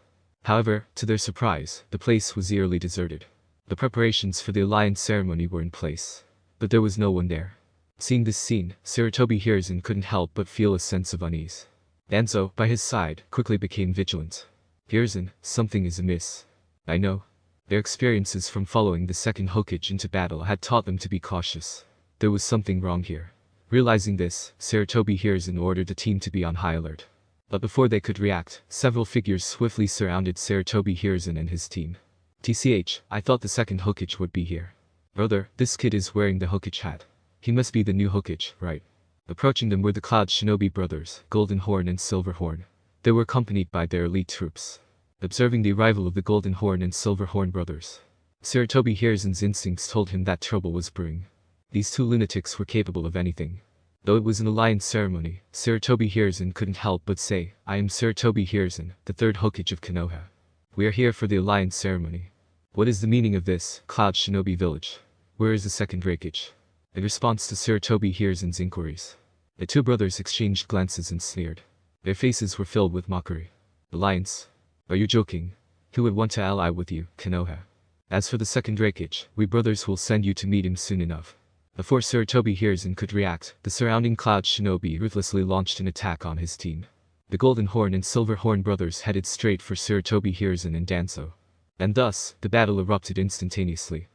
However, to their surprise, the place was eerily deserted. The preparations for the alliance ceremony were in place, but there was no one there. Seeing this scene, Sarutobi Hiruzen couldn't help but feel a sense of unease. Danzo, by his side, quickly became vigilant. Hiruzen, something is amiss. I know. Their experiences from following the second Hokage into battle had taught them to be cautious. There was something wrong here. Realizing this, Sarutobi Hiruzen ordered the team to be on high alert. But before they could react, several figures swiftly surrounded Sarutobi Hiruzen and his team. TCH, I thought the second Hokage would be here. Brother, this kid is wearing the Hokage hat. He must be the new Hokage, right? Approaching them were the Cloud Shinobi brothers, Golden Horn and Silver Horn. They were accompanied by their elite troops. Observing the arrival of the Golden Horn and Silver Horn brothers, Sarutobi Hiruzen's instincts told him that trouble was brewing. These two lunatics were capable of anything. Though it was an alliance ceremony, Sarutobi Hiruzen couldn't help but say, I am Sarutobi Hiruzen, the third Hokage of Konoha. We are here for the alliance ceremony. What is the meaning of this, Cloud Shinobi village? Where is the second Hokage? In response to Sarutobi Hiruzen's inquiries, the two brothers exchanged glances and sneered. Their faces were filled with mockery. Alliance? Are you joking? Who would want to ally with you, Konoha? As for the second Hokage, we brothers will send you to meet him soon enough. Before Sarutobi Hiruzen could react, the surrounding Cloud Shinobi ruthlessly launched an attack on his team. The Golden Horn and Silver Horn brothers headed straight for Sarutobi Hiruzen and Danzo. And thus, the battle erupted instantaneously.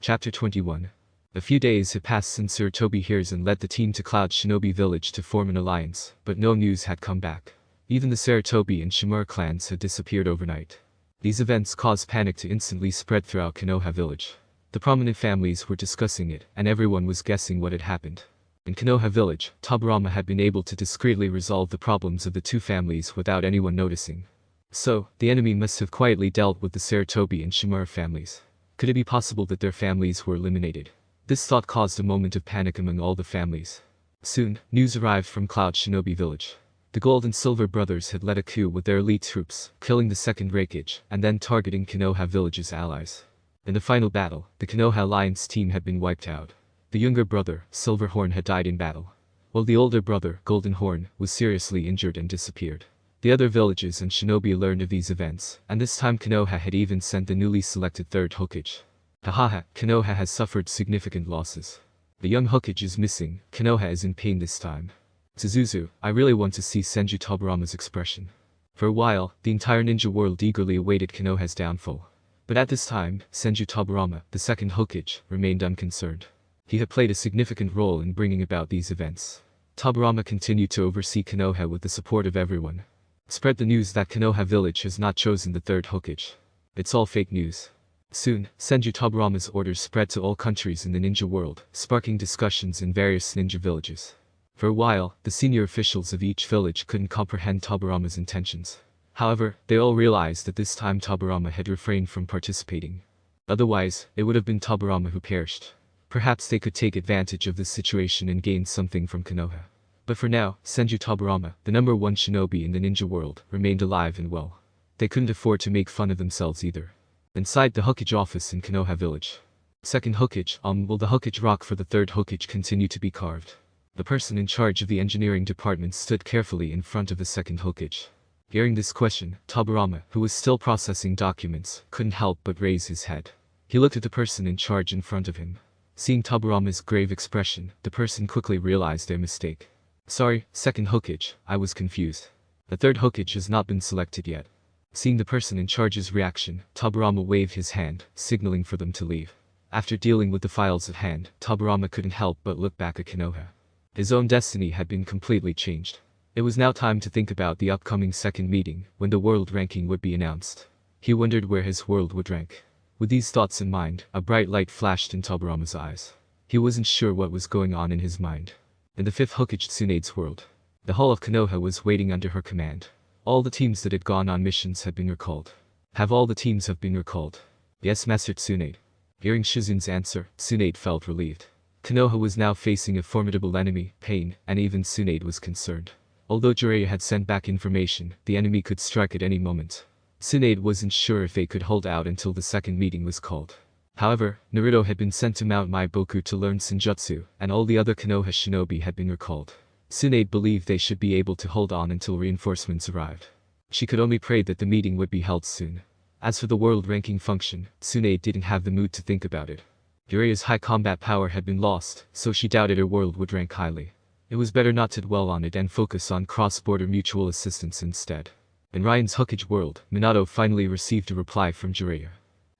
Chapter 21. A few days had passed since Sarutobi Hiruzen led the team to Cloud Shinobi Village to form an alliance, but no news had come back. Even the Sarutobi and Shimura clans had disappeared overnight. These events caused panic to instantly spread throughout Konoha Village. The prominent families were discussing it, and everyone was guessing what had happened. In Konoha Village, Tobirama had been able to discreetly resolve the problems of the two families without anyone noticing. So, the enemy must have quietly dealt with the Sarutobi and Shimura families. Could it be possible that their families were eliminated? This thought caused a moment of panic among all the families. Soon, news arrived from Cloud Shinobi Village. The Gold and Silver brothers had led a coup with their elite troops, killing the second Hokage, and then targeting Konoha Village's allies. In the final battle, the Konoha Alliance team had been wiped out. The younger brother, Silver Horn, had died in battle, while the older brother, Golden Horn, was seriously injured and disappeared. The other villages and shinobi learned of these events, and this time Konoha had even sent the newly selected third Hokage. Hahaha, Konoha has suffered significant losses. The young Hokage is missing, Konoha is in pain this time. Suzuzu, I really want to see Senju Tobirama's expression. For a while, the entire ninja world eagerly awaited Konoha's downfall. But at this time, Senju Tobirama, the second Hokage, remained unconcerned. He had played a significant role in bringing about these events. Tobirama continued to oversee Konoha with the support of everyone. Spread the news that Konoha Village has not chosen the third Hokage. It's all fake news. Soon, Senju Tobirama's orders spread to all countries in the ninja world, sparking discussions in various ninja villages. For a while, the senior officials of each village couldn't comprehend Tobirama's intentions. However, they all realized that this time Tobirama had refrained from participating. Otherwise, it would have been Tobirama who perished. Perhaps they could take advantage of this situation and gain something from Konoha. But for now, Senju Tobirama, the number one shinobi in the ninja world, remained alive and well. They couldn't afford to make fun of themselves either. Inside the Hokage office in Konoha Village. Second Hokage, will the Hokage rock for the third Hokage continue to be carved? The person in charge of the engineering department stood carefully in front of the second Hokage. Hearing this question, Tobirama, who was still processing documents, couldn't help but raise his head. He looked at the person in charge in front of him. Seeing Tobirama's grave expression, the person quickly realized their mistake. Sorry, second Hokage, I was confused. The third Hokage has not been selected yet. Seeing the person in charge's reaction, Tobirama waved his hand, signaling for them to leave. After dealing with the files at hand, Tobirama couldn't help but look back at Konoha. His own destiny had been completely changed. It was now time to think about the upcoming second meeting, when the world ranking would be announced. He wondered where his world would rank. With these thoughts in mind, a bright light flashed in Tobirama's eyes. He wasn't sure what was going on in his mind. In the fifth Hokage Tsunade's world, the Hall of Konoha was waiting under her command. All the teams that had gone on missions had been recalled. Have all the teams have been recalled? Yes, Master Tsunade. Hearing Shizun's answer, Tsunade felt relieved. Konoha was now facing a formidable enemy, pain, and even Tsunade was concerned. Although Jiraiya had sent back information, the enemy could strike at any moment. Tsunade wasn't sure if they could hold out until the second meeting was called. However, Naruto had been sent to Mount Maiboku to learn Senjutsu, and all the other Konoha shinobi had been recalled. Tsunade believed they should be able to hold on until reinforcements arrived. She could only pray that the meeting would be held soon. As for the world ranking function, Tsunade didn't have the mood to think about it. Jiraiya's high combat power had been lost, so she doubted her world would rank highly. It was better not to dwell on it and focus on cross-border mutual assistance instead. In Ryan's Hokage world, Minato finally received a reply from Jiraiya.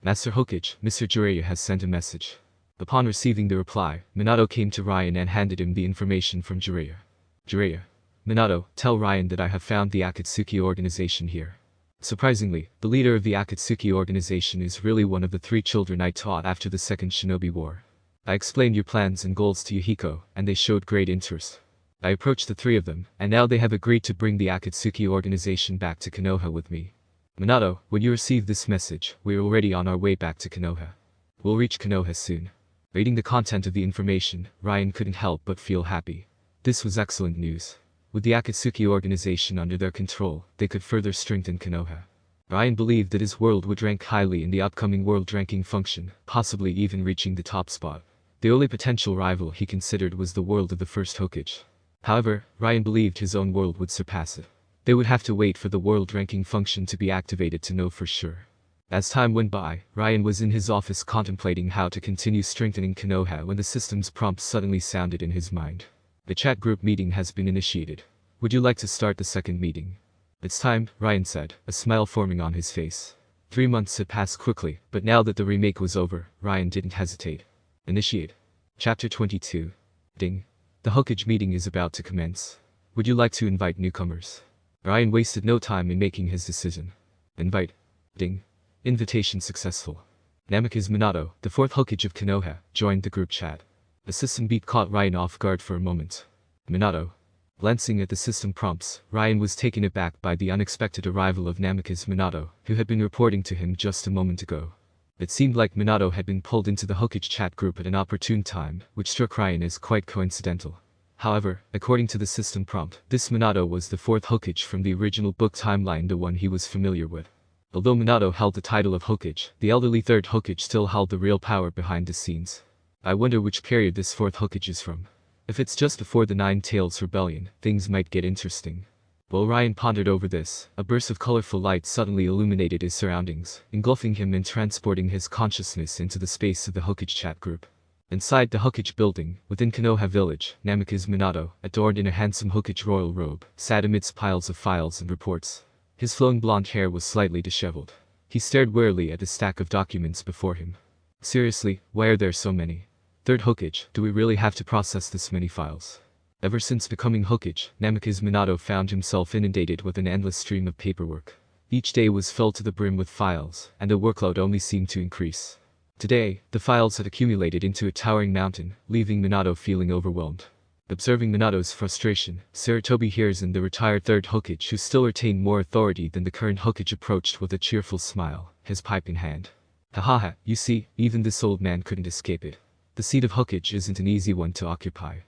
Master Hokage, Mr. Jiraiya has sent a message. Upon receiving the reply, Minato came to Ryan and handed him the information from Jiraiya. Jiraiya. Minato, tell Ryan that I have found the Akatsuki organization here. Surprisingly, the leader of the Akatsuki organization is really one of the 3 children I taught after the Second Shinobi War. I explained your plans and goals to Yuhiko, and they showed great interest. I approached the 3 of them, and now they have agreed to bring the Akatsuki organization back to Konoha with me. Minato, when you receive this message, we are already on our way back to Konoha. We'll reach Konoha soon. Reading the content of the information, Ryan couldn't help but feel happy. This was excellent news. With the Akatsuki organization under their control, they could further strengthen Konoha. Ryan believed that his world would rank highly in the upcoming world ranking function, possibly even reaching the top spot. The only potential rival he considered was the world of the First Hokage. However, Ryan believed his own world would surpass it. They would have to wait for the world ranking function to be activated to know for sure. As time went by, Ryan was in his office contemplating how to continue strengthening Konoha when the system's prompt suddenly sounded in his mind. The chat group meeting has been initiated. Would you like to start the second meeting? It's time, Ryan said, a smile forming on his face. 3 months had passed quickly, but now that the remake was over, Ryan didn't hesitate. Initiate. Chapter 22. Ding. The Hokage meeting is about to commence. Would you like to invite newcomers? Ryan wasted no time in making his decision. Invite. Ding. Invitation successful. Namikaze Minato, the fourth Hokage of Konoha, joined the group chat. The system beat caught Ryan off guard for a moment. Minato. Glancing at the system prompts, Ryan was taken aback by the unexpected arrival of Namikaze Minato, who had been reporting to him just a moment ago. It seemed like Minato had been pulled into the Hokage chat group at an opportune time, which struck Ryan as quite coincidental. However, according to the system prompt, this Minato was the fourth Hokage from the original book timeline, the one he was familiar with. Although Minato held the title of Hokage, the elderly third Hokage still held the real power behind the scenes. I wonder which period this fourth Hokage is from. If it's just before the Nine Tails Rebellion, things might get interesting. While Ryan pondered over this, a burst of colorful light suddenly illuminated his surroundings, engulfing him and transporting his consciousness into the space of the Hokage chat group. Inside the Hokage building, within Konoha village, Namikaze Minato, adorned in a handsome Hokage royal robe, sat amidst piles of files and reports. His flowing blonde hair was slightly disheveled. He stared wearily at the stack of documents before him. Seriously, why are there so many? Third Hokage, do we really have to process this many files? Ever since becoming Hokage, Namikaze Minato found himself inundated with an endless stream of paperwork. Each day was filled to the brim with files, and the workload only seemed to increase. Today, the files had accumulated into a towering mountain, leaving Minato feeling overwhelmed. Observing Minato's frustration, Sarutobi Hiruzen, the retired third Hokage who still retained more authority than the current Hokage, approached with a cheerful smile, his pipe in hand. Hahaha, you see, even this old man couldn't escape it. The seat of Hokage isn't an easy one to occupy.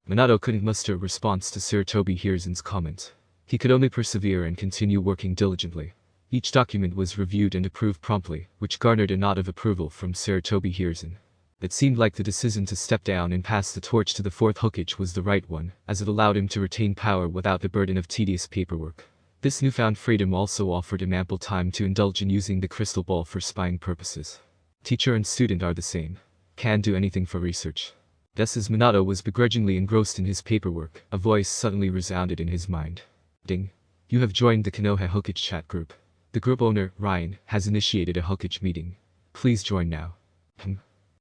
Minato couldn't muster a response to Sarutobi Hiruzen's comment. He could only persevere and continue working diligently. Each document was reviewed and approved promptly, which garnered a nod of approval from Sarutobi Hiruzen. It seemed like the decision to step down and pass the torch to the fourth Hokage was the right one, as it allowed him to retain power without the burden of tedious paperwork. This newfound freedom also offered him ample time to indulge in using the crystal ball for spying purposes. Teacher and student are the same. Can't do anything for research. Just as Minato was begrudgingly engrossed in his paperwork, a voice suddenly resounded in his mind. Ding. You have joined the Konoha Hokage chat group. The group owner, Ryan, has initiated a Hokage meeting. Please join now.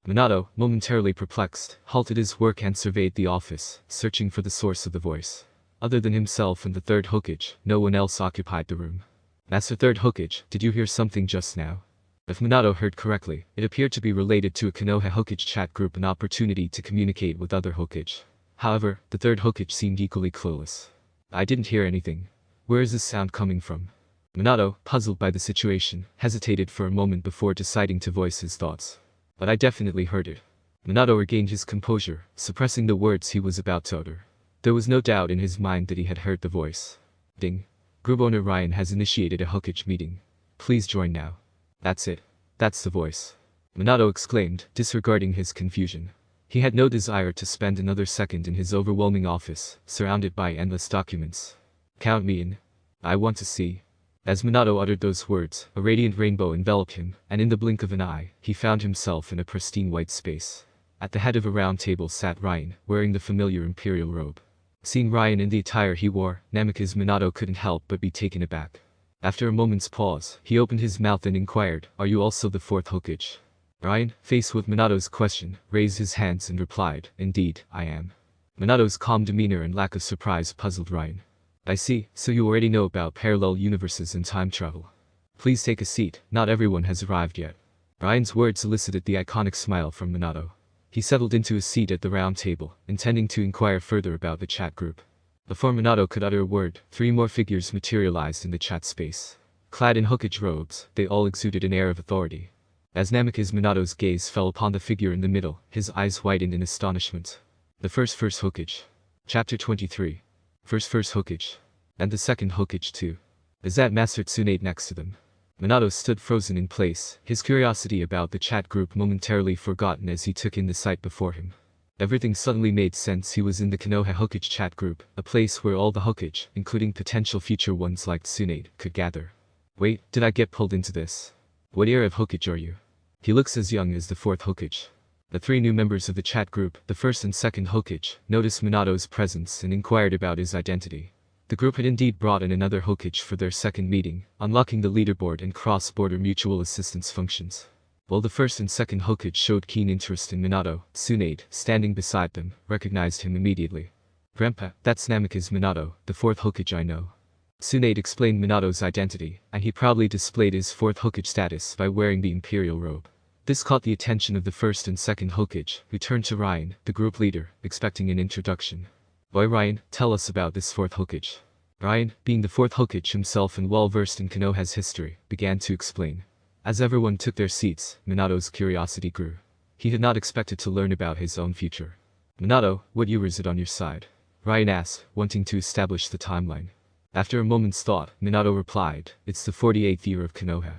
Minato, momentarily perplexed, halted his work and surveyed the office, searching for the source of the voice. Other than himself and the third Hokage, no one else occupied the room. Master Third Hokage, did you hear something just now? If Minato heard correctly, it appeared to be related to a Konoha Hokage chat group, an opportunity to communicate with other Hokage. However, the third Hokage seemed equally clueless. I didn't hear anything. Where is this sound coming from? Minato, puzzled by the situation, hesitated for a moment before deciding to voice his thoughts. But I definitely heard it. Minato regained his composure, suppressing the words he was about to utter. There was no doubt in his mind that he had heard the voice. Ding. Group owner Ryan has initiated a Hokage meeting. Please join now. That's it. That's the voice. Minato exclaimed, disregarding his confusion. He had no desire to spend another second in his overwhelming office, surrounded by endless documents. Count me in. I want to see. As Minato uttered those words, a radiant rainbow enveloped him, and in the blink of an eye, he found himself in a pristine white space. At the head of a round table sat Ryan, wearing the familiar imperial robe. Seeing Ryan in the attire he wore, Namikaze Minato couldn't help but be taken aback. After a moment's pause, he opened his mouth and inquired, "Are you also the fourth Hokage?" Ryan, faced with Minato's question, raised his hands and replied, "Indeed, I am." Minato's calm demeanor and lack of surprise puzzled Ryan. "I see, so you already know about parallel universes and time travel. Please take a seat, not everyone has arrived yet." Ryan's words elicited the iconic smile from Minato. He settled into his seat at the round table, intending to inquire further about the chat group. Before Minato could utter a word, 3 more figures materialized in the chat space. Clad in Hokage robes, they all exuded an air of authority. As Namikaze Minato's gaze fell upon the figure in the middle, his eyes widened in astonishment. The first Hokage. Chapter 23. First Hokage. And the second Hokage too. Is that Master Tsunade next to them? Minato stood frozen in place, his curiosity about the chat group momentarily forgotten as he took in the sight before him. Everything suddenly made sense. He was in the Konoha Hokage chat group, a place where all the Hokage, including potential future ones like Tsunade, could gather. Wait, did I get pulled into this? What era of Hokage are you? He looks as young as the Fourth Hokage. The three new members of the chat group, the first and second Hokage, noticed Minato's presence and inquired about his identity. The group had indeed brought in another Hokage for their second meeting, unlocking the leaderboard and cross-border mutual assistance functions. While the first and second Hokage showed keen interest in Minato, Tsunade, standing beside them, recognized him immediately. Grandpa, that's Namikaze Minato, the fourth Hokage I know. Tsunade explained Minato's identity, and he proudly displayed his fourth Hokage status by wearing the imperial robe. This caught the attention of the first and second Hokage, who turned to Ryan, the group leader, expecting an introduction. Boy Ryan, tell us about this fourth Hokage. Ryan, being the fourth Hokage himself and well-versed in Konoha's history, began to explain. As everyone took their seats, Minato's curiosity grew. He had not expected to learn about his own future. Minato, what year is it on your side? Ryan asked, wanting to establish the timeline. After a moment's thought, Minato replied, it's the 48th year of Konoha.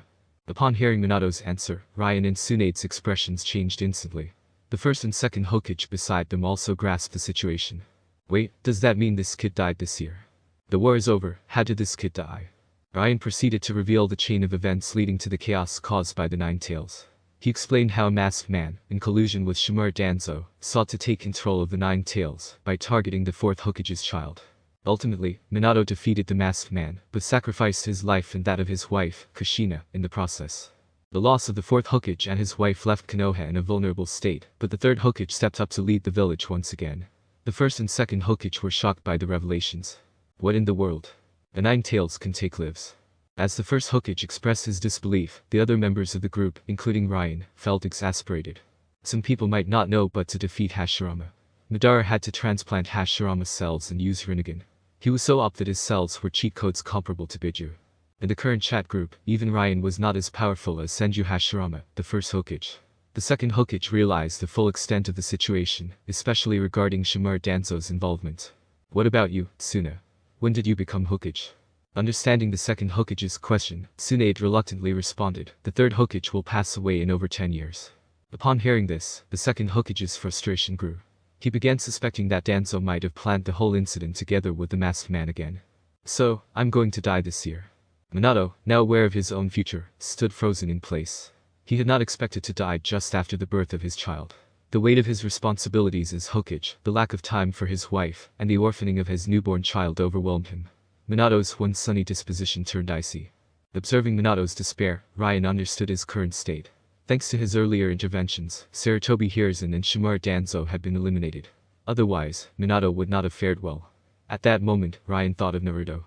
Upon hearing Minato's answer, Ryan and Tsunade's expressions changed instantly. The first and second Hokage beside them also grasped the situation. Wait, does that mean this kid died this year? The war is over, how did this kid die? Ryan proceeded to reveal the chain of events leading to the chaos caused by the Nine Tails. He explained how a masked man, in collusion with Shimura Danzo, sought to take control of the Nine Tails by targeting the fourth Hokage's child. Ultimately, Minato defeated the masked man, but sacrificed his life and that of his wife, Kushina, in the process. The loss of the fourth Hokage and his wife left Konoha in a vulnerable state, but the third Hokage stepped up to lead the village once again. The first and second Hokage were shocked by the revelations. What in the world? The Nine Tails can take lives. As the first Hokage expressed his disbelief, the other members of the group, including Ryan, felt exasperated. Some people might not know, but to defeat Hashirama, Madara had to transplant Hashirama's cells and use Rinnegan. He was so up that his cells were cheat codes comparable to Biju. In the current chat group, even Ryan was not as powerful as Senju Hashirama, the first Hokage. The second Hokage realized the full extent of the situation, especially regarding Shimura Danzo's involvement. What about you, Tsuna? When did you become Hokage? Understanding the second Hokage's question, Tsunade reluctantly responded, the third Hokage will pass away in over 10 years. Upon hearing this, the second Hokage's frustration grew. He began suspecting that Danzo might have planned the whole incident together with the masked man again. So, I'm going to die this year. Minato, now aware of his own future, stood frozen in place. He had not expected to die just after the birth of his child. The weight of his responsibilities as Hokage, the lack of time for his wife, and the orphaning of his newborn child overwhelmed him. Minato's once sunny disposition turned icy. Observing Minato's despair, Ryan understood his current state. Thanks to his earlier interventions, Sarutobi Hiruzen and Shimura Danzo had been eliminated. Otherwise, Minato would not have fared well. At that moment, Ryan thought of Naruto.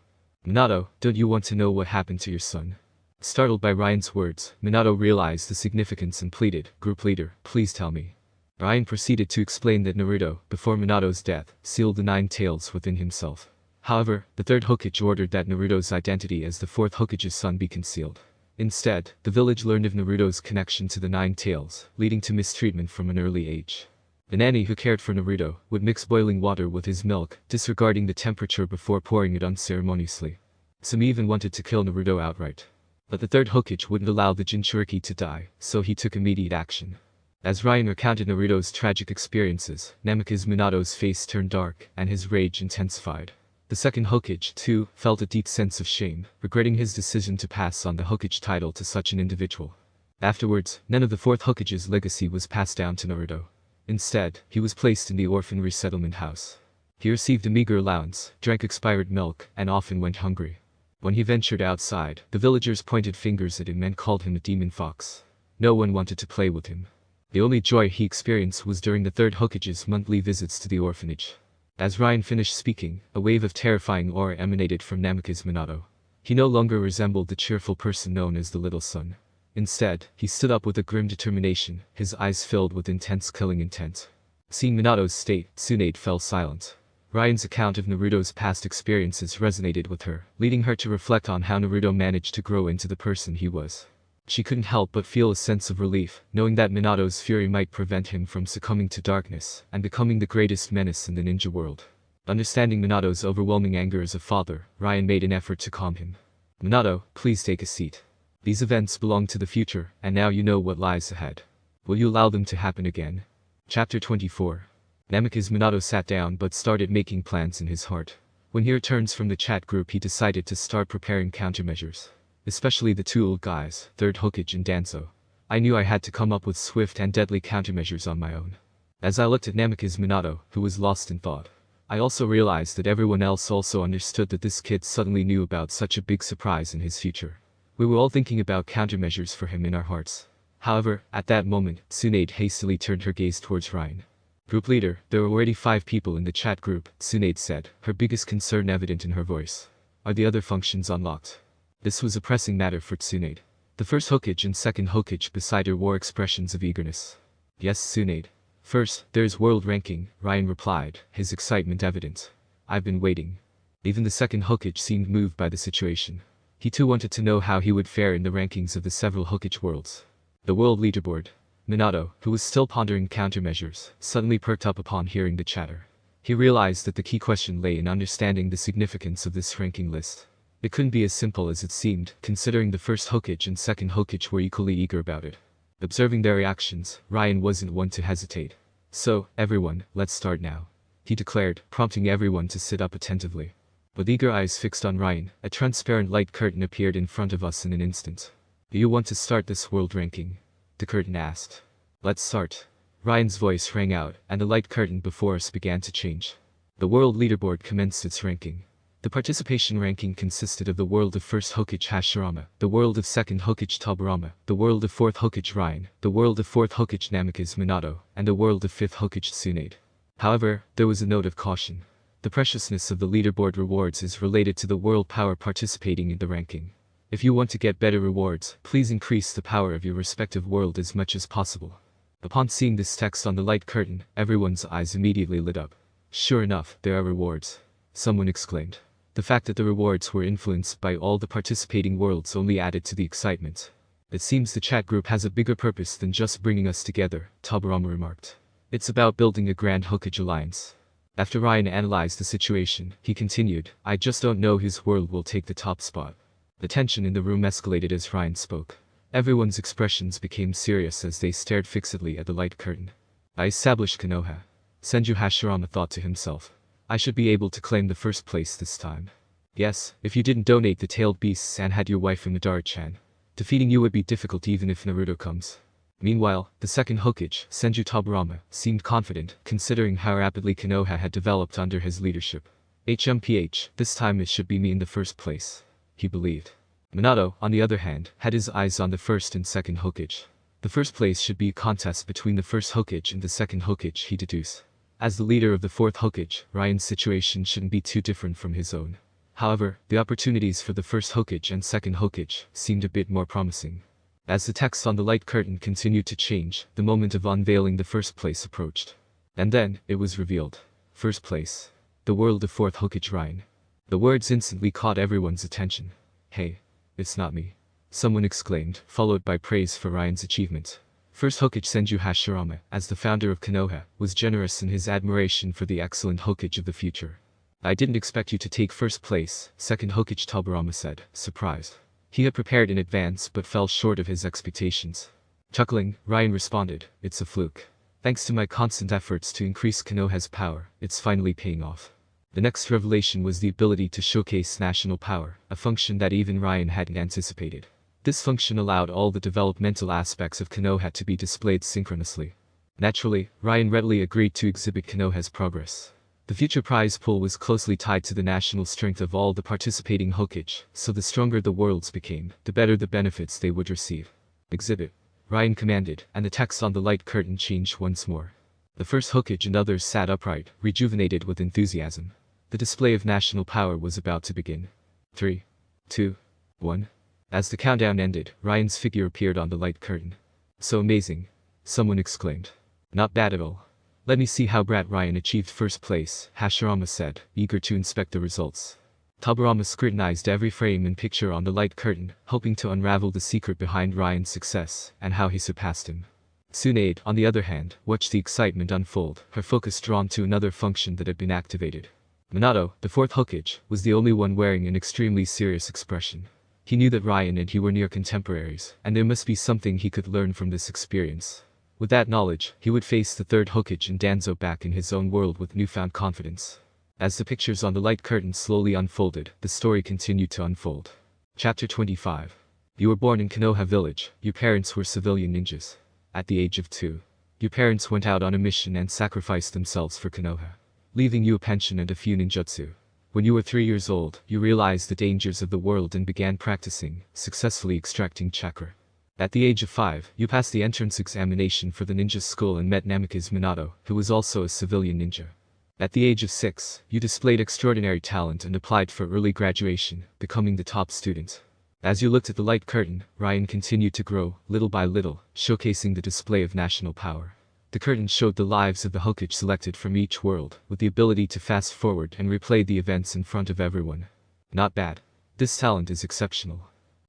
Minato, don't you want to know what happened to your son? Startled by Ryan's words, Minato realized the significance and pleaded, Group leader, please tell me. Ryan proceeded to explain that Naruto, before Minato's death, sealed the Nine Tails within himself. However, the third Hokage ordered that Naruto's identity as the fourth Hokage's son be concealed. Instead, the village learned of Naruto's connection to the Nine Tails, leading to mistreatment from an early age. The nanny who cared for Naruto would mix boiling water with his milk, disregarding the temperature before pouring it unceremoniously. Some even wanted to kill Naruto outright. But the third Hokage wouldn't allow the Jinchuriki to die, so he took immediate action. As Ryan recounted Naruto's tragic experiences, Namikaze Minato's face turned dark, and his rage intensified. The second Hokage, too, felt a deep sense of shame, regretting his decision to pass on the Hokage title to such an individual. Afterwards, none of the fourth Hokage's legacy was passed down to Naruto. Instead, he was placed in the orphan resettlement house. He received a meager allowance, drank expired milk, and often went hungry. When he ventured outside, the villagers pointed fingers at him and called him a demon fox. No one wanted to play with him. The only joy he experienced was during the third Hokage's monthly visits to the orphanage. As Ryan finished speaking, a wave of terrifying aura emanated from Namikaze Minato. He no longer resembled the cheerful person known as the Little Sun. Instead, he stood up with a grim determination, his eyes filled with intense killing intent. Seeing Minato's state, Tsunade fell silent. Ryan's account of Naruto's past experiences resonated with her, leading her to reflect on how Naruto managed to grow into the person he was. She couldn't help but feel a sense of relief, knowing that Minato's fury might prevent him from succumbing to darkness and becoming the greatest menace in the ninja world. Understanding Minato's overwhelming anger as a father, Ryan made an effort to calm him. Minato, please take a seat. These events belong to the future, and now you know what lies ahead. Will you allow them to happen again? Chapter 24. Namikaze Minato sat down but started making plans in his heart. When he returns from the chat group, he decided to start preparing countermeasures. Especially the two old guys, Third Hokage and Danzo. I knew I had to come up with swift and deadly countermeasures on my own. As I looked at Namikaze Minato, who was lost in thought, I also realized that everyone else also understood that this kid suddenly knew about such a big surprise in his future. We were all thinking about countermeasures for him in our hearts. However, at that moment, Tsunade hastily turned her gaze towards Ryan. Group leader, there were already 5 people in the chat group, Tsunade said, her biggest concern evident in her voice. Are the other functions unlocked? This was a pressing matter for Tsunade. The first Hokage and second Hokage beside her wore expressions of eagerness. Yes, Tsunade. First, there's world ranking, Ryan replied, his excitement evident. I've been waiting. Even the second Hokage seemed moved by the situation. He too wanted to know how he would fare in the rankings of the several Hokage worlds. The world leaderboard. Minato, who was still pondering countermeasures, suddenly perked up upon hearing the chatter. He realized that the key question lay in understanding the significance of this ranking list. It couldn't be as simple as it seemed, considering the first Hokage and second Hokage were equally eager about it. Observing their reactions, Ryan wasn't one to hesitate. So, everyone, let's start now. He declared, prompting everyone to sit up attentively. With eager eyes fixed on Ryan, a transparent light curtain appeared in front of us in an instant. Do you want to start this world ranking? The curtain asked. Let's start. Ryan's voice rang out, and the light curtain before us began to change. The world leaderboard commenced its ranking. The participation ranking consisted of the world of First Hokage Hashirama, the world of Second Hokage Tobirama, the world of Fourth Hokage Ryan, the world of Fourth Hokage Namikaze Minato, and the world of Fifth Hokage Tsunade. However, there was a note of caution. The preciousness of the leaderboard rewards is related to the world power participating in the ranking. If you want to get better rewards, please increase the power of your respective world as much as possible. Upon seeing this text on the light curtain, everyone's eyes immediately lit up. Sure enough, there are rewards. Someone exclaimed. The fact that the rewards were influenced by all the participating worlds only added to the excitement. It seems the chat group has a bigger purpose than just bringing us together, Tobirama remarked. It's about building a grand Hokage alliance. After Ryan analyzed the situation, he continued, I just don't know whose world will take the top spot. The tension in the room escalated as Ryan spoke. Everyone's expressions became serious as they stared fixedly at the light curtain. I established Konoha. Senju Hashirama thought to himself. I should be able to claim the first place this time. Yes, if you didn't donate the tailed beasts and had your wife in Madara-chan. Defeating you would be difficult even if Naruto comes. Meanwhile, the second Hokage, Senju Tobirama, seemed confident, considering how rapidly Konoha had developed under his leadership. This time it should be me in the first place. He believed. Minato, on the other hand, had his eyes on the first and second Hokage. The first place should be a contest between the first Hokage and the second Hokage, he deduced. As the leader of the fourth Hokage, Ryan's situation shouldn't be too different from his own. However, the opportunities for the first Hokage and second Hokage seemed a bit more promising. As the text on the light curtain continued to change, the moment of unveiling the first place approached. And then, it was revealed. First place. The world of Fourth Hokage Ryan. The words instantly caught everyone's attention. Hey, it's not me. Someone exclaimed, followed by praise for Ryan's achievement. First Hokage Senju Hashirama, as the founder of Konoha, was generous in his admiration for the excellent Hokage of the future. I didn't expect you to take first place, second Hokage Tobirama said, surprised. He had prepared in advance but fell short of his expectations. Chuckling, Ryan responded, it's a fluke. Thanks to my constant efforts to increase Konoha's power, it's finally paying off. The next revelation was the ability to showcase national power, a function that even Ryan hadn't anticipated. This function allowed all the developmental aspects of Konoha to be displayed synchronously. Naturally, Ryan readily agreed to exhibit Konoha's progress. The future prize pool was closely tied to the national strength of all the participating Hokage, so the stronger the worlds became, the better the benefits they would receive. Exhibit. Ryan commanded, and the text on the light curtain changed once more. The first Hokage and others sat upright, rejuvenated with enthusiasm. The display of national power was about to begin. 3, 2, 1. As the countdown ended, Ryan's figure appeared on the light curtain. So amazing. Someone exclaimed. Not bad at all. Let me see how Brat Ryan achieved first place, Hashirama said, eager to inspect the results. Tobirama scrutinized every frame and picture on the light curtain, hoping to unravel the secret behind Ryan's success, and how he surpassed him. Tsunade, on the other hand, watched the excitement unfold, her focus drawn to another function that had been activated. Minato, the fourth Hokage, was the only one wearing an extremely serious expression. He knew that Ryan and he were near contemporaries, and there must be something he could learn from this experience. With that knowledge, he would face the third Hokage and Danzo back in his own world with newfound confidence. As the pictures on the light curtain slowly unfolded, the story continued to unfold. Chapter 25. You were born in Konoha village. Your parents were civilian ninjas. At the age of 2, your parents went out on a mission and sacrificed themselves for Konoha, leaving you a pension and a few ninjutsu. When you were 3 years old, you realized the dangers of the world and began practicing, successfully extracting chakra. At the age of 5, you passed the entrance examination for the ninja school and met Namikaze Minato, who was also a civilian ninja. At the age of 6, you displayed extraordinary talent and applied for early graduation, becoming the top student. As you looked at the light curtain, Ryan continued to grow, little by little, showcasing the display of national power. The curtain showed the lives of the Hokage selected from each world, with the ability to fast forward and replay the events in front of everyone. Not bad. This talent is exceptional.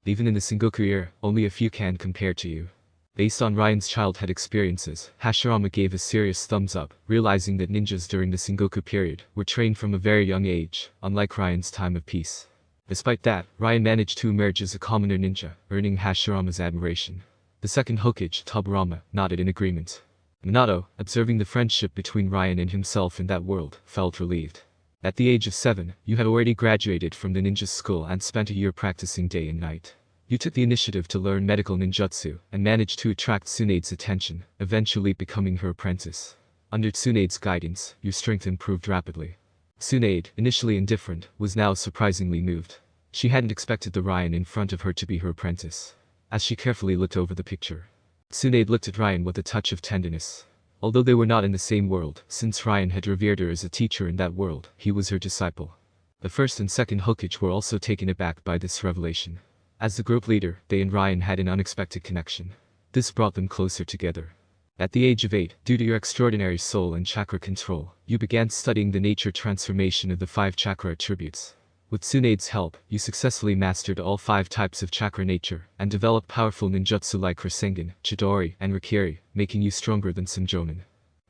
Even in the Sengoku era, only a few can compare to you. Based on Ryan's childhood experiences, Hashirama gave a serious thumbs up, realizing that ninjas during the Sengoku period were trained from a very young age, unlike Ryan's time of peace. Despite that, Ryan managed to emerge as a commoner ninja, earning Hashirama's admiration. The second Hokage, Tobirama, nodded in agreement. Minato, observing the friendship between Ryan and himself in that world, felt relieved. At the age of 7, you had already graduated from the ninja school and spent a year practicing day and night. You took the initiative to learn medical ninjutsu and managed to attract Tsunade's attention, eventually becoming her apprentice. Under Tsunade's guidance, your strength improved rapidly. Tsunade, initially indifferent, was now surprisingly moved. She hadn't expected the Ryan in front of her to be her apprentice. As she carefully looked over the picture, Tsunade looked at Ryan with a touch of tenderness. Although they were not in the same world, since Ryan had revered her as a teacher in that world, he was her disciple. The first and second Hokage were also taken aback by this revelation. As the group leader, they and Ryan had an unexpected connection. This brought them closer together. At the age of 8, due to your extraordinary soul and chakra control, you began studying the nature transformation of the 5 chakra attributes. With Tsunade's help, you successfully mastered all 5 types of chakra nature, and developed powerful ninjutsu like Rasengan, Chidori, and Rikiri, making you stronger than some Jonin.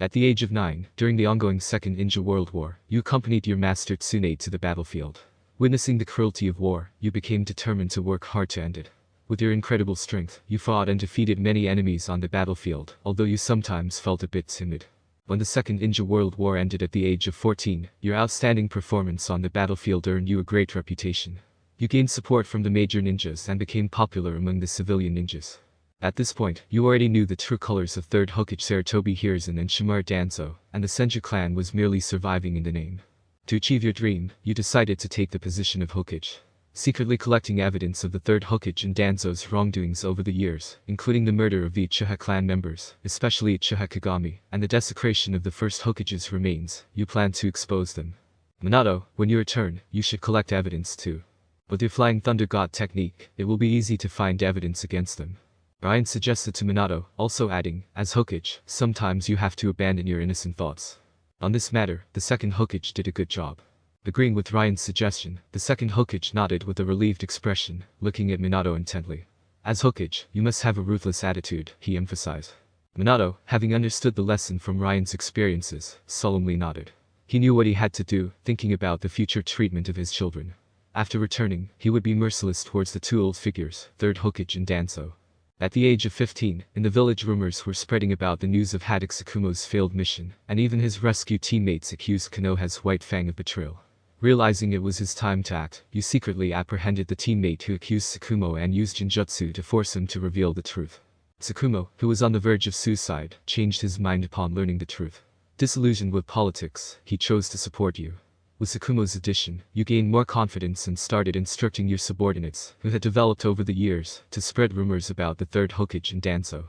At the age of 9, during the ongoing Second Ninja World War, you accompanied your master Tsunade to the battlefield. Witnessing the cruelty of war, you became determined to work hard to end it. With your incredible strength, you fought and defeated many enemies on the battlefield, although you sometimes felt a bit timid. When the Second Ninja World War ended at the age of 14, your outstanding performance on the battlefield earned you a great reputation. You gained support from the major ninjas and became popular among the civilian ninjas. At this point, you already knew the true colors of Third Hokage Sarutobi Hiruzen and Shimura Danzo, and the Senju clan was merely surviving in the name. To achieve your dream, you decided to take the position of Hokage, secretly collecting evidence of the Third Hokage and Danzo's wrongdoings over the years, including the murder of the Uchiha clan members, especially Uchiha Kagami, and the desecration of the first Hokage's remains. You plan to expose them. Minato, when you return, you should collect evidence too. With your Flying Thunder God technique, it will be easy to find evidence against them. Ryan suggested to Minato, also adding, as Hokage, sometimes you have to abandon your innocent thoughts. On this matter, the second Hokage did a good job. Agreeing with Ryan's suggestion, the second Hokage nodded with a relieved expression, looking at Minato intently. As Hokage, you must have a ruthless attitude, he emphasized. Minato, having understood the lesson from Ryan's experiences, solemnly nodded. He knew what he had to do, thinking about the future treatment of his children. After returning, he would be merciless towards the 2 old figures, Third Hokage and Danzo. At the age of 15, in the village rumors were spreading about the news of Haddock Tsukumo's failed mission, and even his rescue teammates accused Konoha's White Fang of betrayal. Realizing it was his time to act, you secretly apprehended the teammate who accused Tsukumo and used Jinjutsu to force him to reveal the truth. Tsukumo, who was on the verge of suicide, changed his mind upon learning the truth. Disillusioned with politics, he chose to support you. With Tsukumo's addition, you gained more confidence and started instructing your subordinates, who had developed over the years, to spread rumors about the Third Hokage and Danzo.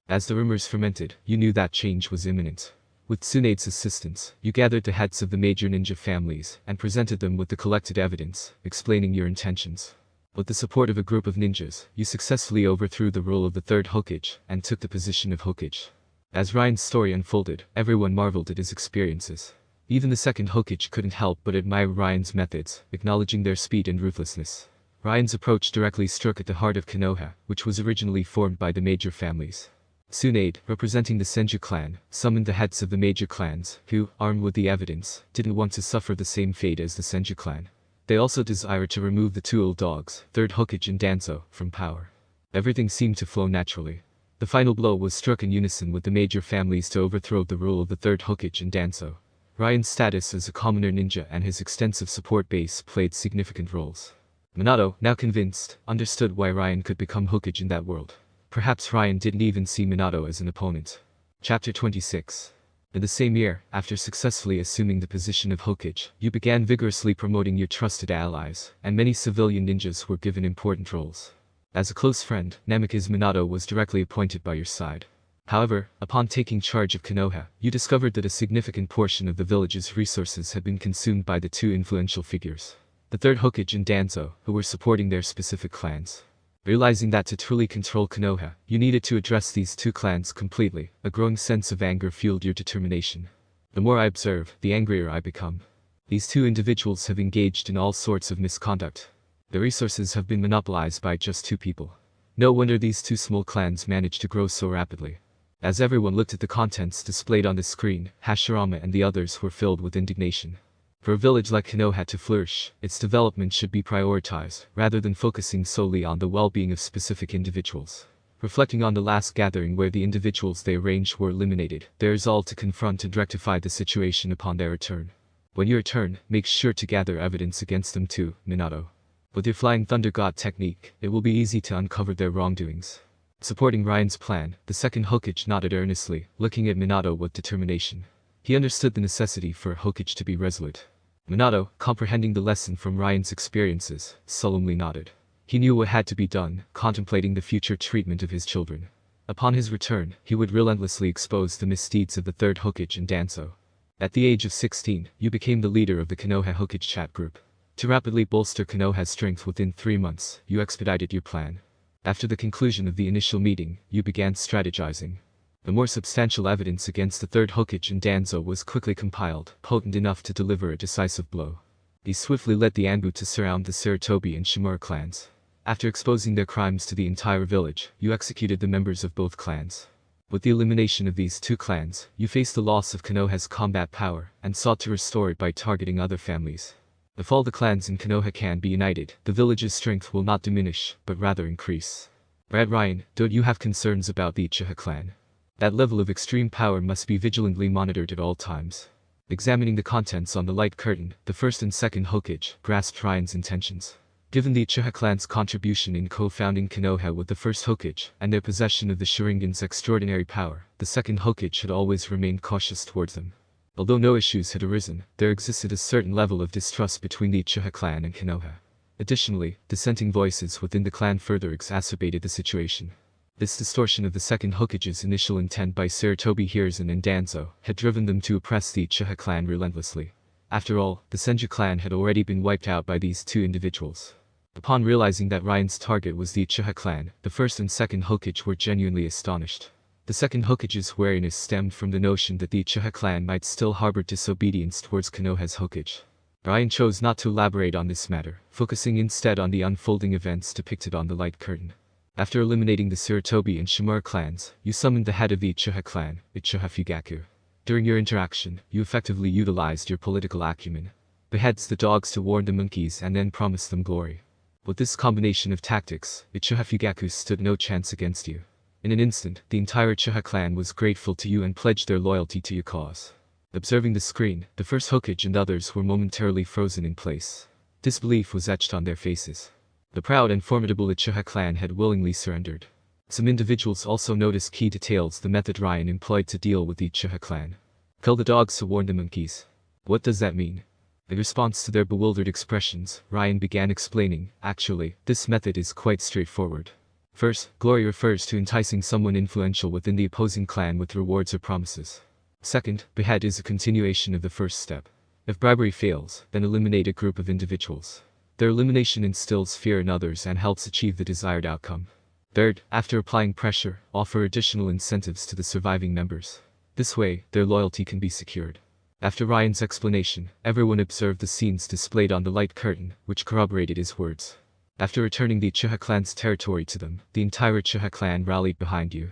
As the rumors fermented, you knew that change was imminent. With Tsunade's assistance, you gathered the heads of the major ninja families and presented them with the collected evidence, explaining your intentions. With the support of a group of ninjas, you successfully overthrew the rule of the Third Hokage and took the position of Hokage. As Ryan's story unfolded, everyone marveled at his experiences. Even the second Hokage couldn't help but admire Ryan's methods, acknowledging their speed and ruthlessness. Ryan's approach directly struck at the heart of Konoha, which was originally formed by the major families. Tsunade, representing the Senju clan, summoned the heads of the major clans, who, armed with the evidence, didn't want to suffer the same fate as the Senju clan. They also desired to remove the two old dogs, Third Hokage and Danzo, from power. Everything seemed to flow naturally. The final blow was struck in unison with the major families to overthrow the rule of the Third Hokage and Danzo. Ryan's status as a commoner ninja and his extensive support base played significant roles. Minato, now convinced, understood why Ryan could become Hokage in that world. Perhaps Ryan didn't even see Minato as an opponent. Chapter 26. In the same year, after successfully assuming the position of Hokage, you began vigorously promoting your trusted allies, and many civilian ninjas were given important roles. As a close friend, Namikaze Minato was directly appointed by your side. However, upon taking charge of Konoha, you discovered that a significant portion of the village's resources had been consumed by the two influential figures, the Third Hokage and Danzo, who were supporting their specific clans. Realizing that to truly control Konoha, you needed to address these two clans completely. A growing sense of anger fueled your determination. The more I observe, the angrier I become. These two individuals have engaged in all sorts of misconduct. The resources have been monopolized by just two people. No wonder these two small clans managed to grow so rapidly. As everyone looked at the contents displayed on the screen, Hashirama and the others were filled with indignation. For a village like Konoha to flourish, its development should be prioritized, rather than focusing solely on the well-being of specific individuals. Reflecting on the last gathering where the individuals they arranged were eliminated, they resolved to confront and rectify the situation upon their return. When you return, make sure to gather evidence against them too, Minato. With your Flying Thunder God technique, it will be easy to uncover their wrongdoings. Supporting Ryan's plan, the second Hokage nodded earnestly, looking at Minato with determination. He understood the necessity for a Hokage to be resolute. Minato, comprehending the lesson from Ryan's experiences, solemnly nodded. He knew what had to be done, contemplating the future treatment of his children. Upon his return, he would relentlessly expose the misdeeds of the Third Hokage and Danzo. At the age of 16, you became the leader of the Konoha Hokage chat group. To rapidly bolster Konoha's strength within 3 months, you expedited your plan. After the conclusion of the initial meeting, you began strategizing. The more substantial evidence against the Third Hokage and Danzo was quickly compiled, potent enough to deliver a decisive blow. He swiftly led the Anbu to surround the Sarutobi and Shimura clans. After exposing their crimes to the entire village, you executed the members of both clans. With the elimination of these two clans, you faced the loss of Konoha's combat power, and sought to restore it by targeting other families. If all the clans in Konoha can be united, the village's strength will not diminish, but rather increase. Brad Ryan, don't you have concerns about the Uchiha clan? That level of extreme power must be vigilantly monitored at all times. Examining the contents on the light curtain, the first and second Hokage grasped Ryan's intentions. Given the Uchiha clan's contribution in co-founding Konoha with the first Hokage, and their possession of the Sharingan's extraordinary power, the second Hokage had always remained cautious towards them. Although no issues had arisen, there existed a certain level of distrust between the Uchiha clan and Konoha. Additionally, dissenting voices within the clan further exacerbated the situation. This distortion of the second Hokage's initial intent by Sarutobi Hiruzen and Danzo had driven them to oppress the Uchiha clan relentlessly. After all, the Senju clan had already been wiped out by these two individuals. Upon realizing that Ryan's target was the Uchiha clan, the first and second Hokage were genuinely astonished. The second Hokage's wariness stemmed from the notion that the Uchiha clan might still harbor disobedience towards Konoha's Hokage. Ryan chose not to elaborate on this matter, focusing instead on the unfolding events depicted on the light curtain. After eliminating the Sarutobi and Shimura clans, you summoned the head of the Uchiha clan, Uchiha Fugaku. During your interaction, you effectively utilized your political acumen. Beheads the dogs to warn the monkeys and then promised them glory. With this combination of tactics, Uchiha Fugaku stood no chance against you. In an instant, the entire Uchiha clan was grateful to you and pledged their loyalty to your cause. Observing the screen, the first Hokage and others were momentarily frozen in place. Disbelief was etched on their faces. The proud and formidable Uchiha clan had willingly surrendered. Some individuals also noticed key details: the method Ryan employed to deal with the Uchiha clan. Kill the dogs to warn the monkeys. What does that mean? In response to their bewildered expressions, Ryan began explaining, actually, this method is quite straightforward. First, glory refers to enticing someone influential within the opposing clan with rewards or promises. Second, behead is a continuation of the first step. If bribery fails, then eliminate a group of individuals. Their elimination instills fear in others and helps achieve the desired outcome. Third, after applying pressure, offer additional incentives to the surviving members. This way, their loyalty can be secured. After Ryan's explanation, everyone observed the scenes displayed on the light curtain, which corroborated his words. After returning the Uchiha clan's territory to them, the entire Uchiha clan rallied behind you.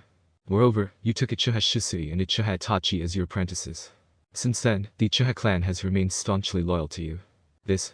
Moreover, you took Uchiha Shisui and Uchiha Itachi as your apprentices. Since then, the Uchiha clan has remained staunchly loyal to you. This.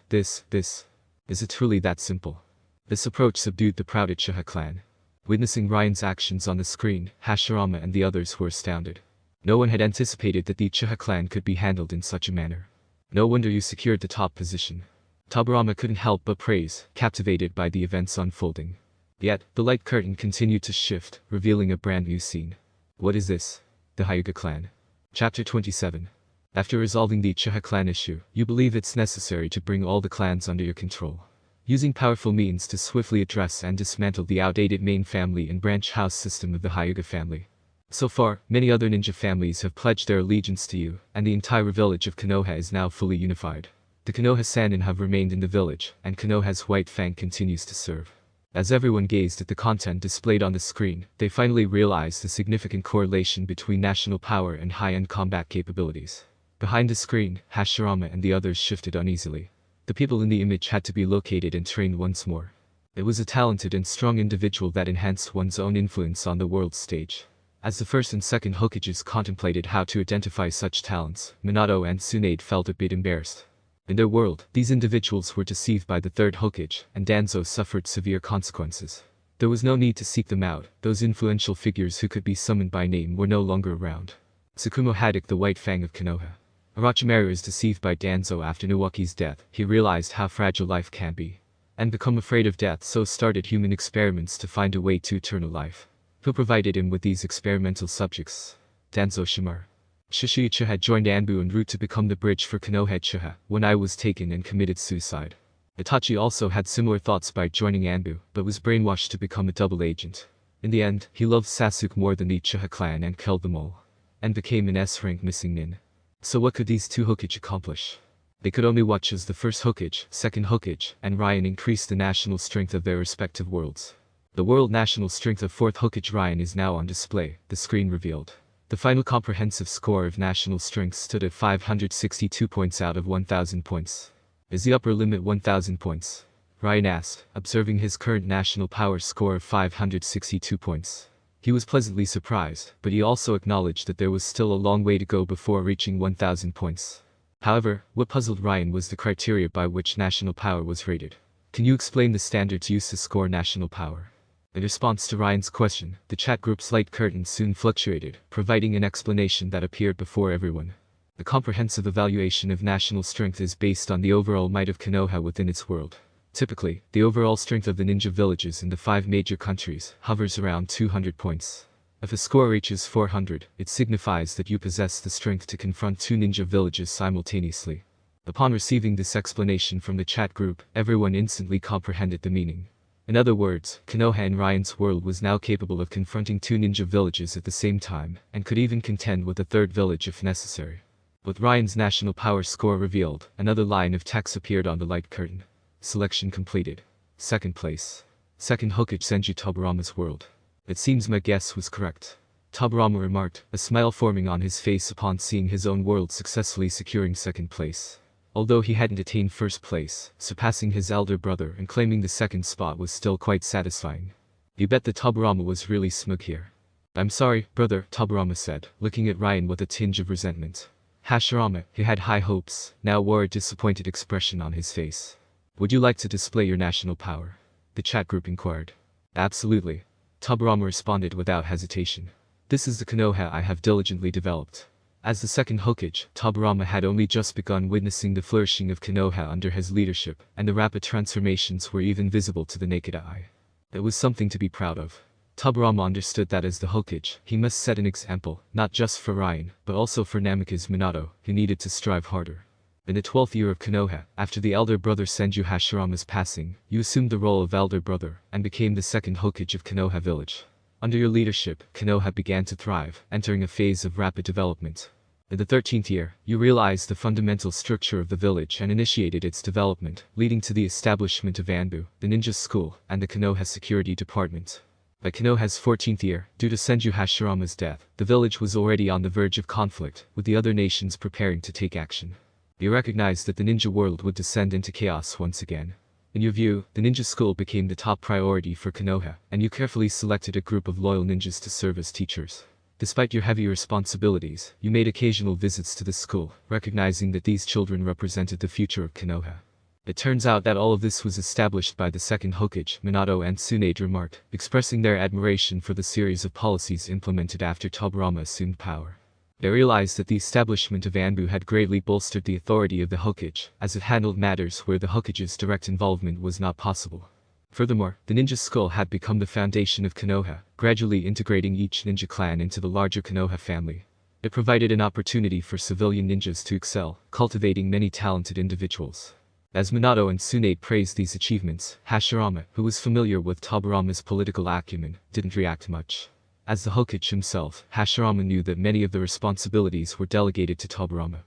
Is it truly that simple? This approach subdued the proud Uchiha clan. Witnessing Ryan's actions on the screen, Hashirama and the others were astounded. No one had anticipated that the Uchiha clan could be handled in such a manner. No wonder you secured the top position. Tobirama couldn't help but praise, captivated by the events unfolding. Yet, the light curtain continued to shift, revealing a brand new scene. What is this? The Hyuga clan. Chapter 27. After resolving the Uchiha clan issue, you believe it's necessary to bring all the clans under your control. Using powerful means to swiftly address and dismantle the outdated main family and branch house system of the Hyuga family. So far, many other ninja families have pledged their allegiance to you, and the entire village of Konoha is now fully unified. The Konoha Sannin have remained in the village, and Konoha's White Fang continues to serve. As everyone gazed at the content displayed on the screen, they finally realized the significant correlation between national power and high-end combat capabilities. Behind the screen, Hashirama and the others shifted uneasily. The people in the image had to be located and trained once more. It was a talented and strong individual that enhanced one's own influence on the world stage. As the first and second Hokages contemplated how to identify such talents, Minato and Tsunade felt a bit embarrassed. In their world, these individuals were deceived by the third Hokage, and Danzo suffered severe consequences. There was no need to seek them out. Those influential figures who could be summoned by name were no longer around. Tsukumo Haddock, the White Fang of Konoha. Orochimaru is deceived by Danzo after Nuwaki's death. He realized how fragile life can be, and become afraid of death, so started human experiments to find a way to eternal life. Who provided him with these experimental subjects? Danzo Shimar. Shishi Uchiha had joined Anbu en route to become the bridge for Konoha Uchiha when I was taken and committed suicide. Itachi also had similar thoughts by joining Anbu, but was brainwashed to become a double agent. In the end, he loved Sasuke more than the Uchiha clan and killed them all, and became an S-rank missing nin. So what could these two Hokage accomplish? They could only watch as the first Hokage, second Hokage, and Ryan increased the national strength of their respective worlds. The world national strength of Fourth Hokage Ryan is now on display, the screen revealed. The final comprehensive score of national strength stood at 562 points out of 1000 points. Is the upper limit 1000 points? Ryan asked, observing his current national power score of 562 points. He was pleasantly surprised, but he also acknowledged that there was still a long way to go before reaching 1000 points. However, what puzzled Ryan was the criteria by which national power was rated. Can you explain the standards used to score national power? In response to Ryan's question, the chat group's light curtain soon fluctuated, providing an explanation that appeared before everyone. The comprehensive evaluation of national strength is based on the overall might of Konoha within its world. Typically, the overall strength of the ninja villages in the 5 major countries hovers around 200 points. If a score reaches 400, it signifies that you possess the strength to confront 2 ninja villages simultaneously. Upon receiving this explanation from the chat group, everyone instantly comprehended the meaning. In other words, Konoha in Ryan's world was now capable of confronting 2 ninja villages at the same time, and could even contend with a third village if necessary. With Ryan's national power score revealed, another line of text appeared on the light curtain. Selection completed. Second place. Second Hokage Senju Tobirama's world. It seems my guess was correct. Tobirama remarked, a smile forming on his face upon seeing his own world successfully securing second place. Although he hadn't attained first place, surpassing his elder brother and claiming the second spot was still quite satisfying. You bet that Tobirama was really smug here. I'm sorry, brother, Tobirama said, looking at Ryan with a tinge of resentment. Hashirama, who had high hopes, now wore a disappointed expression on his face. Would you like to display your national power? The chat group inquired. Absolutely. Tobirama responded without hesitation. This is the Konoha I have diligently developed. As the second Hokage, Tobirama had only just begun witnessing the flourishing of Konoha under his leadership, and the rapid transformations were even visible to the naked eye. It was something to be proud of. Tobirama understood that as the Hokage, he must set an example, not just for Ryan, but also for Namikaze Minato, who needed to strive harder. In the 12th year of Konoha, after the elder brother Senju Hashirama's passing, you assumed the role of elder brother, and became the second Hokage of Konoha village. Under your leadership, Konoha began to thrive, entering a phase of rapid development. In the 13th year, you realized the fundamental structure of the village and initiated its development, leading to the establishment of Anbu, the ninja school, and the Konoha security department. By Konoha's 14th year, due to Senju Hashirama's death, the village was already on the verge of conflict, with the other nations preparing to take action. You recognized that the ninja world would descend into chaos once again. In your view, the ninja school became the top priority for Konoha, and you carefully selected a group of loyal ninjas to serve as teachers. Despite your heavy responsibilities, you made occasional visits to the school, recognizing that these children represented the future of Konoha. It turns out that all of this was established by the second Hokage, Minato and Tsunade remarked, expressing their admiration for the series of policies implemented after Tobirama assumed power. They realized that the establishment of Anbu had greatly bolstered the authority of the Hokage, as it handled matters where the Hokage's direct involvement was not possible. Furthermore, the ninja school had become the foundation of Konoha, gradually integrating each ninja clan into the larger Konoha family. It provided an opportunity for civilian ninjas to excel, cultivating many talented individuals. As Minato and Tsunade praised these achievements, Hashirama, who was familiar with Tobirama's political acumen, didn't react much. As the Hokage himself, Hashirama knew that many of the responsibilities were delegated to Tobirama.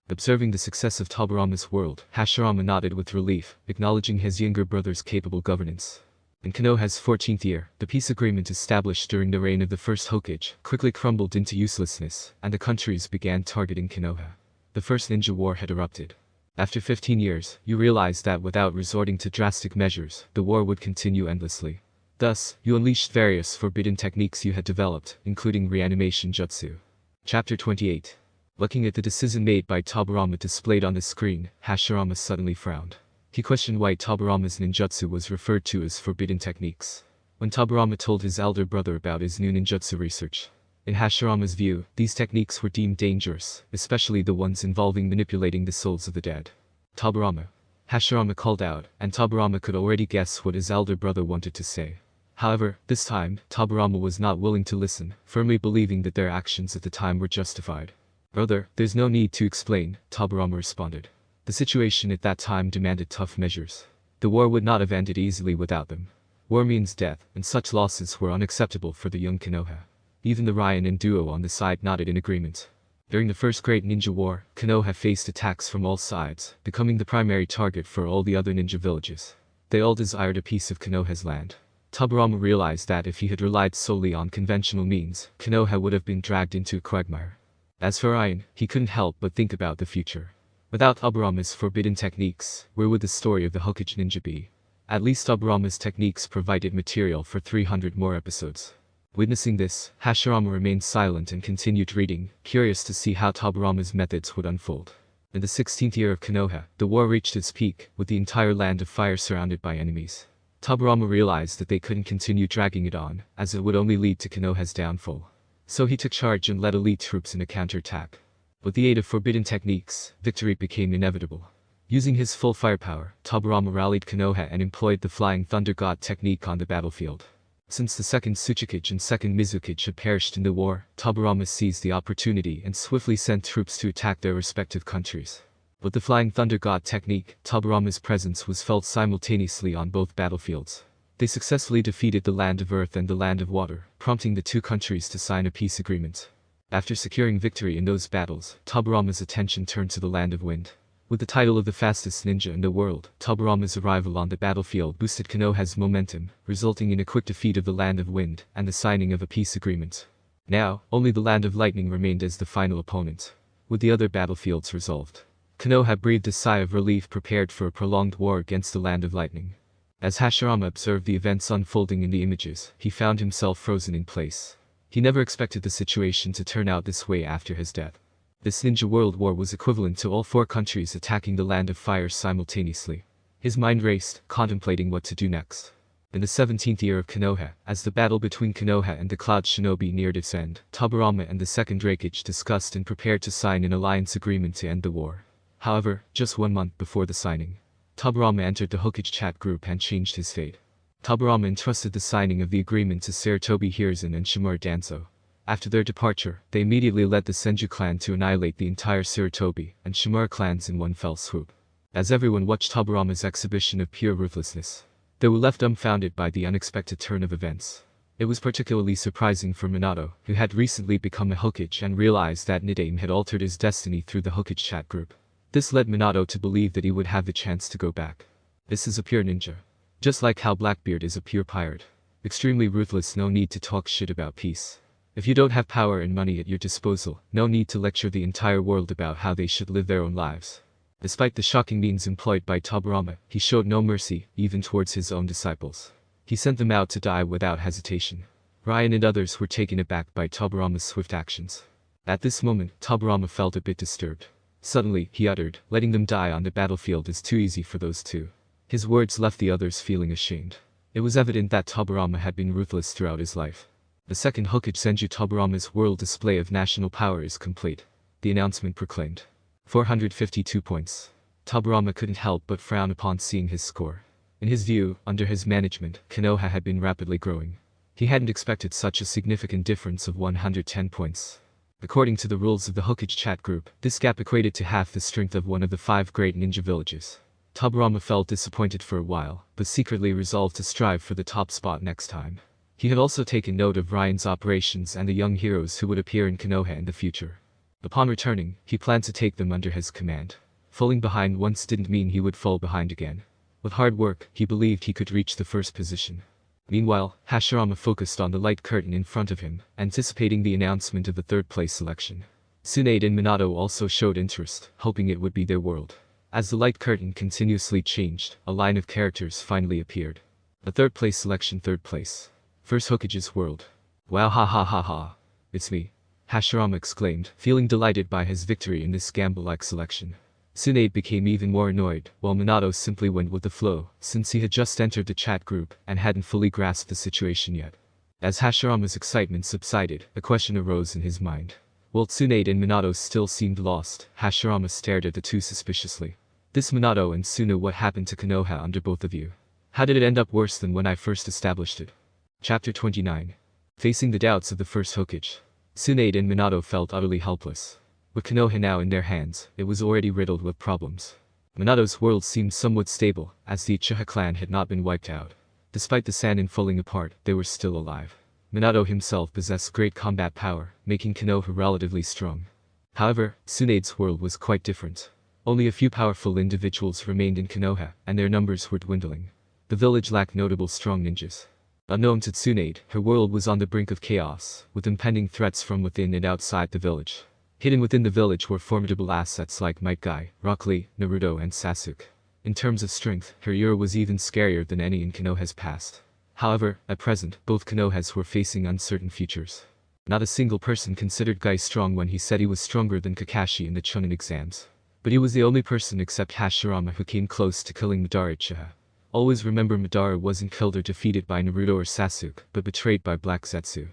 Observing the success of Tobirama's world, Hashirama nodded with relief, acknowledging his younger brother's capable governance. In Konoha's 14th year, the peace agreement established during the reign of the first Hokage quickly crumbled into uselessness, and the countries began targeting Konoha. The First Ninja War had erupted. After 15 years, you realized that without resorting to drastic measures, the war would continue endlessly. Thus, you unleashed various forbidden techniques you had developed, including reanimation jutsu. Chapter 28. Looking at the decision made by Tobirama displayed on the screen, Hashirama suddenly frowned. He questioned why Tobirama's ninjutsu was referred to as forbidden techniques. When Tobirama told his elder brother about his new ninjutsu research, in Hashirama's view, these techniques were deemed dangerous, especially the ones involving manipulating the souls of the dead. Tobirama. Hashirama called out, and Tobirama could already guess what his elder brother wanted to say. However, this time, Tobirama was not willing to listen, firmly believing that their actions at the time were justified. "Brother, there's no need to explain," Tobirama responded. The situation at that time demanded tough measures. The war would not have ended easily without them. War means death, and such losses were unacceptable for the young Konoha. Even the Ryan and Duo on the side nodded in agreement. During the First Great Ninja War, Konoha faced attacks from all sides, becoming the primary target for all the other ninja villages. They all desired a piece of Konoha's land. Tobirama realized that if he had relied solely on conventional means, Konoha would have been dragged into a quagmire. As for Ryan, he couldn't help but think about the future. Without Tobirama's forbidden techniques, where would the story of the Hokage ninja be? At least Tobirama's techniques provided material for 300 more episodes. Witnessing this, Hashirama remained silent and continued reading, curious to see how Tobirama's methods would unfold. In the 16th year of Konoha, the war reached its peak, with the entire land of fire surrounded by enemies. Tobirama realized that they couldn't continue dragging it on, as it would only lead to Konoha's downfall. So he took charge and led elite troops in a counterattack. With the aid of forbidden techniques, victory became inevitable. Using his full firepower, Tobirama rallied Konoha and employed the Flying Thunder God technique on the battlefield. Since the second Tsuchikage and second Mizukage had perished in the war, Tobirama seized the opportunity and swiftly sent troops to attack their respective countries. With the Flying Thunder God technique, Tobirama's presence was felt simultaneously on both battlefields. They successfully defeated the Land of Earth and the Land of Water, prompting the two countries to sign a peace agreement. After securing victory in those battles, Tobirama's attention turned to the Land of Wind. With the title of the fastest ninja in the world, Tobirama's arrival on the battlefield boosted Konoha's momentum, resulting in a quick defeat of the Land of Wind and the signing of a peace agreement. Now, only the Land of Lightning remained as the final opponent. With the other battlefields resolved, Konoha breathed a sigh of relief, prepared for a prolonged war against the Land of Lightning. As Hashirama observed the events unfolding in the images, he found himself frozen in place. He never expected the situation to turn out this way after his death. This ninja world war was equivalent to all four countries attacking the Land of Fire simultaneously. His mind raced, contemplating what to do next. In the 17th year of Konoha, as the battle between Konoha and the Cloud Shinobi neared its end, Tobirama and the second Raikage discussed and prepared to sign an alliance agreement to end the war. However, just 1 month before the signing, Tobirama entered the Hokage chat group and changed his fate. Tobirama entrusted the signing of the agreement to Sarutobi Hiruzen and Shimura Danzo. After their departure, they immediately led the Senju clan to annihilate the entire Sarutobi and Shimura clans in one fell swoop. As everyone watched Tobirama's exhibition of pure ruthlessness, they were left dumbfounded by the unexpected turn of events. It was particularly surprising for Minato, who had recently become a Hokage and realized that Nidaime had altered his destiny through the Hokage chat group. This led Minato to believe that he would have the chance to go back. This is a pure ninja. Just like how Blackbeard is a pure pirate. Extremely ruthless, no need to talk shit about peace. If you don't have power and money at your disposal, no need to lecture the entire world about how they should live their own lives. Despite the shocking means employed by Tobirama, he showed no mercy, even towards his own disciples. He sent them out to die without hesitation. Ryan and others were taken aback by Tobirama's swift actions. At this moment, Tobirama felt a bit disturbed. Suddenly, he uttered, letting them die on the battlefield is too easy for those two. His words left the others feeling ashamed. It was evident that Tobirama had been ruthless throughout his life. The second Hokage Senju Tobirama's world display of national power is complete. The announcement proclaimed. 452 points. Tobirama couldn't help but frown upon seeing his score. In his view, under his management, Konoha had been rapidly growing. He hadn't expected such a significant difference of 110 points. According to the rules of the Hokage chat group, this gap equated to half the strength of one of the 5 great ninja villages. Tobirama felt disappointed for a while, but secretly resolved to strive for the top spot next time. He had also taken note of Ryan's operations and the young heroes who would appear in Konoha in the future. Upon returning, he planned to take them under his command. Falling behind once didn't mean he would fall behind again. With hard work, he believed he could reach the first position. Meanwhile, Hashirama focused on the light curtain in front of him, anticipating the announcement of the third-place selection. Tsunade and Minato also showed interest, hoping it would be their world. As the light curtain continuously changed, a line of characters finally appeared. The third-place selection. Third place. First Hokage's world. Wow, ha ha ha ha. It's me. Hashirama exclaimed, feeling delighted by his victory in this gamble-like selection. Tsunade became even more annoyed, while Minato simply went with the flow, since he had just entered the chat group and hadn't fully grasped the situation yet. As Hashirama's excitement subsided, a question arose in his mind. While Tsunade and Minato still seemed lost, Hashirama stared at the two suspiciously. This Minato and Suna, what happened to Konoha under both of you? How did it end up worse than when I first established it? Chapter 29. Facing the doubts of the first Hokage. Tsunade and Minato felt utterly helpless. With Konoha now in their hands, it was already riddled with problems. Minato's world seemed somewhat stable, as the Uchiha clan had not been wiped out. Despite the Sannin falling apart, they were still alive. Minato himself possessed great combat power, making Konoha relatively strong. However, Tsunade's world was quite different. Only a few powerful individuals remained in Konoha, and their numbers were dwindling. The village lacked notable strong ninjas. Unknown to Tsunade, her world was on the brink of chaos, with impending threats from within and outside the village. Hidden within the village were formidable assets like Might Guy, Rock Lee, Naruto and Sasuke. In terms of strength, her Yura was even scarier than any in Konoha's past. However, at present, both Konohas were facing uncertain futures. Not a single person considered Guy strong when he said he was stronger than Kakashi in the Chunin exams. But he was the only person except Hashirama who came close to killing Madara Uchiha. Always remember, Madara wasn't killed or defeated by Naruto or Sasuke, but betrayed by Black Zetsu.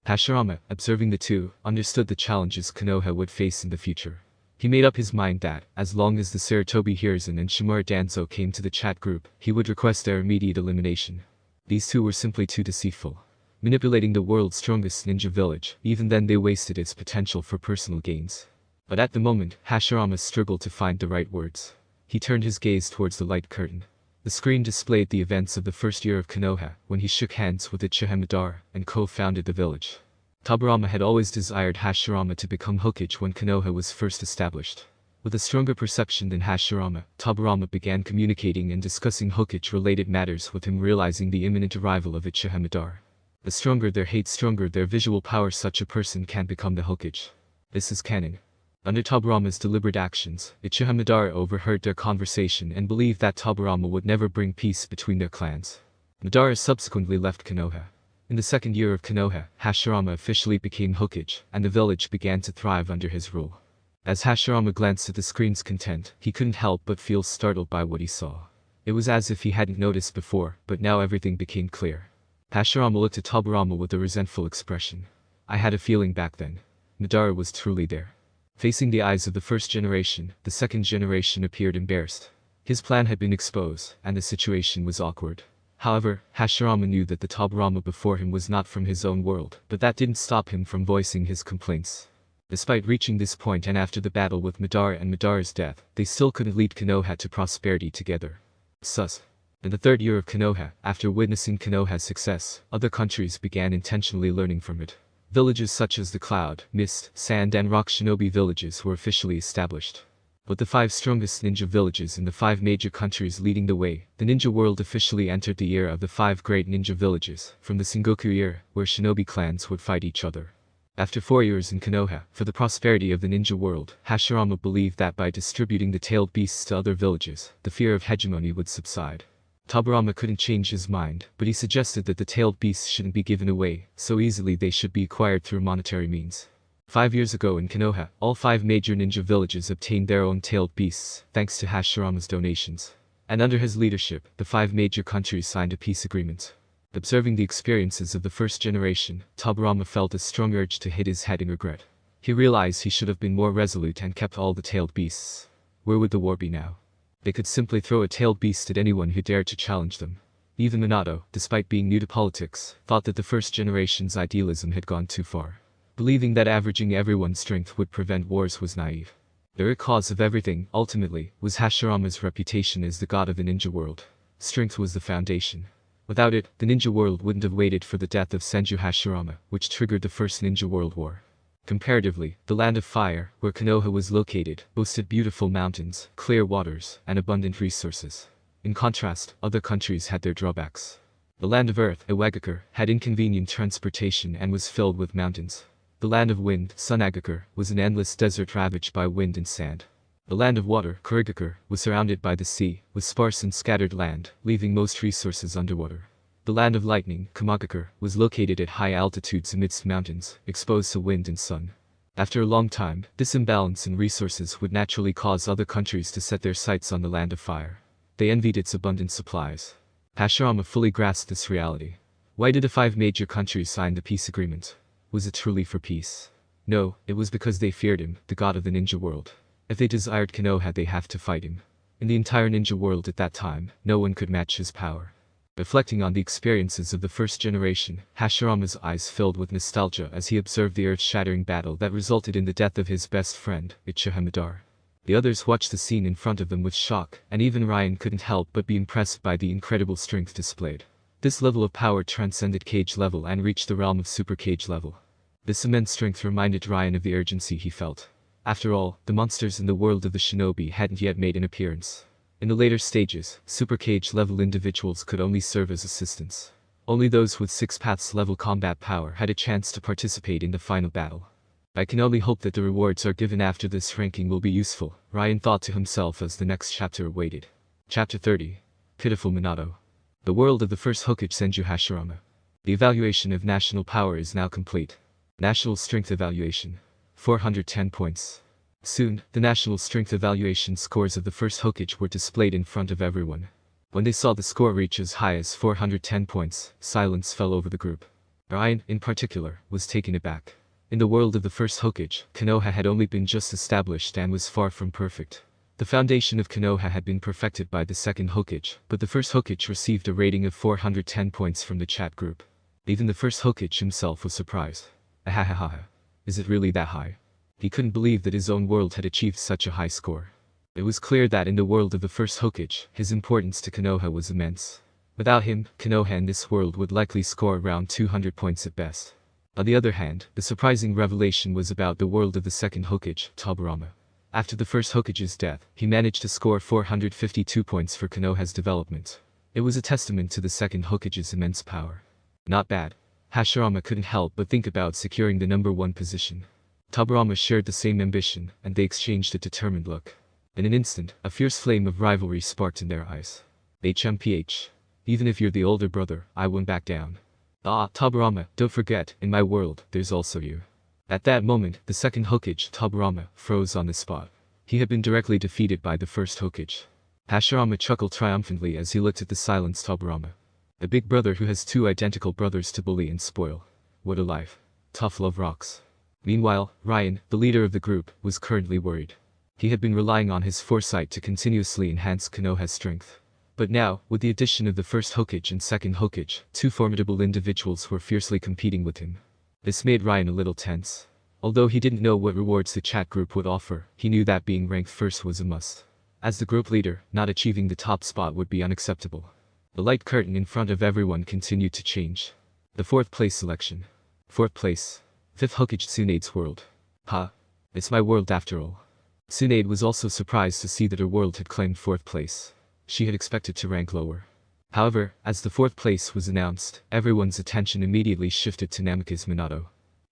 Hashirama, observing the two, understood the challenges Konoha would face in the future. He made up his mind that, as long as the Sarutobi Hiruzen and Shimura Danzo came to the chat group, he would request their immediate elimination. These two were simply too deceitful. Manipulating the world's strongest ninja village, even then they wasted its potential for personal gains. But at the moment, Hashirama struggled to find the right words. He turned his gaze towards the light curtain. The screen displayed the events of the first year of Konoha, when he shook hands with Uchiha Madara and co-founded the village. Tobirama had always desired Hashirama to become Hokage when Konoha was first established. With a stronger perception than Hashirama, Tobirama began communicating and discussing Hokage-related matters with him, realizing the imminent arrival of Uchiha Madara. The stronger their hate, stronger their visual power, such a person can become the Hokage. This is canon. Under Tobirama's deliberate actions, Uchiha Madara overheard their conversation and believed that Tobirama would never bring peace between their clans. Madara subsequently left Konoha. In the second year of Konoha, Hashirama officially became Hokage, and the village began to thrive under his rule. As Hashirama glanced at the screen's content, he couldn't help but feel startled by what he saw. It was as if he hadn't noticed before, but now everything became clear. Hashirama looked at Tobirama with a resentful expression. I had a feeling back then. Madara was truly there. Facing the eyes of the first generation, the second generation appeared embarrassed. His plan had been exposed, and the situation was awkward. However, Hashirama knew that the Tobirama before him was not from his own world, but that didn't stop him from voicing his complaints. Despite reaching this point and after the battle with Madara and Madara's death, they still couldn't lead Konoha to prosperity together. Sus. In the third year of Konoha, after witnessing Konoha's success, other countries began intentionally learning from it. Villages such as the Cloud, Mist, Sand and Rock Shinobi villages were officially established. With the 5 strongest ninja villages in the 5 major countries leading the way, the ninja world officially entered the era of the 5 great ninja villages, from the Sengoku era, where shinobi clans would fight each other. After 4 years in Konoha, for the prosperity of the ninja world, Hashirama believed that by distributing the tailed beasts to other villages, the fear of hegemony would subside. Tobirama couldn't change his mind, but he suggested that the tailed beasts shouldn't be given away so easily. They should be acquired through monetary means. 5 years ago in Konoha, all 5 major ninja villages obtained their own tailed beasts, thanks to Hashirama's donations. And under his leadership, the 5 major countries signed a peace agreement. Observing the experiences of the first generation, Tobirama felt a strong urge to hit his head in regret. He realized he should have been more resolute and kept all the tailed beasts. Where would the war be now? They could simply throw a tailed beast at anyone who dared to challenge them. Even Minato, despite being new to politics, thought that the first generation's idealism had gone too far. Believing that averaging everyone's strength would prevent wars was naive. The root cause of everything, ultimately, was Hashirama's reputation as the god of the ninja world. Strength was the foundation. Without it, the ninja world wouldn't have waited for the death of Senju Hashirama, which triggered the First Ninja World War. Comparatively, the Land of Fire, where Konoha was located, boasted beautiful mountains, clear waters, and abundant resources. In contrast, other countries had their drawbacks. The Land of Earth, Iwagakure, had inconvenient transportation and was filled with mountains. The Land of Wind, Sunagakure, was an endless desert ravaged by wind and sand. The Land of Water, Kurigakure, was surrounded by the sea, with sparse and scattered land, leaving most resources underwater. The Land of Lightning, Kamagakure, was located at high altitudes amidst mountains, exposed to wind and sun. After a long time, this imbalance in resources would naturally cause other countries to set their sights on the Land of Fire. They envied its abundant supplies. Hashirama fully grasped this reality. Why did the 5 major countries sign the peace agreement? Was it truly for peace? No, it was because they feared him, the god of the ninja world. If they desired Konoha, they have to fight him. In the entire ninja world at that time, no one could match his power. Reflecting on the experiences of the first generation, Hashirama's eyes filled with nostalgia as he observed the earth-shattering battle that resulted in the death of his best friend, Uchiha Madara. The others watched the scene in front of them with shock, and even Ryan couldn't help but be impressed by the incredible strength displayed. This level of power transcended Cage level and reached the realm of Super Cage level. This immense strength reminded Ryan of the urgency he felt. After all, the monsters in the world of the shinobi hadn't yet made an appearance. In the later stages, Super Cage level individuals could only serve as assistants. Only those with 6 paths level combat power had a chance to participate in the final battle. I can only hope that the rewards are given after this ranking will be useful, Ryan thought to himself as the next chapter awaited. Chapter 30. Pitiful Minato. The world of the First Hokage Senju Hashirama. The evaluation of national power is now complete. National Strength Evaluation. 410 points. Soon, the national strength evaluation scores of the First Hokage were displayed in front of everyone. When they saw the score reach as high as 410 points, silence fell over the group. Ryan, in particular, was taken aback. In the world of the First Hokage, Konoha had only been just established and was far from perfect. The foundation of Konoha had been perfected by the second Hokage, but the first Hokage received a rating of 410 points from the chat group. Even the first Hokage himself was surprised. Ahahaha. Is it really that high? He couldn't believe that his own world had achieved such a high score. It was clear that in the world of the first Hokage, his importance to Konoha was immense. Without him, Konoha in this world would likely score around 200 points at best. On the other hand, the surprising revelation was about the world of the second Hokage, Tobirama. After the first Hokage's death, he managed to score 452 points for Konoha's development. It was a testament to the second Hokage's immense power. Not bad. Hashirama couldn't help but think about securing the number 1 position. Tobirama shared the same ambition, and they exchanged a determined look. In an instant, a fierce flame of rivalry sparked in their eyes. HMPH. Even if you're the older brother, I won't back down. Ah, Tobirama, don't forget, in my world, there's also you. At that moment, the second Hokage, Tobirama, froze on the spot. He had been directly defeated by the first Hokage. Hashirama chuckled triumphantly as he looked at the silenced Tobirama. A big brother who has 2 identical brothers to bully and spoil. What a life. Tough love rocks. Meanwhile, Ryan, the leader of the group, was currently worried. He had been relying on his foresight to continuously enhance Konoha's strength. But now, with the addition of the first Hokage and second Hokage, 2 formidable individuals were fiercely competing with him. This made Ryan a little tense. Although he didn't know what rewards the chat group would offer, he knew that being ranked first was a must. As the group leader, not achieving the top spot would be unacceptable. The light curtain in front of everyone continued to change. The 4th place selection. 4th place. 5th Hokage Tsunade's world. Ha. It's my world after all. Tsunade was also surprised to see that her world had claimed 4th place. She had expected to rank lower. However, as the 4th place was announced, everyone's attention immediately shifted to Namikaze Minato.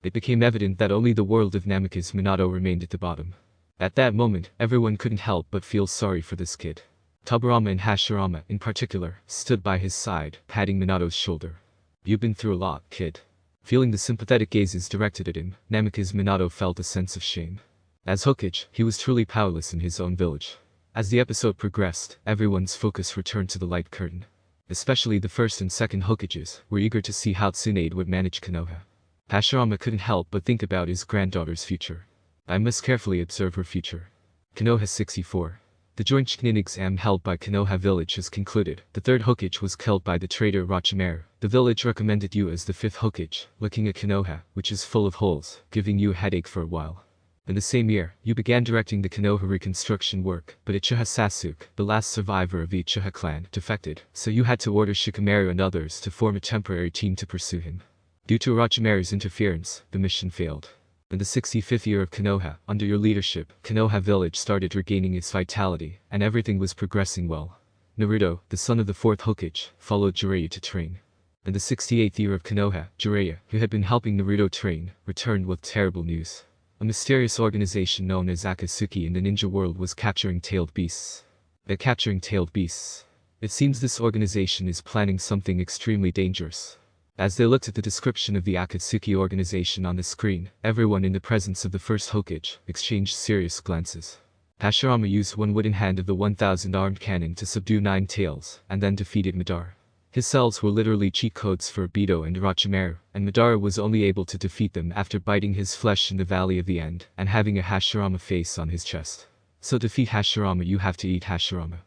It became evident that only the world of Namikaze Minato remained at the bottom. At that moment, everyone couldn't help but feel sorry for this kid. Tobirama and Hashirama, in particular, stood by his side, patting Minato's shoulder. You've been through a lot, kid. Feeling the sympathetic gazes directed at him, Namikaze Minato felt a sense of shame. As Hokage, he was truly powerless in his own village. As the episode progressed, everyone's focus returned to the light curtain. Especially the first and second Hokages were eager to see how Tsunade would manage Konoha. Hashirama couldn't help but think about his granddaughter's future. I must carefully observe her future. Konoha 64. The joint Chunin exam held by Konoha village has concluded. The third Hokage was killed by the traitor Orochimaru. The village recommended you as the fifth Hokage, looking at Konoha, which is full of holes, giving you a headache for a while. In the same year, you began directing the Konoha reconstruction work, but Uchiha Sasuke, the last survivor of the Uchiha clan, defected, so you had to order Shikamaru and others to form a temporary team to pursue him. Due to Orochimaru's interference, the mission failed. In the 65th year of Konoha, under your leadership, Konoha village started regaining its vitality, and everything was progressing well. Naruto, the son of the fourth Hokage, followed Jiraiya to train. In the 68th year of Konoha, Jiraiya, who had been helping Naruto train, returned with terrible news. A mysterious organization known as Akatsuki in the ninja world was capturing tailed beasts. They're capturing tailed beasts. It seems this organization is planning something extremely dangerous. As they looked at the description of the Akatsuki organization on the screen, everyone in the presence of the first Hokage exchanged serious glances. Hashirama used one wooden hand of the 1,000 armed cannon to subdue 9 tails, and then defeated Madara. His cells were literally cheat codes for Obito and Orochimaru, and Madara was only able to defeat them after biting his flesh in the Valley of the End and having a Hashirama face on his chest. So to defeat Hashirama you have to eat Hashirama.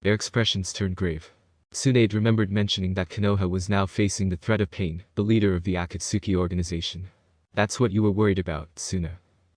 Their expressions turned grave. Tsunade remembered mentioning that Konoha was now facing the threat of Pain, the leader of the Akatsuki organization. That's what you were worried about, Tsuna.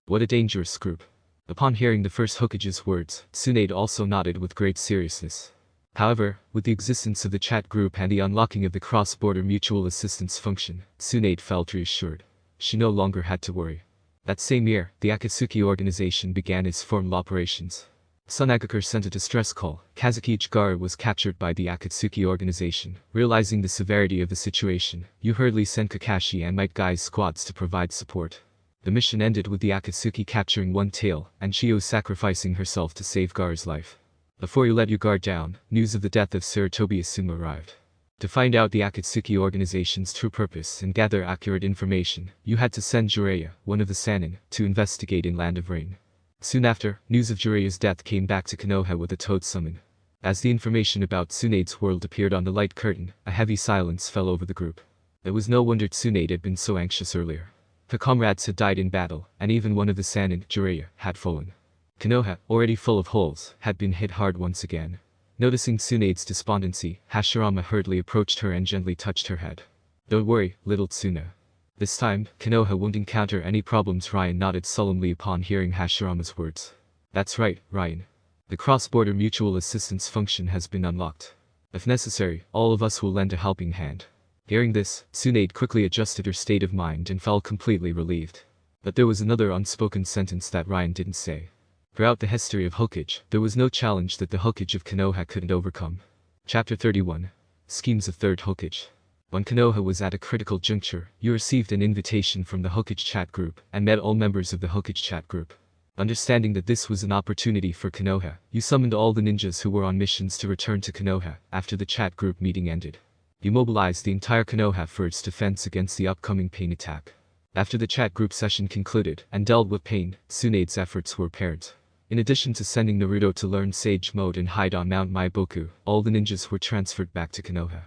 What a dangerous group. Upon hearing the first Hokage's words, Tsunade also nodded with great seriousness. However, with the existence of the chat group and the unlocking of the cross-border mutual assistance function, Tsunade felt reassured. She no longer had to worry. That same year, the Akatsuki organization began its formal operations. Son Agakure sent a distress call. Kazuki Ichigara was captured by the Akatsuki organization. Realizing the severity of the situation, you hurriedly sent Kakashi and Might Guy's squads to provide support. The mission ended with the Akatsuki capturing one tail, and Chiyo sacrificing herself to save Gaara's life. Before you let your guard down, news of the death of Sarutobi Asuma arrived. To find out the Akatsuki organization's true purpose and gather accurate information, you had to send Jiraiya, one of the Sannin, to investigate in Land of Rain. Soon after, news of Jiraiya's death came back to Konoha with a toad summon. As the information about Tsunade's world appeared on the light curtain, a heavy silence fell over the group. It was no wonder Tsunade had been so anxious earlier. Her comrades had died in battle, and even one of the Sannin, Jiraiya, had fallen. Konoha, already full of holes, had been hit hard once again. Noticing Tsunade's despondency, Hashirama hurriedly approached her and gently touched her head. Don't worry, little Tsuna. This time, Konoha won't encounter any problems. Ryan nodded solemnly upon hearing Hashirama's words. That's right, Ryan. The cross-border mutual assistance function has been unlocked. If necessary, all of us will lend a helping hand. Hearing this, Tsunade quickly adjusted her state of mind and felt completely relieved. But there was another unspoken sentence that Ryan didn't say. Throughout the history of Hokage, there was no challenge that the Hokage of Konoha couldn't overcome. Chapter 31. Schemes of Third Hokage. When Konoha was at a critical juncture, you received an invitation from the Hokage chat group and met all members of the Hokage chat group. Understanding that this was an opportunity for Konoha, you summoned all the ninjas who were on missions to return to Konoha after the chat group meeting ended. You mobilized the entire Konoha for its defense against the upcoming Pain attack. After the chat group session concluded and dealt with Pain, Tsunade's efforts were apparent. In addition to sending Naruto to learn Sage Mode and hide on Mount Maiboku, all the ninjas were transferred back to Konoha.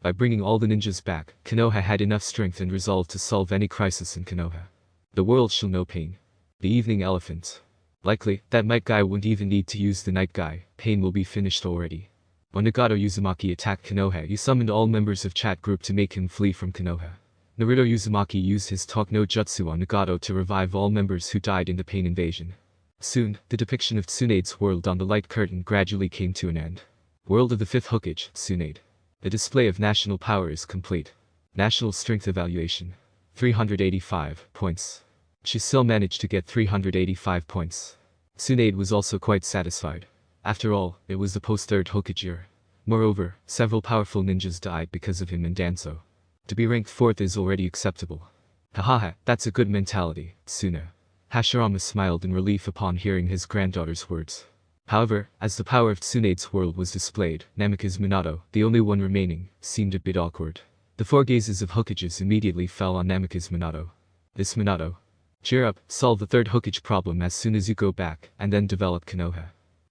By bringing all the ninjas back, Konoha had enough strength and resolve to solve any crisis in Konoha. The world shall know Pain. The Evening Elephant. Likely, that Might Guy won't even need to use the Night Guy. Pain will be finished already. When Nagato Uzumaki attacked Konoha, you summoned all members of chat group to make him flee from Konoha. Naruto Uzumaki used his Talk no Jutsu on Nagato to revive all members who died in the Pain invasion. Soon, the depiction of Tsunade's world on the light curtain gradually came to an end. World of the fifth Hokage, Tsunade. The display of national power is complete. National strength evaluation. 385 points. She still managed to get 385 points. Tsunade was also quite satisfied. After all, it was the post-third Hokage year. Moreover, several powerful ninjas died because of him and Danzo. To be ranked 4th is already acceptable. Hahaha, that's a good mentality, Tsuna. Hashirama smiled in relief upon hearing his granddaughter's words. However, as the power of Tsunade's world was displayed, Namikaze Minato, the only one remaining, seemed a bit awkward. The four gazes of Hokages immediately fell on Namikaze Minato. This Minato. Cheer up, solve the third Hokage problem as soon as you go back, and then develop Konoha.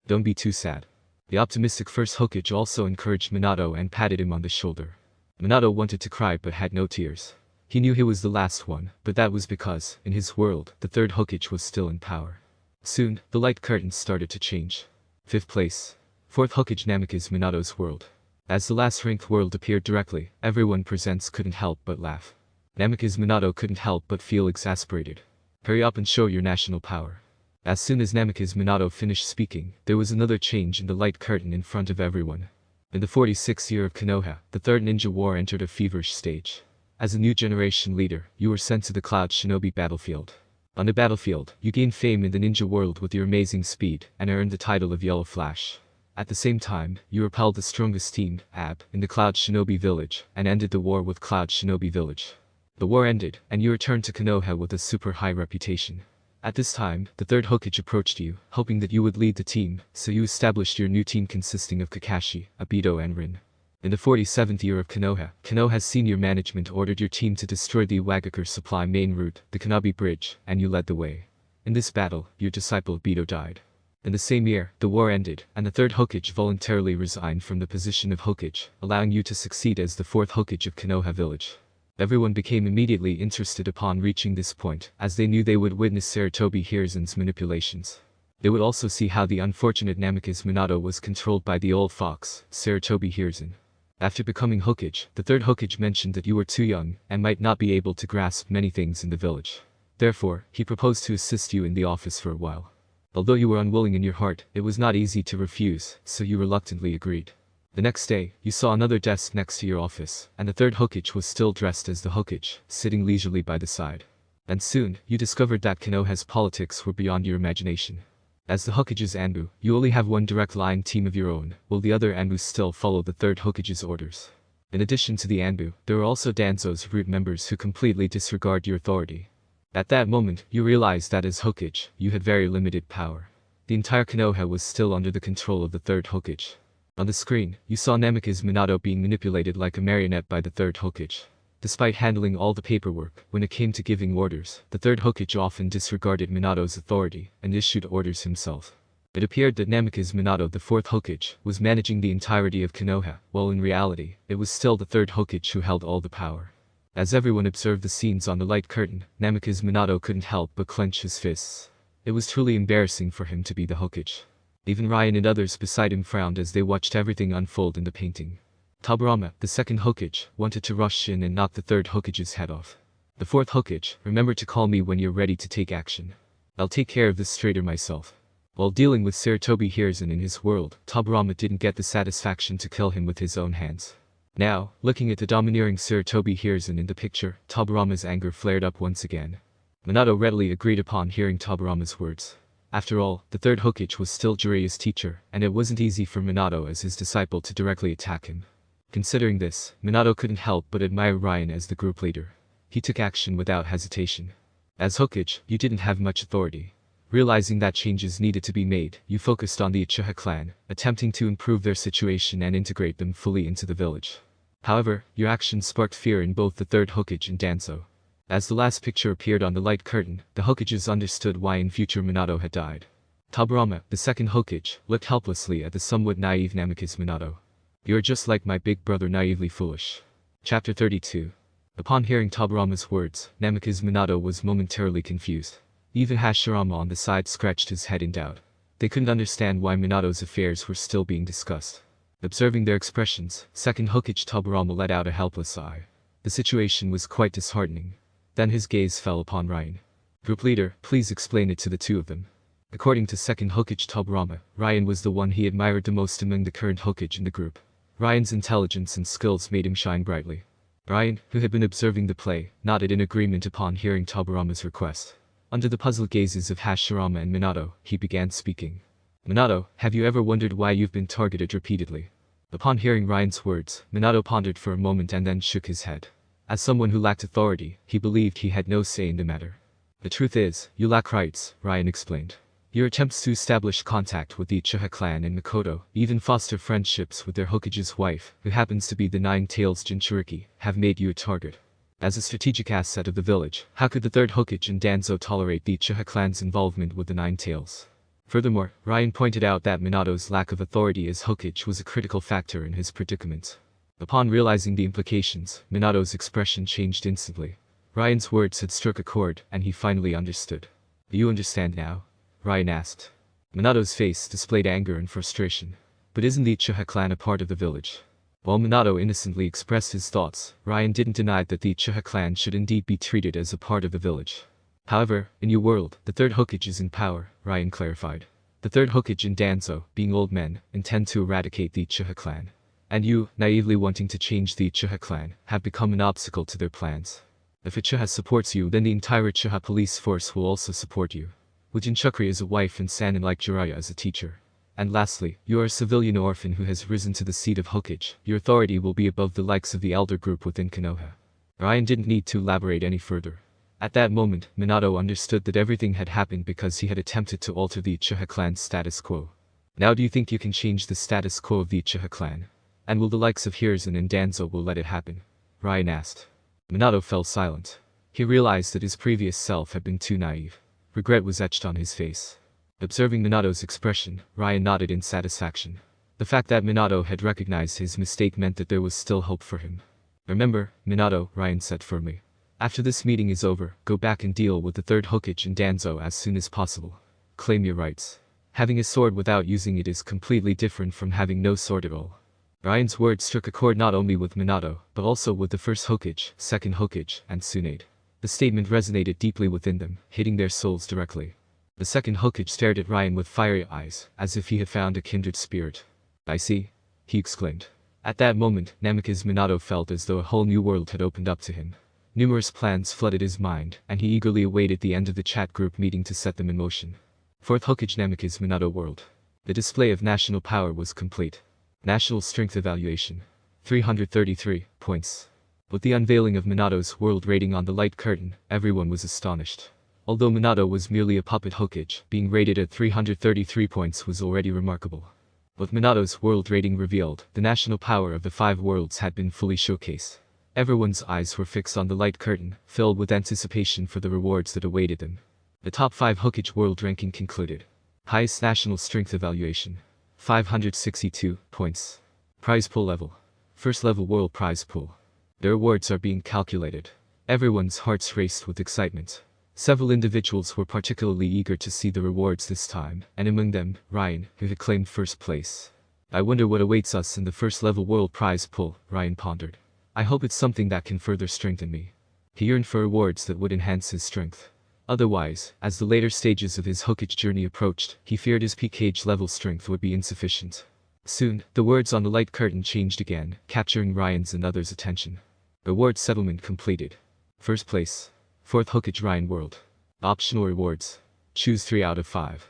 Don't be too sad. The optimistic first Hokage also encouraged Minato and patted him on the shoulder. Minato wanted to cry but had no tears. He knew he was the last one, but that was because, in his world, the third Hokage was still in power. Soon, the light curtains started to change. 5th place. Fourth Hokage Namikaze Minato's world. As the last ranked world appeared directly, everyone present couldn't help but laugh. Namikaze Minato couldn't help but feel exasperated. Hurry up and show your national power. As soon as Namikaze Minato finished speaking, there was another change in the light curtain in front of everyone. In the 46th year of Konoha, the Third Ninja War entered a feverish stage. As a new generation leader, you were sent to the Cloud Shinobi battlefield. On the battlefield, you gained fame in the ninja world with your amazing speed, and earned the title of Yellow Flash. At the same time, you repelled the strongest team, AB, in the Cloud Shinobi village, and ended the war with Cloud Shinobi village. The war ended, and you returned to Konoha with a super high reputation. At this time, the third Hokage approached you, hoping that you would lead the team, so you established your new team consisting of Kakashi, Obito and Rin. In the 47th year of Konoha, Konoha's senior management ordered your team to destroy the Iwagakure supply main route, the Kanabi Bridge, and you led the way. In this battle, your disciple Obito died. In the same year, the war ended, and the third Hokage voluntarily resigned from the position of Hokage, allowing you to succeed as the fourth Hokage of Konoha village. Everyone became immediately interested upon reaching this point, as they knew they would witness Sarutobi Hiruzen's manipulations. They would also see how the unfortunate Namikaze Minato was controlled by the old fox, Sarutobi Hiruzen. After becoming Hokage, the third Hokage mentioned that you were too young, and might not be able to grasp many things in the village. Therefore, he proposed to assist you in the office for a while. Although you were unwilling in your heart, it was not easy to refuse, so you reluctantly agreed. The next day, you saw another desk next to your office, and the third Hokage was still dressed as the Hokage, sitting leisurely by the side. And soon, you discovered that Konoha's politics were beyond your imagination. As the Hokage's Anbu, you only have one direct line team of your own, while the other Anbus still follow the third Hokage's orders. In addition to the Anbu, there are also Danzo's root members who completely disregard your authority. At that moment, you realized that as Hokage, you had very limited power. The entire Konoha was still under the control of the third Hokage. On the screen, you saw Namikaze Minato being manipulated like a marionette by the third Hokage. Despite handling all the paperwork, when it came to giving orders, the third Hokage often disregarded Minato's authority and issued orders himself. It appeared that Namikaze Minato, the fourth Hokage, was managing the entirety of Konoha, while in reality, it was still the third Hokage who held all the power. As everyone observed the scenes on the light curtain, Namikaze Minato couldn't help but clench his fists. It was truly embarrassing for him to be the Hokage. Even Ryan and others beside him frowned as they watched everything unfold in the painting. Tobirama, the second Hokage, wanted to rush in and knock the third Hokage's head off. The fourth Hokage, remember to call me when you're ready to take action. I'll take care of this traitor myself. While dealing with Sarutobi Hiruzen in his world, Tobirama didn't get the satisfaction to kill him with his own hands. Now, looking at the domineering Sarutobi Hiruzen in the picture, Tobirama's anger flared up once again. Minato readily agreed upon hearing Tobirama's words. After all, the third Hokage was still Jiraiya's teacher, and it wasn't easy for Minato as his disciple to directly attack him. Considering this, Minato couldn't help but admire Ryan as the group leader. He took action without hesitation. As Hokage, you didn't have much authority. Realizing that changes needed to be made, you focused on the Uchiha clan, attempting to improve their situation and integrate them fully into the village. However, your actions sparked fear in both the third Hokage and Danzo. As the last picture appeared on the light curtain, the Hokages understood why in future Minato had died. Tobirama, the second Hokage, looked helplessly at the somewhat naive Namikaze Minato. "You're just like my big brother, naively foolish." Chapter 32. Upon hearing Tobirama's words, Namikaze Minato was momentarily confused. Even Hashirama on the side scratched his head in doubt. They couldn't understand why Minato's affairs were still being discussed. Observing their expressions, second Hokage Tobirama let out a helpless sigh. The situation was quite disheartening. Then his gaze fell upon Ryan. "Group leader, please explain it to the two of them." According to second Hokage Tobirama, Ryan was the one he admired the most among the current Hokage in the group. Ryan's intelligence and skills made him shine brightly. Ryan, who had been observing the play, nodded in agreement upon hearing Tobirama's request. Under the puzzled gazes of Hashirama and Minato, he began speaking. "Minato, have you ever wondered why you've been targeted repeatedly?" Upon hearing Ryan's words, Minato pondered for a moment and then shook his head. As someone who lacked authority, he believed he had no say in the matter. "The truth is, you lack rights," Ryan explained. Your attempts to establish contact with the Uchiha clan and Mikoto, even foster friendships with their Hokage's wife, who happens to be the Nine-Tails Jinchuriki, have made you a target. As a strategic asset of the village, how could the third Hokage and Danzo tolerate the Uchiha clan's involvement with the Nine-Tails? Furthermore, Ryan pointed out that Minato's lack of authority as Hokage was a critical factor in his predicament. Upon realizing the implications, Minato's expression changed instantly. Ryan's words had struck a chord, and he finally understood. Do you understand now? Ryan asked. Minato's face displayed anger and frustration. But isn't the Uchiha clan a part of the village? While Minato innocently expressed his thoughts, Ryan didn't deny that the Uchiha clan should indeed be treated as a part of the village. However, in your world, the third Hokage is in power, Ryan clarified. The third Hokage and Danzo, being old men, intend to eradicate the Uchiha clan. And you, naively wanting to change the Uchiha clan, have become an obstacle to their plans. If Uchiha supports you, then the entire Uchiha police force will also support you. With Jinchuriki as a wife and Sanin like Jiraiya as a teacher. And lastly, you are a civilian orphan who has risen to the seat of Hokage. Your authority will be above the likes of the elder group within Konoha. Ryan didn't need to elaborate any further. At that moment, Minato understood that everything had happened because he had attempted to alter the Uchiha clan's status quo. Now do you think you can change the status quo of the Uchiha clan? And will the likes of Hiruzen and Danzo will let it happen? Ryan asked. Minato fell silent. He realized that his previous self had been too naive. Regret was etched on his face. Observing Minato's expression, Ryan nodded in satisfaction. The fact that Minato had recognized his mistake meant that there was still hope for him. Remember, Minato, Ryan said firmly. After this meeting is over, go back and deal with the third Hokage and Danzo as soon as possible. Claim your rights. Having a sword without using it is completely different from having no sword at all. Ryan's words struck a chord not only with Minato, but also with the first Hokage, second Hokage, and Tsunade. The statement resonated deeply within them, hitting their souls directly. The second Hokage stared at Ryan with fiery eyes, as if he had found a kindred spirit. I see, he exclaimed. At that moment, Namikaze Minato felt as though a whole new world had opened up to him. Numerous plans flooded his mind, and he eagerly awaited the end of the chat group meeting to set them in motion. Fourth Hokage Namikaze Minato World. The display of national power was complete. National Strength Evaluation. 333 points. With the unveiling of Minato's world rating on the light curtain, everyone was astonished. Although Minato was merely a puppet Hokage, being rated at 333 points was already remarkable. With Minato's world rating revealed, the national power of the 5 worlds had been fully showcased. Everyone's eyes were fixed on the light curtain, filled with anticipation for the rewards that awaited them. The top 5 Hokage world ranking concluded. Highest national strength evaluation. 562 points. Prize pool level. First level world prize pool. The rewards are being calculated. Everyone's hearts raced with excitement. Several individuals were particularly eager to see the rewards this time, and among them, Ryan, who had claimed first place. I wonder what awaits us in the first level world prize pool, Ryan pondered. I hope it's something that can further strengthen me. He yearned for rewards that would enhance his strength. Otherwise, as the later stages of his Hokage journey approached, he feared his peak age level strength would be insufficient. Soon, the words on the light curtain changed again, capturing Ryan's and others' attention. Reward settlement completed. First place. Fourth Hokage Ryan World. Optional rewards. Choose 3 out of 5.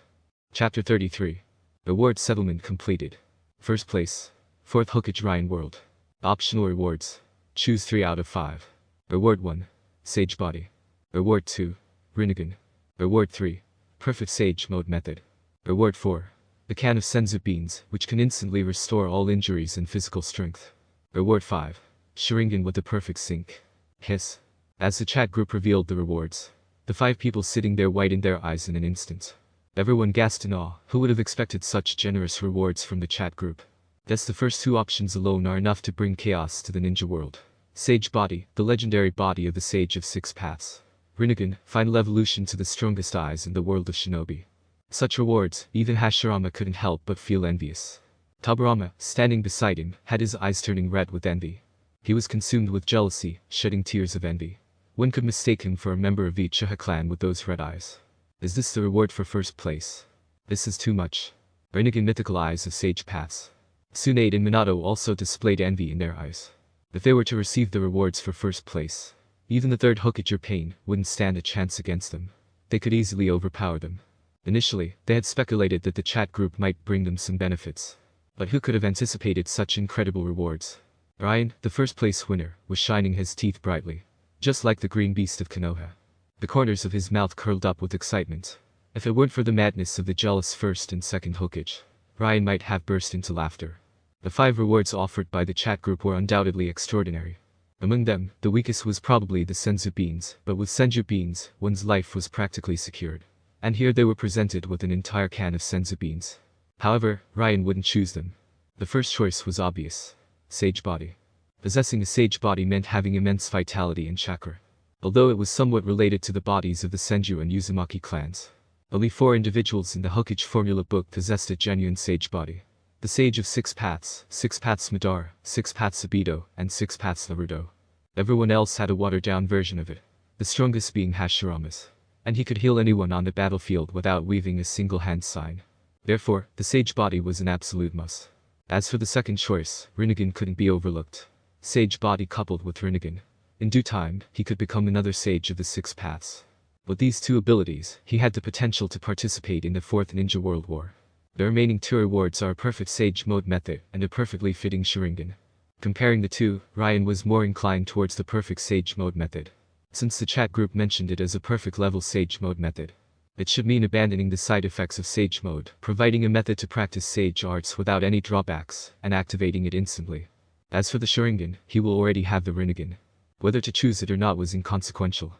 Chapter 33. Reward settlement completed. First place. Fourth Hokage Ryan World. Optional rewards. Choose 3 out of 5. Reward 1. Sage Body. Reward 2. Rinnegan. Reward 3. Perfect Sage Mode Method. Reward 4. The can of senzu beans, which can instantly restore all injuries and physical strength. Reward 5. Sharingan with the perfect sync. Hiss. As the chat group revealed the rewards, the 5 people sitting there widened their eyes in an instant. Everyone gasped in awe. Who would have expected such generous rewards from the chat group? Thus the first 2 options alone are enough to bring chaos to the ninja world. Sage Body, the legendary body of the Sage of 6 Paths. Rinnegan, final evolution to the strongest eyes in the world of shinobi. Such rewards, even Hashirama couldn't help but feel envious. Tobirama, standing beside him, had his eyes turning red with envy. He was consumed with jealousy, shedding tears of envy. One could mistake him for a member of the Uchiha clan with those red eyes. Is this the reward for first place? This is too much. Rinnegan mythical eyes of Sage Paths. Tsunade and Minato also displayed envy in their eyes. If they were to receive the rewards for first place, even the third Hokage or Pain wouldn't stand a chance against them. They could easily overpower them. Initially, they had speculated that the chat group might bring them some benefits. But who could have anticipated such incredible rewards? Ryan, the first place winner, was shining his teeth brightly. Just like the green beast of Konoha. The corners of his mouth curled up with excitement. If it weren't for the madness of the jealous first and second Hokage, Ryan might have burst into laughter. The 5 rewards offered by the chat group were undoubtedly extraordinary. Among them, the weakest was probably the senzu beans, but with senju beans, one's life was practically secured. And here they were presented with an entire can of senzu beans. However, Ryan wouldn't choose them. The first choice was obvious. Sage body. Possessing a sage body meant having immense vitality and chakra. Although it was somewhat related to the bodies of the Senju and Uzumaki clans. Only 4 individuals in the Hokage formula book possessed a genuine sage body. The sage of 6 paths, 6 paths Madara, 6 paths Obito, and 6 paths Naruto. Everyone else had a watered-down version of it, the strongest being Hashirama's. And he could heal anyone on the battlefield without weaving a single hand sign. Therefore, the sage body was an absolute must. As for the second choice, Rinnegan couldn't be overlooked. Sage body coupled with Rinnegan. In due time, he could become another sage of the 6 paths. With these 2 abilities, he had the potential to participate in the 4th Ninja World War. The remaining 2 rewards are a perfect sage mode method and a perfectly fitting Sharingan. Comparing the 2, Ryan was more inclined towards the perfect sage mode method. Since the chat group mentioned it as a perfect level sage mode method, it should mean abandoning the side effects of sage mode, providing a method to practice sage arts without any drawbacks, and activating it instantly. As for the Sharingan, he will already have the Rinnegan. Whether to choose it or not was inconsequential.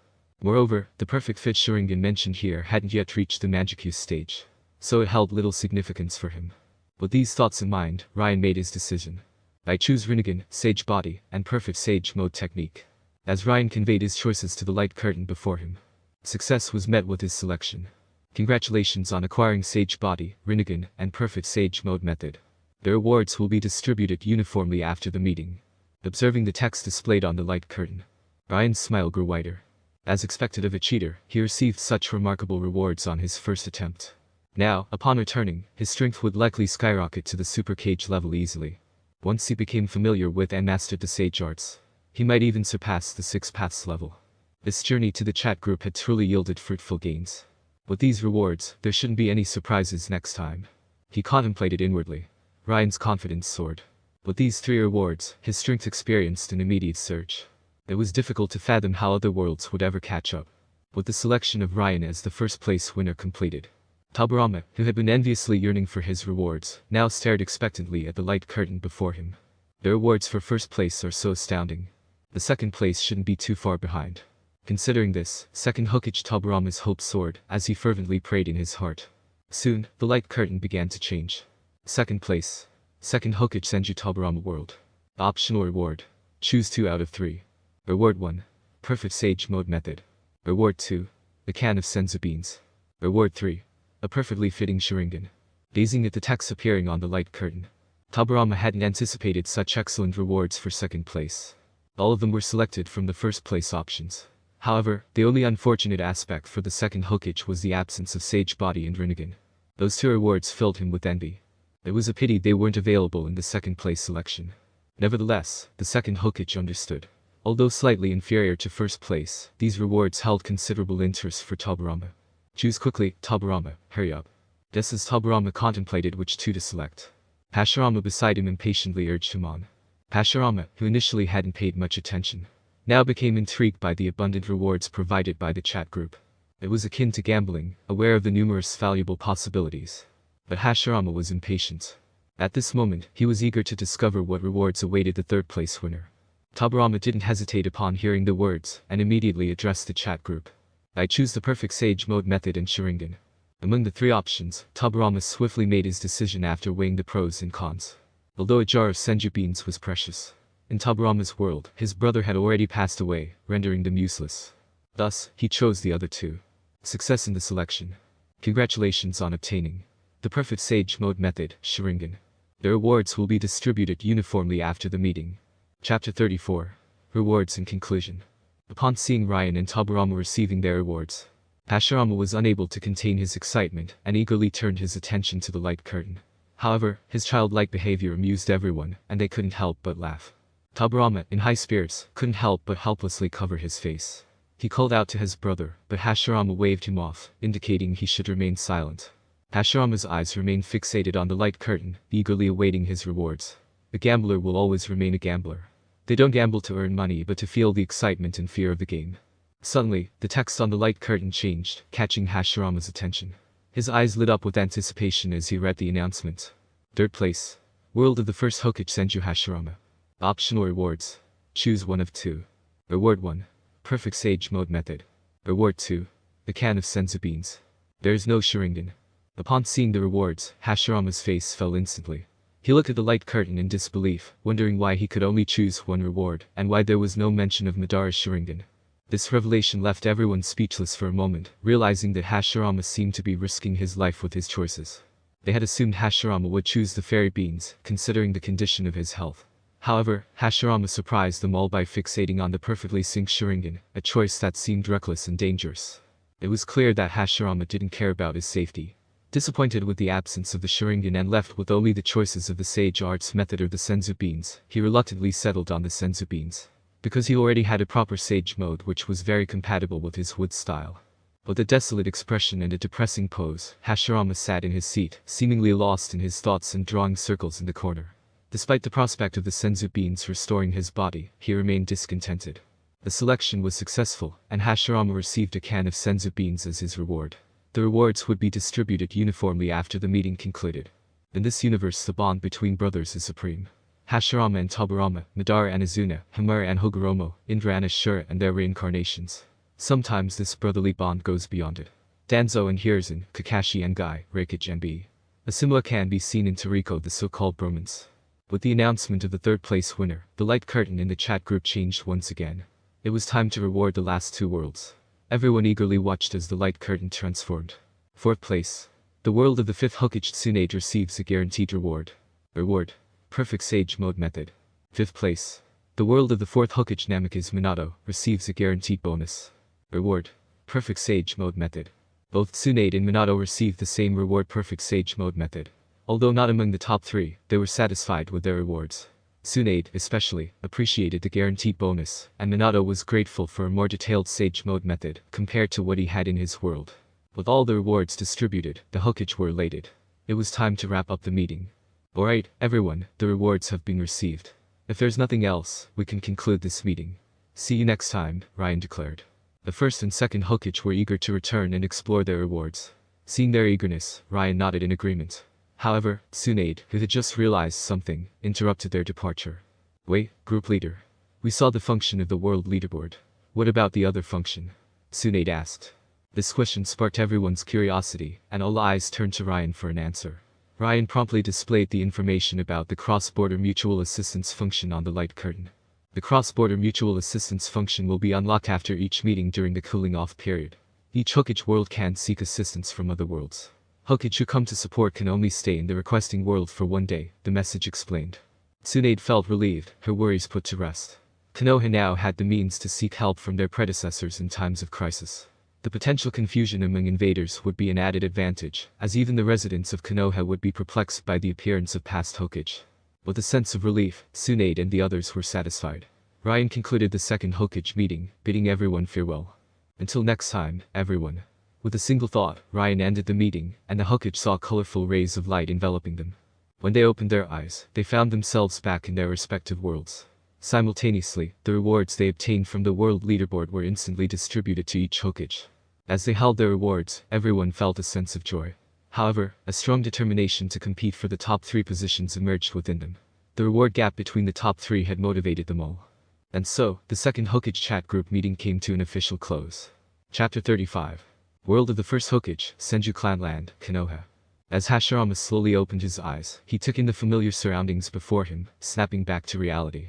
Moreover, the perfect fit Sharingan mentioned here hadn't yet reached the magic use stage, so it held little significance for him. With these thoughts in mind, Ryan made his decision. I choose Rinnegan, Sage Body, and Perfect Sage Mode Technique. As Ryan conveyed his choices to the light curtain before him, success was met with his selection. Congratulations on acquiring Sage Body, Rinnegan, and Perfect Sage Mode Method. The rewards will be distributed uniformly after the meeting. Observing the text displayed on the light curtain, Ryan's smile grew wider. As expected of a cheater, he received such remarkable rewards on his first attempt. Now, upon returning, his strength would likely skyrocket to the Super Cage level easily. Once he became familiar with and mastered the Sage Arts, he might even surpass the 6 Paths level. This journey to the chat group had truly yielded fruitful gains. With these rewards, there shouldn't be any surprises next time. He contemplated inwardly. Ryan's confidence soared. With these 3 rewards, his strength experienced an immediate surge. It was difficult to fathom how other worlds would ever catch up. With the selection of Ryan as the first place winner completed, Tobirama, who had been enviously yearning for his rewards, now stared expectantly at the light curtain before him. The rewards for first place are so astounding. The second place shouldn't be too far behind. Considering this, second Hokage Tobirama's hope soared as he fervently prayed in his heart. Soon, the light curtain began to change. Second place. Second Hokage Senju Tobirama World. Optional reward. Choose 2 out of 3. Reward 1. Perfect Sage Mode Method. Reward 2. A can of senzu beans. Reward 3. A perfectly fitting Sharingan. Gazing at the text appearing on the light curtain, Tobirama hadn't anticipated such excellent rewards for second place. All of them were selected from the first place options. However, the only unfortunate aspect for the second Hokage was the absence of Sage Body and Rinnegan. Those 2 rewards filled him with envy. It was a pity they weren't available in the second place selection. Nevertheless, the second Hokage understood. Although slightly inferior to first place, these rewards held considerable interest for Tobirama. Choose quickly, Tobirama, hurry up. Just as Tobirama contemplated which 2 to select, Hashirama beside him impatiently urged him on. Hashirama, who initially hadn't paid much attention, now became intrigued by the abundant rewards provided by the chat group. It was akin to gambling, aware of the numerous valuable possibilities. But Hashirama was impatient. At this moment, he was eager to discover what rewards awaited the third place winner. Tobirama didn't hesitate upon hearing the words, and immediately addressed the chat group. I choose the perfect Sage Mode Method and Sharingan. Among the 3 options, Tobirama swiftly made his decision after weighing the pros and cons. Although a jar of senju beans was precious, in Tobirama's world, his brother had already passed away, rendering them useless. Thus, he chose the other 2. Success in the selection. Congratulations on obtaining the perfect Sage Mode Method, Sharingan. The rewards will be distributed uniformly after the meeting. Chapter 34. Rewards and Conclusion. Upon seeing Ryan and Tobirama receiving their rewards, Hashirama was unable to contain his excitement and eagerly turned his attention to the light curtain. However, his childlike behavior amused everyone, and they couldn't help but laugh. Tobirama, in high spirits, couldn't help but helplessly cover his face. He called out to his brother, but Hashirama waved him off, indicating he should remain silent. Hashirama's eyes remained fixated on the light curtain, eagerly awaiting his rewards. A gambler will always remain a gambler. They don't gamble to earn money but to feel the excitement and fear of the game. Suddenly, the text on the light curtain changed, catching Hashirama's attention. His eyes lit up with anticipation as he read the announcement. Third place. World of the First Hokage Senju Hashirama. Optional rewards. Choose one of two. Reward 1. Perfect Sage Mode Method. Reward 2. The can of senzu beans. There is no Sharingan. Upon seeing the rewards, Hashirama's face fell instantly. He looked at the light curtain in disbelief, wondering why he could only choose one reward, and why there was no mention of Madara's Sharingan. This revelation left everyone speechless for a moment, realizing that Hashirama seemed to be risking his life with his choices. They had assumed Hashirama would choose the fairy beans, considering the condition of his health. However, Hashirama surprised them all by fixating on the perfectly synced Sharingan, a choice that seemed reckless and dangerous. It was clear that Hashirama didn't care about his safety. Disappointed with the absence of the Sharingan and left with only the choices of the Sage Arts method or the senzu beans, he reluctantly settled on the senzu beans. Because he already had a proper sage mode which was very compatible with his wood style. With a desolate expression and a depressing pose, Hashirama sat in his seat, seemingly lost in his thoughts and drawing circles in the corner. Despite the prospect of the senzu beans restoring his body, he remained discontented. The selection was successful, and Hashirama received a can of senzu beans as his reward. The rewards would be distributed uniformly after the meeting concluded. In this universe, the bond between brothers is supreme. Hashirama and Tobirama, Madara and Izuna, Himura and Hagoromo, Indra and Ashura and their reincarnations. Sometimes this brotherly bond goes beyond it. Danzo and Hiruzen, Kakashi and Guy, Reikage and B. A similar can be seen in Toriko, the so-called bromance. With the announcement of the third place winner, the light curtain in the chat group changed once again. It was time to reward the last two worlds. Everyone eagerly watched as the light curtain transformed. Fourth place. The world of the fifth Hokage Tsunade receives a guaranteed reward. Reward. Perfect Sage Mode Method. Fifth place. The world of the fourth Hokage Namikaze Minato receives a guaranteed bonus. Reward. Perfect Sage Mode Method. Both Tsunade and Minato received the same reward, Perfect Sage Mode Method. Although not among the top three, they were satisfied with their rewards. Tsunade, especially, appreciated the guaranteed bonus, and Minato was grateful for a more detailed Sage Mode Method compared to what he had in his world. With all the rewards distributed, the Hokage were elated. It was time to wrap up the meeting. Alright, everyone, the rewards have been received. If there's nothing else, we can conclude this meeting. See you next time, Ryan declared. The first and second Hokage were eager to return and explore their rewards. Seeing their eagerness, Ryan nodded in agreement. However, Tsunade, who had just realized something, interrupted their departure. Wait, group leader. We saw the function of the world leaderboard. What about the other function? Tsunade asked. This question sparked everyone's curiosity, and all eyes turned to Ryan for an answer. Ryan promptly displayed the information about the cross-border mutual assistance function on the light curtain. The cross-border mutual assistance function will be unlocked after each meeting during the cooling-off period. Each Hokage world can seek assistance from other worlds. Hokage who come to support can only stay in the requesting world for one day, the message explained. Tsunade felt relieved, her worries put to rest. Konoha now had the means to seek help from their predecessors in times of crisis. The potential confusion among invaders would be an added advantage, as even the residents of Konoha would be perplexed by the appearance of past Hokage. With a sense of relief, Tsunade and the others were satisfied. Ryan concluded the second Hokage meeting, bidding everyone farewell. Until next time, everyone. With a single thought, Ryan ended the meeting, and the Hokage saw colorful rays of light enveloping them. When they opened their eyes, they found themselves back in their respective worlds. Simultaneously, the rewards they obtained from the world leaderboard were instantly distributed to each Hokage. As they held their rewards, everyone felt a sense of joy. However, a strong determination to compete for the top three positions emerged within them. The reward gap between the top three had motivated them all. And so, the second Hokage chat group meeting came to an official close. Chapter 35. World of the First Hokage, Senju Clanland, Konoha. As Hashirama slowly opened his eyes, he took in the familiar surroundings before him, snapping back to reality.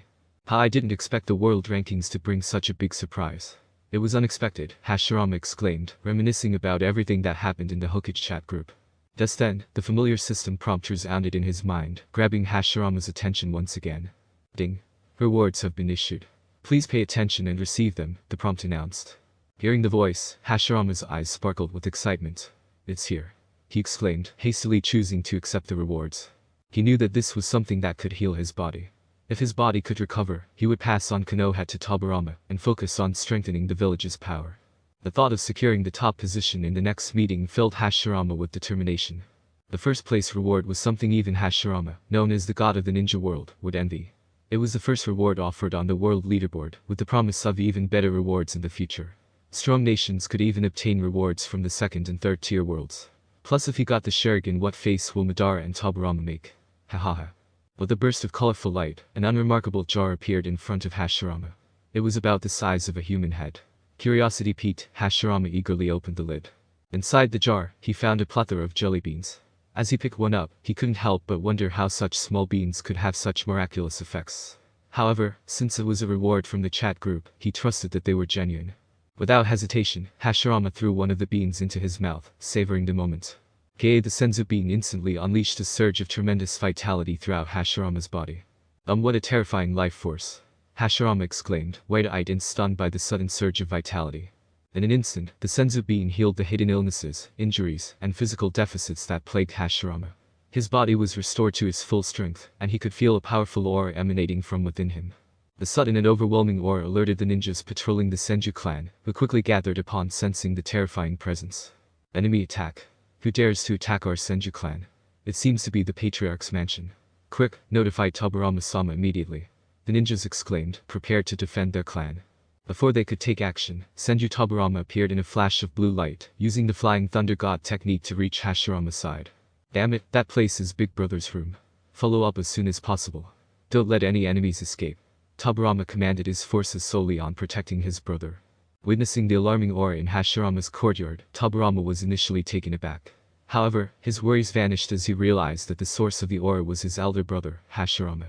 I didn't expect the world rankings to bring such a big surprise. It was unexpected, Hashirama exclaimed, reminiscing about everything that happened in the Hokage chat group. Just then, the familiar system prompt resounded in his mind, grabbing Hashirama's attention once again. Ding. Rewards have been issued. Please pay attention and receive them, the prompt announced. Hearing the voice, Hashirama's eyes sparkled with excitement. It's here. He exclaimed, hastily choosing to accept the rewards. He knew that this was something that could heal his body. If his body could recover, he would pass on Konoha to Tobirama and focus on strengthening the village's power. The thought of securing the top position in the next meeting filled Hashirama with determination. The first place reward was something even Hashirama, known as the god of the ninja world, would envy. It was the first reward offered on the world leaderboard, with the promise of even better rewards in the future. Strong nations could even obtain rewards from the second and third tier worlds. Plus if he got the Sharingan, what face will Madara and Tobirama make? Hahaha. With a burst of colorful light, an unremarkable jar appeared in front of Hashirama. It was about the size of a human head. Curiosity piqued, Hashirama eagerly opened the lid. Inside the jar, he found a plethora of jelly beans. As he picked one up, he couldn't help but wonder how such small beans could have such miraculous effects. However, since it was a reward from the chat group, he trusted that they were genuine. Without hesitation, Hashirama threw one of the beans into his mouth, savoring the moment. The senzu bean instantly unleashed a surge of tremendous vitality throughout Hashirama's body. What a terrifying life force! Hashirama exclaimed, wide-eyed and stunned by the sudden surge of vitality. In an instant, the senzu bean healed the hidden illnesses, injuries, and physical deficits that plagued Hashirama. His body was restored to its full strength, and he could feel a powerful aura emanating from within him. The sudden and overwhelming aura alerted the ninjas patrolling the Senju clan, who quickly gathered upon sensing the terrifying presence. Enemy attack. Who dares to attack our Senju clan? It seems to be the Patriarch's mansion. Quick, notify Tobirama-sama immediately. The ninjas exclaimed, prepared to defend their clan. Before they could take action, Senju Tobirama appeared in a flash of blue light, using the Flying Thunder God technique to reach Hashirama's side. Damn it, that place is Big Brother's room. Follow up as soon as possible. Don't let any enemies escape. Tobirama commanded his forces solely on protecting his brother. Witnessing the alarming aura in Hashirama's courtyard, Tobirama was initially taken aback. However, his worries vanished as he realized that the source of the aura was his elder brother, Hashirama.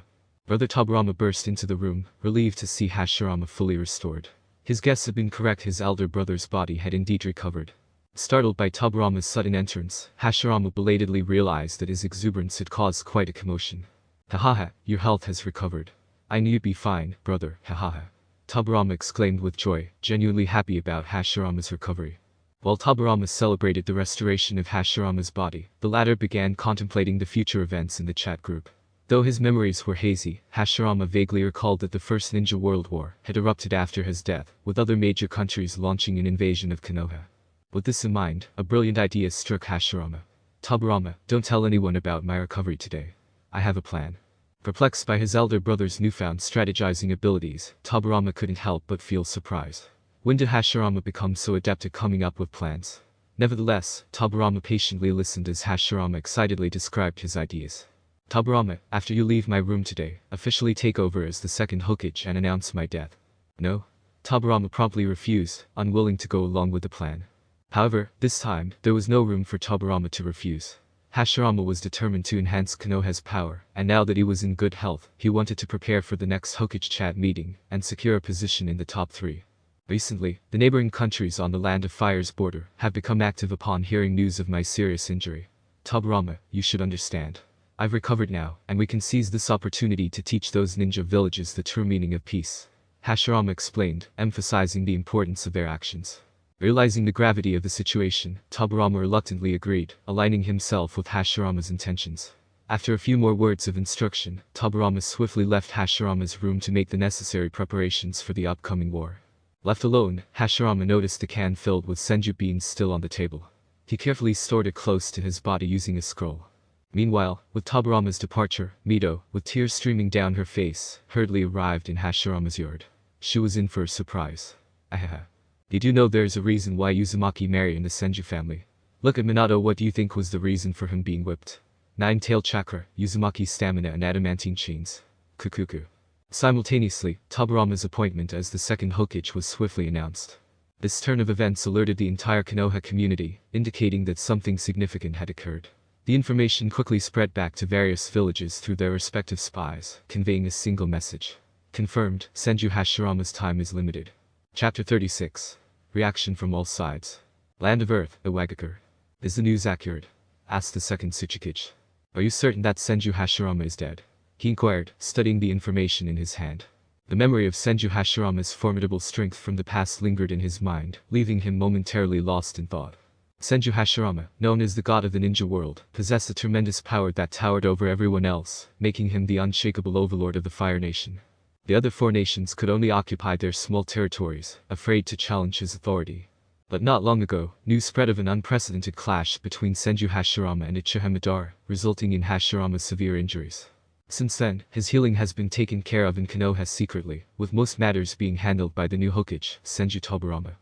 Brother Tobirama burst into the room, relieved to see Hashirama fully restored. His guess had been correct, his elder brother's body had indeed recovered. Startled by Tobirama's sudden entrance, Hashirama belatedly realized that his exuberance had caused quite a commotion. Hahaha, your health has recovered. I knew you'd be fine, brother, hahaha. Tobirama exclaimed with joy, genuinely happy about Hashirama's recovery. While Tobirama celebrated the restoration of Hashirama's body, the latter began contemplating the future events in the chat group. Though his memories were hazy, Hashirama vaguely recalled that the First Ninja World War had erupted after his death, with other major countries launching an invasion of Konoha. With this in mind, a brilliant idea struck Hashirama. Tobirama, don't tell anyone about my recovery today. I have a plan. Perplexed by his elder brother's newfound strategizing abilities, Tobirama couldn't help but feel surprised. When did Hashirama become so adept at coming up with plans? Nevertheless, Tobirama patiently listened as Hashirama excitedly described his ideas. Tobirama, after you leave my room today, officially take over as the second Hokage and announce my death. No? Tobirama promptly refused, unwilling to go along with the plan. However, this time, there was no room for Tobirama to refuse. Hashirama was determined to enhance Konoha's power, and now that he was in good health, he wanted to prepare for the next Hokage chat meeting and secure a position in the top 3. Recently, the neighboring countries on the Land of Fire's border have become active upon hearing news of my serious injury. Tobirama, you should understand. I've recovered now, and we can seize this opportunity to teach those ninja villages the true meaning of peace. Hashirama explained, emphasizing the importance of their actions. Realizing the gravity of the situation, Tobirama reluctantly agreed, aligning himself with Hashirama's intentions. After a few more words of instruction, Tobirama swiftly left Hashirama's room to make the necessary preparations for the upcoming war. Left alone, Hashirama noticed the can filled with senju beans still on the table. He carefully stored it close to his body using a scroll. Meanwhile, with Tobirama's departure, Mito, with tears streaming down her face, hurriedly arrived in Hashirama's yard. She was in for a surprise. Ahaha. Did you know there's a reason why Uzumaki married in the Senju family? Look at Minato, what do you think was the reason for him being whipped? 9-tailed chakra, Uzumaki's stamina and adamantine chains. Kukuku. Simultaneously, Tobirama's appointment as the second Hokage was swiftly announced. This turn of events alerted the entire Konoha community, indicating that something significant had occurred. The information quickly spread back to various villages through their respective spies, conveying a single message. Confirmed, Senju Hashirama's time is limited. Chapter 36. Reaction from all sides. Land of Earth, Iwagakure. Is the news accurate? Asked the second Tsuchikage. Are you certain that Senju Hashirama is dead? He inquired, studying the information in his hand. The memory of Senju Hashirama's formidable strength from the past lingered in his mind, leaving him momentarily lost in thought. Senju Hashirama, known as the god of the ninja world, possessed a tremendous power that towered over everyone else, making him the unshakable overlord of the Fire Nation. The other 4 nations could only occupy their small territories, afraid to challenge his authority. But not long ago, news spread of an unprecedented clash between Senju Hashirama and Uchiha Madara, resulting in Hashirama's severe injuries. Since then, his healing has been taken care of in Konoha secretly, with most matters being handled by the new Hokage, Senju Tobirama.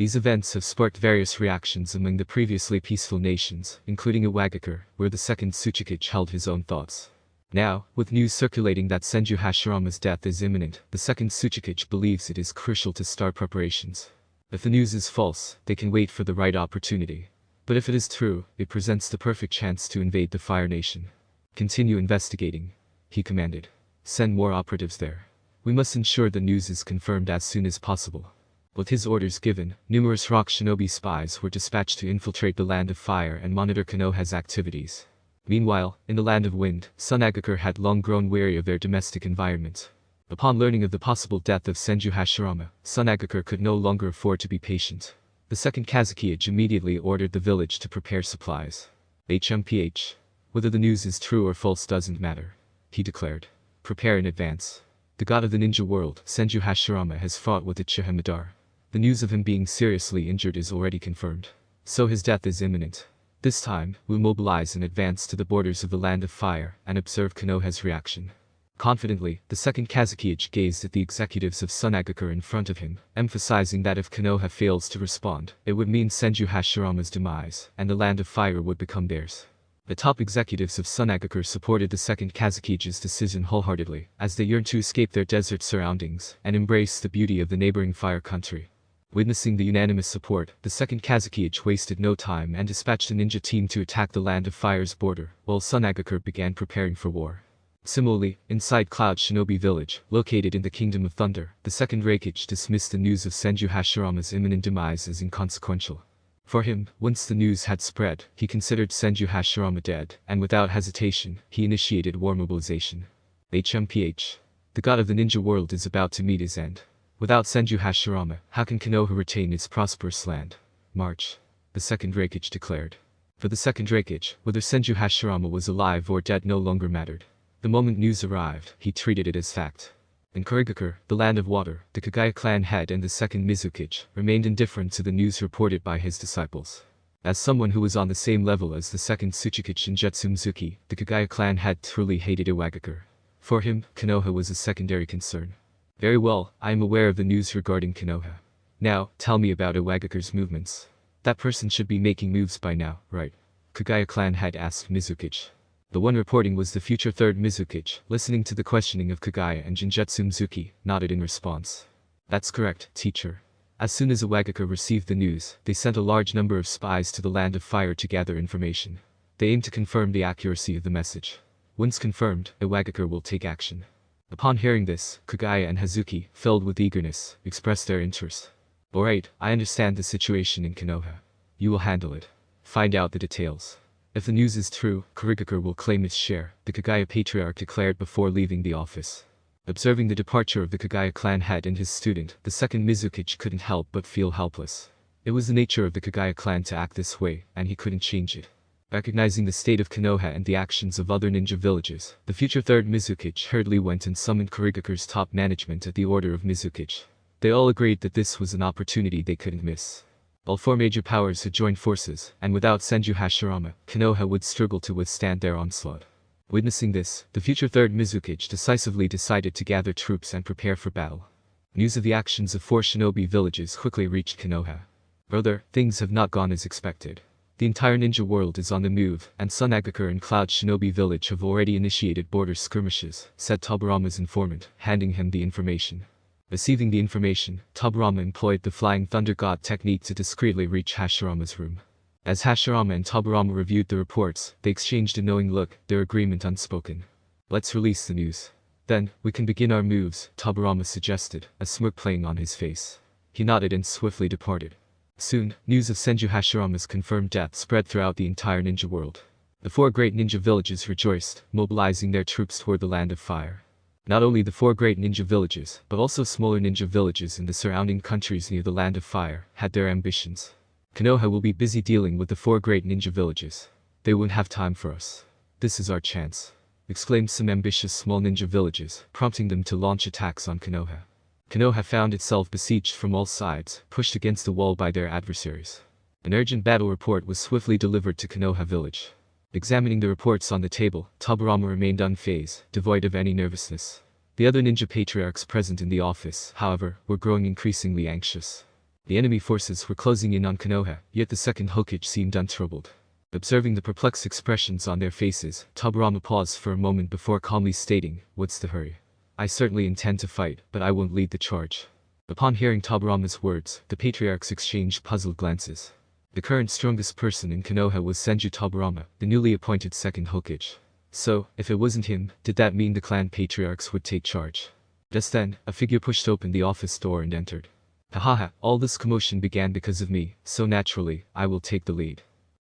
These events have sparked various reactions among the previously peaceful nations, including Iwagakure, where the second Tsuchikage held his own thoughts. Now, with news circulating that Senju Hashirama's death is imminent, the second Tsuchikage believes it is crucial to start preparations. If the news is false, they can wait for the right opportunity. But if it is true, it presents the perfect chance to invade the Fire Nation. Continue investigating, he commanded. Send more operatives there. We must ensure the news is confirmed as soon as possible. With his orders given, numerous rock shinobi spies were dispatched to infiltrate the Land of Fire and monitor Konoha's activities. Meanwhile, in the Land of Wind, Sun Agakure had long grown weary of their domestic environment. Upon learning of the possible death of Senju Hashirama, Sun Agakure could no longer afford to be patient. The second Kazekage immediately ordered the village to prepare supplies. HMPH. Whether the news is true or false doesn't matter, he declared. Prepare in advance. The god of the ninja world, Senju Hashirama, has fought with Uchiha Madara. The news of him being seriously injured is already confirmed. So his death is imminent. This time, we'll mobilize and advance to the borders of the Land of Fire and observe Konoha's reaction. Confidently, the second Kazekage gazed at the executives of Sun Agakure in front of him, emphasizing that if Konoha fails to respond, it would mean Senju Hashirama's demise, and the Land of Fire would become theirs. The top executives of Sun Agakure supported the second Kazekage's decision wholeheartedly, as they yearned to escape their desert surroundings and embrace the beauty of the neighboring Fire country. Witnessing the unanimous support, the second Kazekage wasted no time and dispatched a ninja team to attack the Land of Fire's border, while Sun Agakure began preparing for war. Similarly, inside Cloud Shinobi Village, located in the Kingdom of Thunder, the second Raikage dismissed the news of Senju Hashirama's imminent demise as inconsequential. For him, once the news had spread, he considered Senju Hashirama dead, and without hesitation, he initiated war mobilization. HMPH. The god of the ninja world is about to meet his end. Without Senju Hashirama, how can Konoha retain its prosperous land? March. The second Raikage declared. For the second Raikage, whether Senju Hashirama was alive or dead no longer mattered. The moment news arrived, he treated it as fact. In Kurigakure, the Land of Water, the Kagaya clan head and the second Mizukage remained indifferent to the news reported by his disciples. As someone who was on the same level as the second Tsuchikage in Jetsumizuki, the Kagaya clan head truly hated Iwagakure. For him, Konoha was a secondary concern. Very well, I am aware of the news regarding Konoha. Now, tell me about Iwagakure's movements. That person should be making moves by now, right? Kagaya clan head asked Mizukage. The one reporting was the future third Mizukage, listening to the questioning of Kagaya and Jinjutsu Mizuki, nodded in response. That's correct, teacher. As soon as Iwagakure received the news, they sent a large number of spies to the Land of Fire to gather information. They aim to confirm the accuracy of the message. Once confirmed, Iwagakure will take action. Upon hearing this, Kagaya and Hazuki, filled with eagerness, expressed their interest. Alright, I understand the situation in Konoha. You will handle it. Find out the details. If the news is true, Kurigakure will claim its share, the Kagaya patriarch declared before leaving the office. Observing the departure of the Kagaya clan head and his student, the second Mizukage couldn't help but feel helpless. It was the nature of the Kagaya clan to act this way, and he couldn't change it. Recognizing the state of Konoha and the actions of other ninja villages, the future third Mizukage hurriedly went and summoned Kurigakure's top management at the order of Mizukage. They all agreed that this was an opportunity they couldn't miss. All four major powers had joined forces, and without Senju Hashirama, Konoha would struggle to withstand their onslaught. Witnessing this, the future third Mizukage decisively decided to gather troops and prepare for battle. News of the actions of four shinobi villages quickly reached Konoha. Brother, things have not gone as expected. The entire ninja world is on the move, and Sun Agakure and Cloud Shinobi Village have already initiated border skirmishes, said Tobarama's informant, handing him the information. Receiving the information, Tobarama employed the Flying Thunder God technique to discreetly reach Hashirama's room. As Hashirama and Tobarama reviewed the reports, they exchanged a knowing look, their agreement unspoken. Let's release the news. Then, we can begin our moves, Tobarama suggested, a smirk playing on his face. He nodded and swiftly departed. Soon, news of Senju Hashirama's confirmed death spread throughout the entire ninja world. The four great ninja villages rejoiced, mobilizing their troops toward the Land of Fire. Not only the four great ninja villages, but also smaller ninja villages in the surrounding countries near the Land of Fire, had their ambitions. Konoha will be busy dealing with the four great ninja villages. They won't have time for us. This is our chance, exclaimed some ambitious small ninja villages, prompting them to launch attacks on Konoha. Konoha found itself besieged from all sides, pushed against the wall by their adversaries. An urgent battle report was swiftly delivered to Konoha village. Examining the reports on the table, Tobarama remained unfazed, devoid of any nervousness. The other ninja patriarchs present in the office, however, were growing increasingly anxious. The enemy forces were closing in on Konoha, yet the second Hokage seemed untroubled. Observing the perplexed expressions on their faces, Tobirama paused for a moment before calmly stating, "What's the hurry? I certainly intend to fight, but I won't lead the charge." Upon hearing Tobirama's words, the patriarchs exchanged puzzled glances. The current strongest person in Konoha was Senju Tobirama, the newly appointed second Hokage. So, if it wasn't him, did that mean the clan patriarchs would take charge? Just then, a figure pushed open the office door and entered. "Hahaha, all this commotion began because of me, so naturally, I will take the lead."